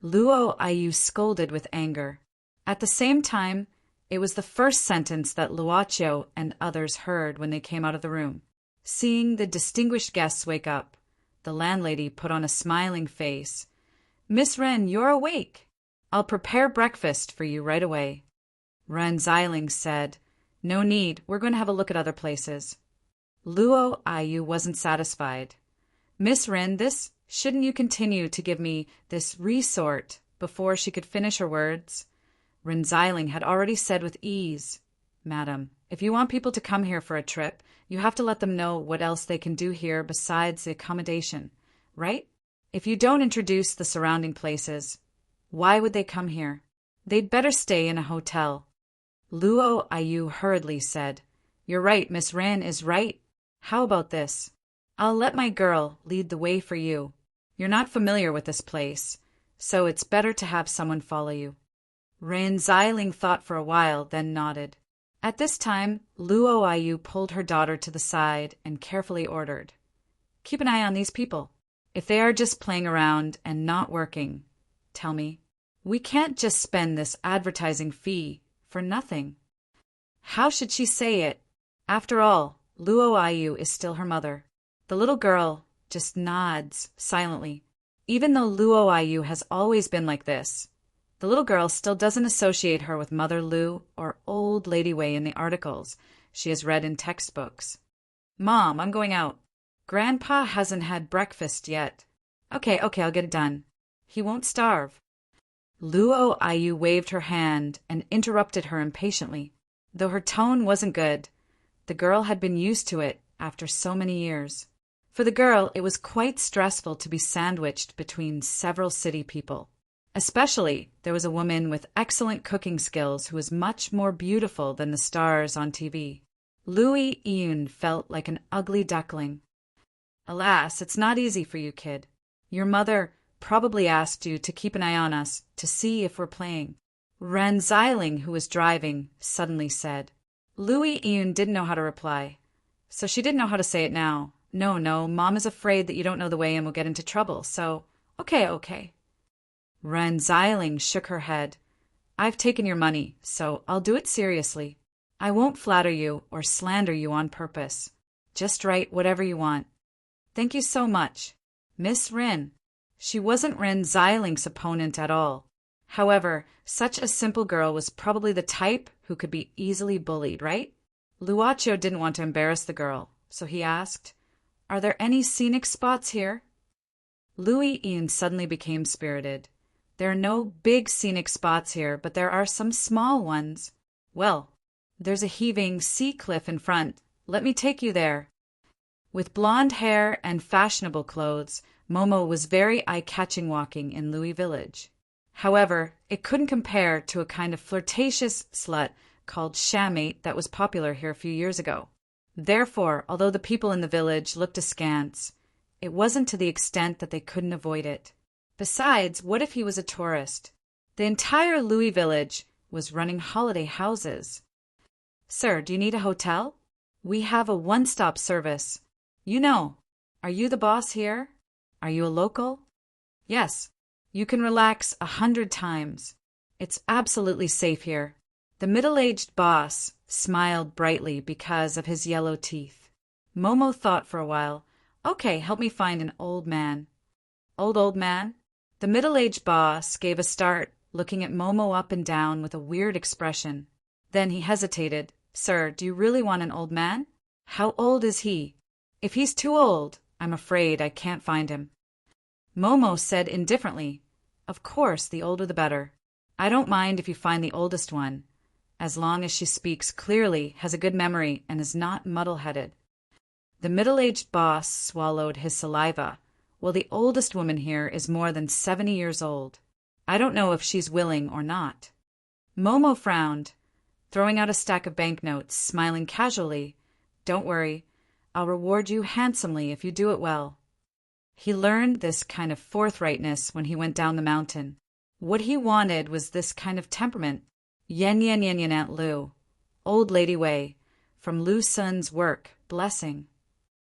Luo Ayu scolded with anger. At the same time, it was the first sentence that Luochio and others heard when they came out of the room. Seeing the distinguished guests wake up, the landlady put on a smiling face. "Miss Ren, you're awake. I'll prepare breakfast for you right away." Ren Xiling said, "No need, we're going to have a look at other places." Luo Ayu wasn't satisfied. "Miss Ren, shouldn't you continue to give me this resort?" Before she could finish her words, Ren Xiling had already said with ease, "Madam, if you want people to come here for a trip, you have to let them know what else they can do here besides the accommodation, right? If you don't introduce the surrounding places, why would they come here? They'd better stay in a hotel." Luo Ayu hurriedly said, "You're right, Miss Ran is right. How about this? I'll let my girl lead the way for you. You're not familiar with this place, so it's better to have someone follow you." Ran Xiling thought for a while, then nodded. At this time, Luo Ayu pulled her daughter to the side and carefully ordered, "Keep an eye on these people. If they are just playing around and not working, tell me. We can't just spend this advertising fee for nothing." How should she say it? After all, Luo Ayu is still her mother. The little girl just nods silently. Even though Luo Ayu has always been like this, the little girl still doesn't associate her with Mother Lu or Old Lady Wei in the articles she has read in textbooks. "Mom, I'm going out. Grandpa hasn't had breakfast yet." Okay, I'll get it done. He won't starve." Luo Ayu waved her hand and interrupted her impatiently. Though her tone wasn't good, the girl had been used to it after so many years. For the girl, it was quite stressful to be sandwiched between several city people. Especially, there was a woman with excellent cooking skills who was much more beautiful than the stars on TV. Louis Yun felt like an ugly duckling. "Alas, it's not easy for you, kid. Your mother probably asked you to keep an eye on us to see if we're playing." Ren Xiling, who was driving, suddenly said. Louis Yun didn't know how to reply, so she didn't know how to say it now. No, Mom is afraid that you don't know the way and will get into trouble, so okay. Ren Xiling shook her head. "I've taken your money, so I'll do it seriously. I won't flatter you or slander you on purpose. Just write whatever you want." "Thank you so much, Miss Rin." She wasn't Ren Xiling's opponent at all. However, such a simple girl was probably the type who could be easily bullied, right? Luochio didn't want to embarrass the girl, so he asked, "Are there any scenic spots here?" Louis Ian suddenly became spirited. "There are no big scenic spots here, but there are some small ones. Well, there's a heaving sea cliff in front. Let me take you there." With blonde hair and fashionable clothes, Momo was very eye-catching walking in Louis Village. However, it couldn't compare to a kind of flirtatious slut called Shamate that was popular here a few years ago. Therefore, although the people in the village looked askance, it wasn't to the extent that they couldn't avoid it. Besides, what if he was a tourist? The entire Louis Village was running holiday houses. "Sir, do you need a hotel? We have a one-stop service. Are you the boss here? Are you a local?" "Yes. You can relax 100 times. It's absolutely safe here." The middle-aged boss smiled brightly because of his yellow teeth. Momo thought for a while. "Okay, help me find an old man." Old man? The middle-aged boss gave a start, looking at Momo up and down with a weird expression. Then he hesitated. "Sir, do you really want an old man? How old is he? If he's too old, I'm afraid I can't find him." Momo said indifferently, "Of course, the older the better. I don't mind if you find the oldest one. as long as she speaks clearly, has a good memory, and is not muddle-headed. The middle-aged boss swallowed his saliva. Well, the oldest woman here is more than 70 years old. I don't know if she's willing or not. Momo frowned, throwing out a stack of banknotes, smiling casually. Don't worry, I'll reward you handsomely if you do it well. He learned this kind of forthrightness when he went down the mountain. What he wanted was this kind of temperament. Yen yen yen yen Aunt Lu. Old Lady Way. From Lu Sun's work, Blessing.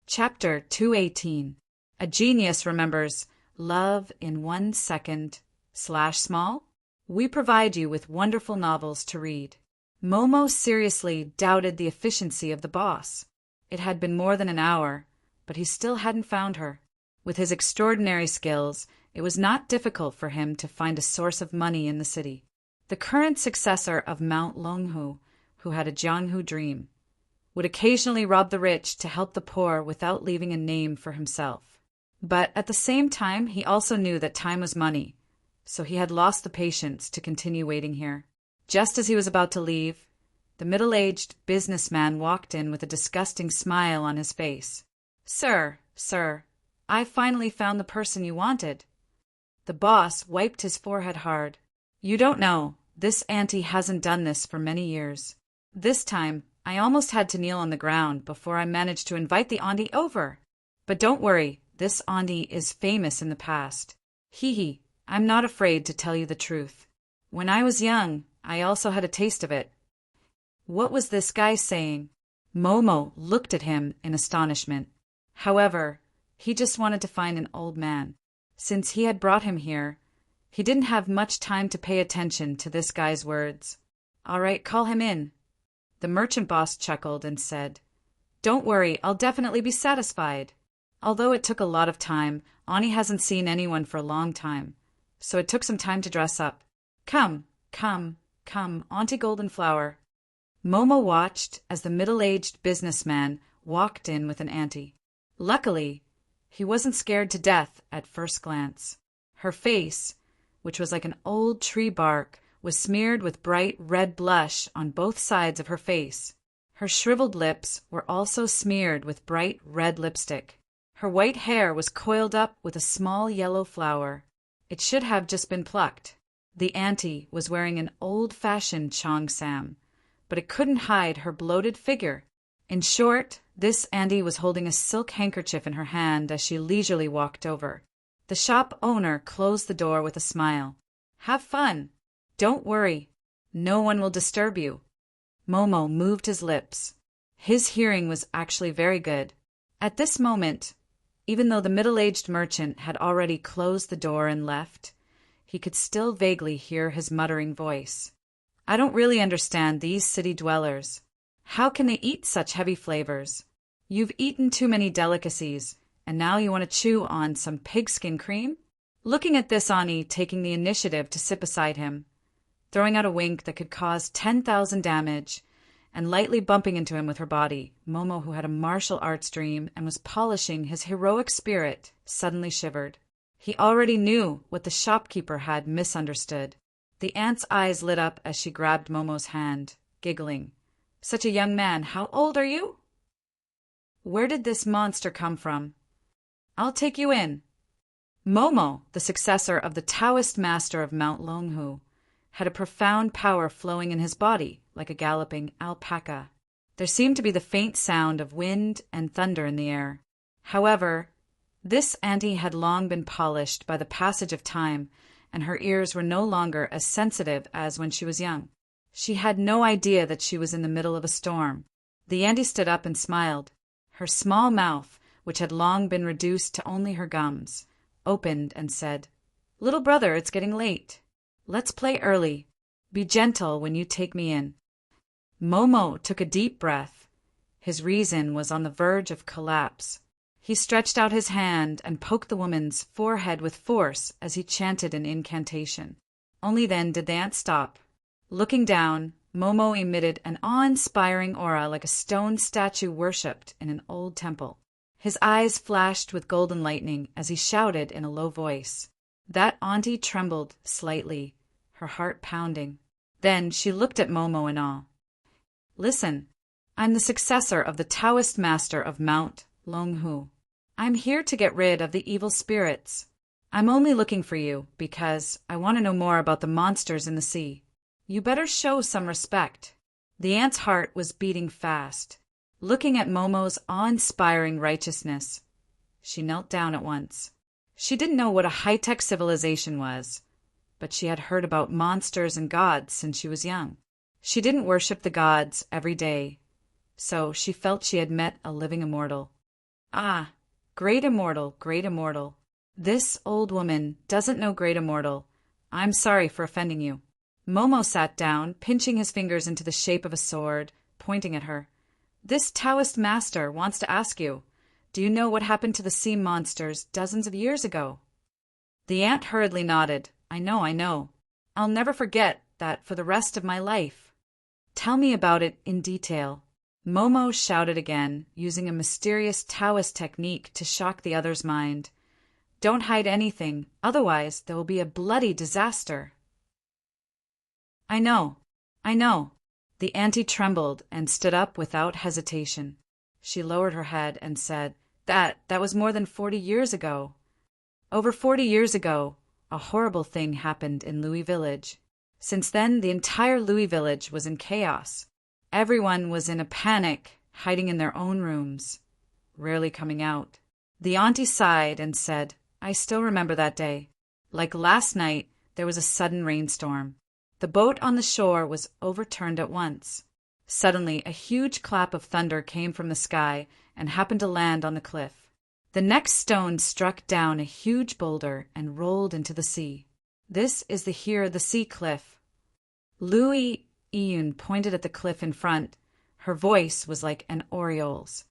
Chapter 218. A genius remembers love in 1 second / small. We provide you with wonderful novels to read. Momo seriously doubted the efficiency of the boss. It had been more than an hour, but he still hadn't found her. With his extraordinary skills, it was not difficult for him to find a source of money in the city. The current successor of Mount Longhu, who had a Jianghu dream, would occasionally rob the rich to help the poor without leaving a name for himself. But at the same time, he also knew that time was money, so he had lost the patience to continue waiting here. Just as he was about to leave, the middle-aged businessman walked in with a disgusting smile on his face. Sir, I finally found the person you wanted." The boss wiped his forehead hard. "You don't know, this auntie hasn't done this for many years. This time, I almost had to kneel on the ground before I managed to invite the auntie over. But don't worry, this auntie is famous in the past. Hee, I'm not afraid to tell you the truth. When I was young, I also had a taste of it." What was this guy saying? Momo looked at him in astonishment. However, he just wanted to find an old man. Since he had brought him here, he didn't have much time to pay attention to this guy's words. "All right, call him in." The merchant boss chuckled and said, "Don't worry, I'll definitely be satisfied." Although it took a lot of time, Ani hasn't seen anyone for a long time, so it took some time to dress up. Come, Auntie Goldenflower." Momo watched as the middle-aged businessman walked in with an auntie. Luckily, he wasn't scared to death at first glance. Her face, which was like an old tree bark, was smeared with bright red blush on both sides of her face. Her shriveled lips were also smeared with bright red lipstick. Her white hair was coiled up with a small yellow flower. It should have just been plucked. The auntie was wearing an old-fashioned cheongsam, but it couldn't hide her bloated figure. In short, this auntie was holding a silk handkerchief in her hand as she leisurely walked over. The shop owner closed the door with a smile. "Have fun. Don't worry. No one will disturb you." Momo moved his lips. His hearing was actually very good. At this moment, even though the middle-aged merchant had already closed the door and left, he could still vaguely hear his muttering voice. "I don't really understand these city dwellers. How can they eat such heavy flavors? You've eaten too many delicacies, and now you want to chew on some pigskin cream?" Looking at this Ani taking the initiative to sit beside him, throwing out a wink that could cause 10,000 damage, and lightly bumping into him with her body, Momo, who had a martial arts dream and was polishing his heroic spirit, suddenly shivered. He already knew what the shopkeeper had misunderstood. The aunt's eyes lit up as she grabbed Momo's hand, giggling. "Such a young man, how old are you? Where did this monster come from? I'll take you in." Momo, the successor of the Taoist master of Mount Longhu, had a profound power flowing in his body like a galloping alpaca. There seemed to be the faint sound of wind and thunder in the air. However, this auntie had long been polished by the passage of time, and her ears were no longer as sensitive as when she was young. She had no idea that she was in the middle of a storm. The auntie stood up and smiled. Her small mouth, which had long been reduced to only her gums, opened and said, "Little brother, it's getting late. Let's play early. Be gentle when you take me in." Momo took a deep breath. His reason was on the verge of collapse. He stretched out his hand and poked the woman's forehead with force as he chanted an incantation. Only then did the aunt stop. Looking down, Momo emitted an awe-inspiring aura like a stone statue worshipped in an old temple. His eyes flashed with golden lightning as he shouted in a low voice. That auntie trembled slightly, her heart pounding. Then she looked at Momo in awe. Listen, I'm the successor of the Taoist master of Mount Longhu. I'm here to get rid of the evil spirits. I'm only looking for you because I want to know more about the monsters in the sea. You better show some respect. The ant's heart was beating fast, looking at Momo's awe-inspiring righteousness. She knelt down at once. She didn't know what a high-tech civilization was, but she had heard about monsters and gods since she was young. She didn't worship the gods every day, so she felt she had met a living immortal. Ah, great immortal, great immortal. This old woman doesn't know great immortal. I'm sorry for offending you. Momo sat down, pinching his fingers into the shape of a sword, pointing at her. This Taoist master wants to ask you, do you know what happened to the sea monsters dozens of years ago? The ant hurriedly nodded. I know. I'll never forget that for the rest of my life. Tell me about it in detail. Momo shouted again, using a mysterious Taoist technique to shock the other's mind. Don't hide anything, otherwise there will be a bloody disaster. I know. The auntie trembled and stood up without hesitation. She lowered her head and said, That was more than 40 years ago. Over 40 years ago, a horrible thing happened in Louis Village. Since then, the entire Louis Village was in chaos. Everyone was in a panic, hiding in their own rooms, rarely coming out. The auntie sighed and said, I still remember that day. Like last night, there was a sudden rainstorm. The boat on the shore was overturned at once. Suddenly, a huge clap of thunder came from the sky and happened to land on the cliff. The next stone struck down a huge boulder and rolled into the sea. This is the sea cliff. Louis Iyun pointed at the cliff in front. Her voice was like an oriole's.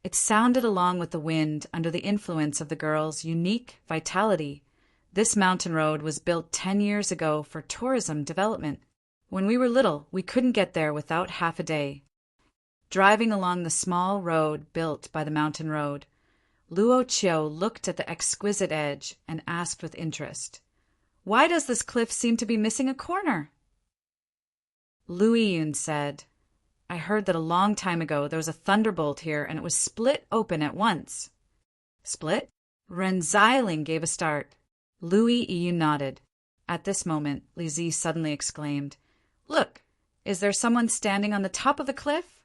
It sounded along with the wind under the influence of the girl's unique vitality. This mountain road was built 10 years ago for tourism development. When we were little, we couldn't get there without half a day. Driving along the small road built by the mountain road, Luo Qiu looked at the exquisite edge and asked with interest, Why does this cliff seem to be missing a corner? Lu Yun said, I heard that a long time ago there was a thunderbolt here and it was split open at once. Split? Ren Xiling gave a start. Louis Yun nodded. At this moment, Li Zi suddenly exclaimed, Look, is there someone standing on the top of the cliff?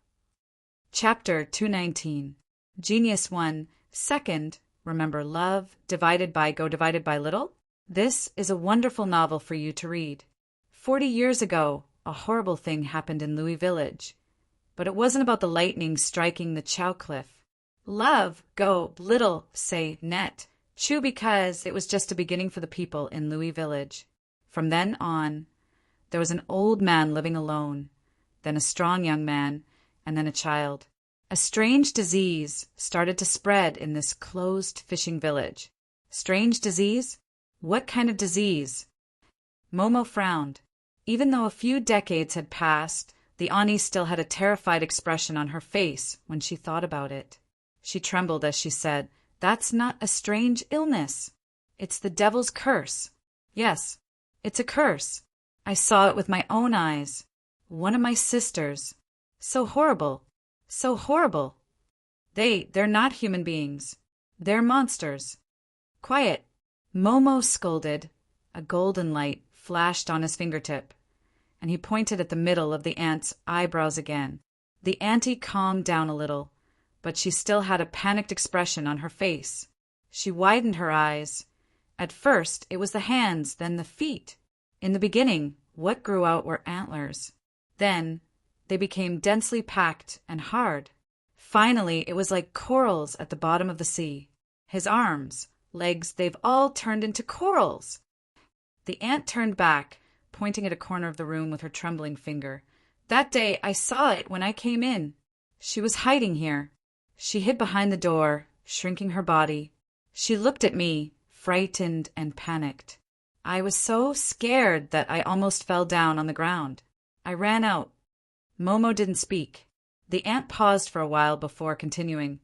Chapter 219. Genius 1. Second, remember love, divided by little? This is a wonderful novel for you to read. 40 years ago, a horrible thing happened in Louis Village. But it wasn't about the lightning striking the Chow Cliff. Love, go, little, say, net. Chew because it was just a beginning for the people in Louis Village. From then on, there was an old man living alone, then a strong young man, and then a child. A strange disease started to spread in this closed fishing village. Strange disease? What kind of disease? Momo frowned. Even though a few decades had passed, the Ani still had a terrified expression on her face when she thought about it. She trembled as she said, That's not a strange illness. It's the devil's curse. Yes, it's a curse. I saw it with my own eyes. One of my sisters. So horrible. So horrible. They're not human beings. They're monsters. Quiet. Momo scolded. A golden light flashed on his fingertip, and he pointed at the middle of the ant's eyebrows again. The auntie calmed down a little, but she still had a panicked expression on her face. She widened her eyes. At first, it was the hands, then the feet. In the beginning, what grew out were antlers. Then, they became densely packed and hard. Finally, it was like corals at the bottom of the sea. His arms, legs, they've all turned into corals. The ant turned back, pointing at a corner of the room with her trembling finger. That day, I saw it when I came in. She was hiding here. She hid behind the door, shrinking her body. She looked at me, frightened and panicked. I was so scared that I almost fell down on the ground. I ran out. Momo didn't speak. The ant paused for a while before continuing.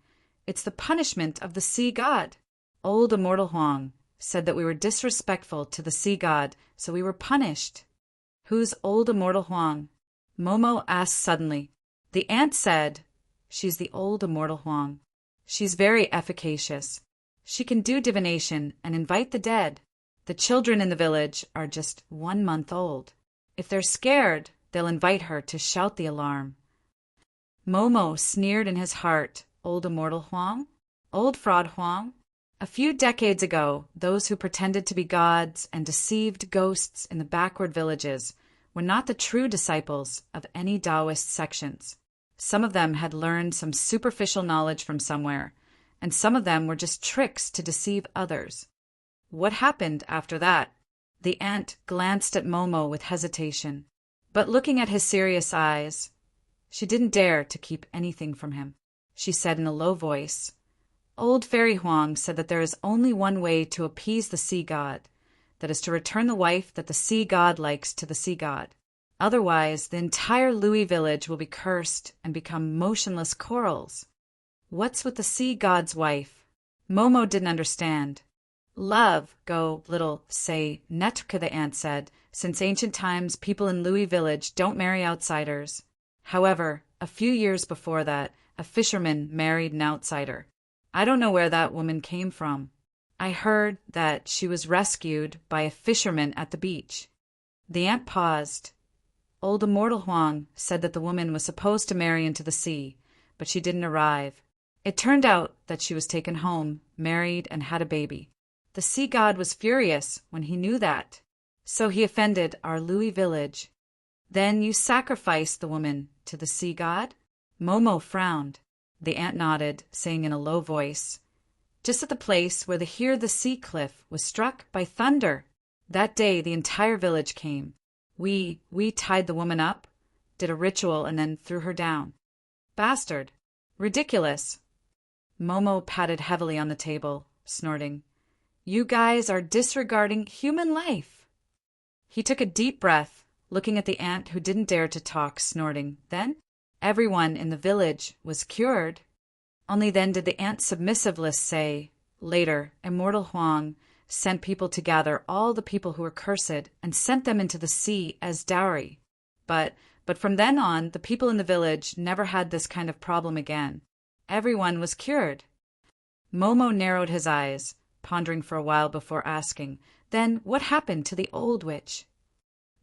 It's the punishment of the sea god. Old Immortal Huang said that we were disrespectful to the sea god, so we were punished. Who's old immortal Huang? Momo asked suddenly. The ant said, She's the old immortal Huang. She's very efficacious. She can do divination and invite the dead. The children in the village are just 1 month old. If they're scared, they'll invite her to shout the alarm. Momo sneered in his heart, Old immortal Huang? Old fraud Huang? A few decades ago, those who pretended to be gods and deceived ghosts in the backward villages were not the true disciples of any Taoist sections. Some of them had learned some superficial knowledge from somewhere, and some of them were just tricks to deceive others. What happened after that? The ant glanced at Momo with hesitation, but looking at his serious eyes, she didn't dare to keep anything from him. She said in a low voice, Old Fairy Huang said that there is only one way to appease the sea god, that is to return the wife that the sea god likes to the sea god. Otherwise, the entire Louis village will be cursed and become motionless corals. What's with the sea god's wife? Momo didn't understand. Love, go, little, say, Netka, the ant said. Since ancient times, people in Louis village don't marry outsiders. However, a few years before that, a fisherman married an outsider. I don't know where that woman came from. I heard that she was rescued by a fisherman at the beach. The ant paused. Old immortal Huang said that the woman was supposed to marry into the sea, but she didn't arrive. It turned out that she was taken home, married, and had a baby. The sea god was furious when he knew that, so he offended our Louis village. Then you sacrificed the woman to the sea god? Momo frowned. The ant nodded, saying in a low voice, Just at the place where the sea cliff was struck by thunder. That day the entire village came. We tied the woman up, did a ritual, and then threw her down. Bastard. Ridiculous. Momo patted heavily on the table, snorting. You guys are disregarding human life. He took a deep breath, looking at the ant who didn't dare to talk, snorting. Then, everyone in the village was cured. Only then did the ant's submissive list say, Later, immortal Huang sent people to gather all the people who were cursed and sent them into the sea as dowry. But from then on, the people in the village never had this kind of problem again. Everyone was cured. Momo narrowed his eyes, pondering for a while before asking, Then what happened to the old witch?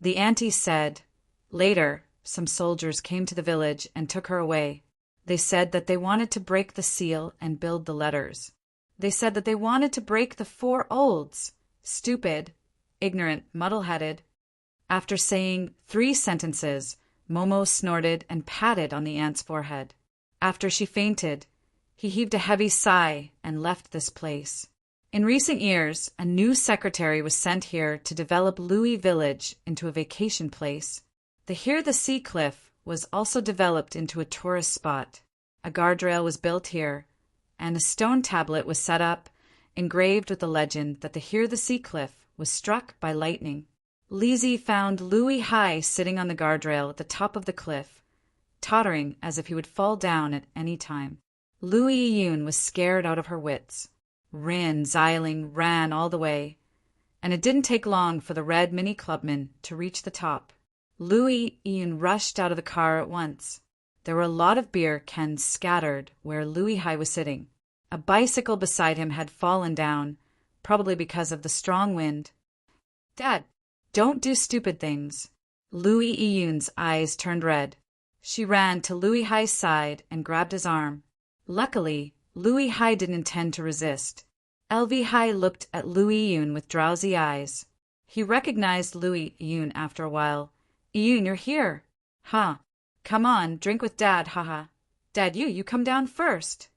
The auntie said, Later, some soldiers came to the village and took her away. They said that they wanted to break the seal and build the letters. They said that they wanted to break the 4 olds. Stupid, ignorant, muddle-headed. After saying 3 sentences, Momo snorted and patted on the ant's forehead. After she fainted, he heaved a heavy sigh and left this place. In recent years, a new secretary was sent here to develop Louis Village into a vacation place. The sea cliff was also developed into a tourist spot. A guardrail was built here, and a stone tablet was set up, engraved with the legend that the sea cliff was struck by lightning. Lizzie found Louis Hai sitting on the guardrail at the top of the cliff, tottering as if he would fall down at any time. Louis Yun was scared out of her wits. Rin Xiling ran all the way, and it didn't take long for the red mini clubman to reach the top. Louis Yun rushed out of the car at once. There were a lot of beer cans scattered where Louis Hai was sitting. A bicycle beside him had fallen down, probably because of the strong wind. Dad, don't do stupid things. Louis Yun's eyes turned red. She ran to Louis Hai's side and grabbed his arm. Luckily, Louis Hai didn't intend to resist. LV Hai looked at Louis Yun with drowsy eyes. He recognized Louis Yun after a while. Yun, you're here. Huh. Come on, drink with Dad, haha. Dad, you come down first.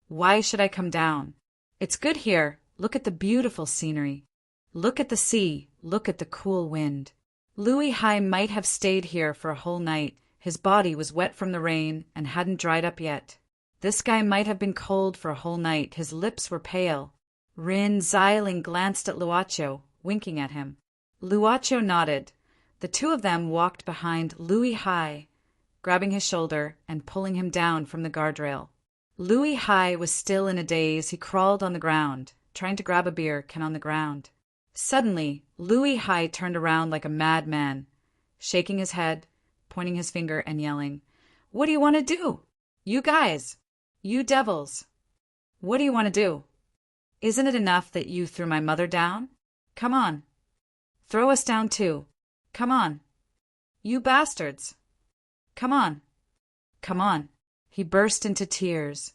Why should I come down? It's good here. Look at the beautiful scenery. Look at the sea. Look at the cool wind. Louis Hai might have stayed here for a whole night. His body was wet from the rain and hadn't dried up yet. This guy might have been cold for a whole night. His lips were pale. Rin Xiling glanced at Luocho, winking at him. Luocho nodded. The two of them walked behind Louis Hai, grabbing his shoulder and pulling him down from the guardrail. Louis Hai was still in a daze. He crawled on the ground, trying to grab a beer can on the ground. Suddenly, Louis Hai turned around like a madman. shaking his head, pointing his finger, and yelling, "What do you want to do? You guys! You devils! What do you want to do? Isn't it enough that you threw my mother down? Come on! Throw us down too! Come on! You bastards! Come on! Come on!" He burst into tears.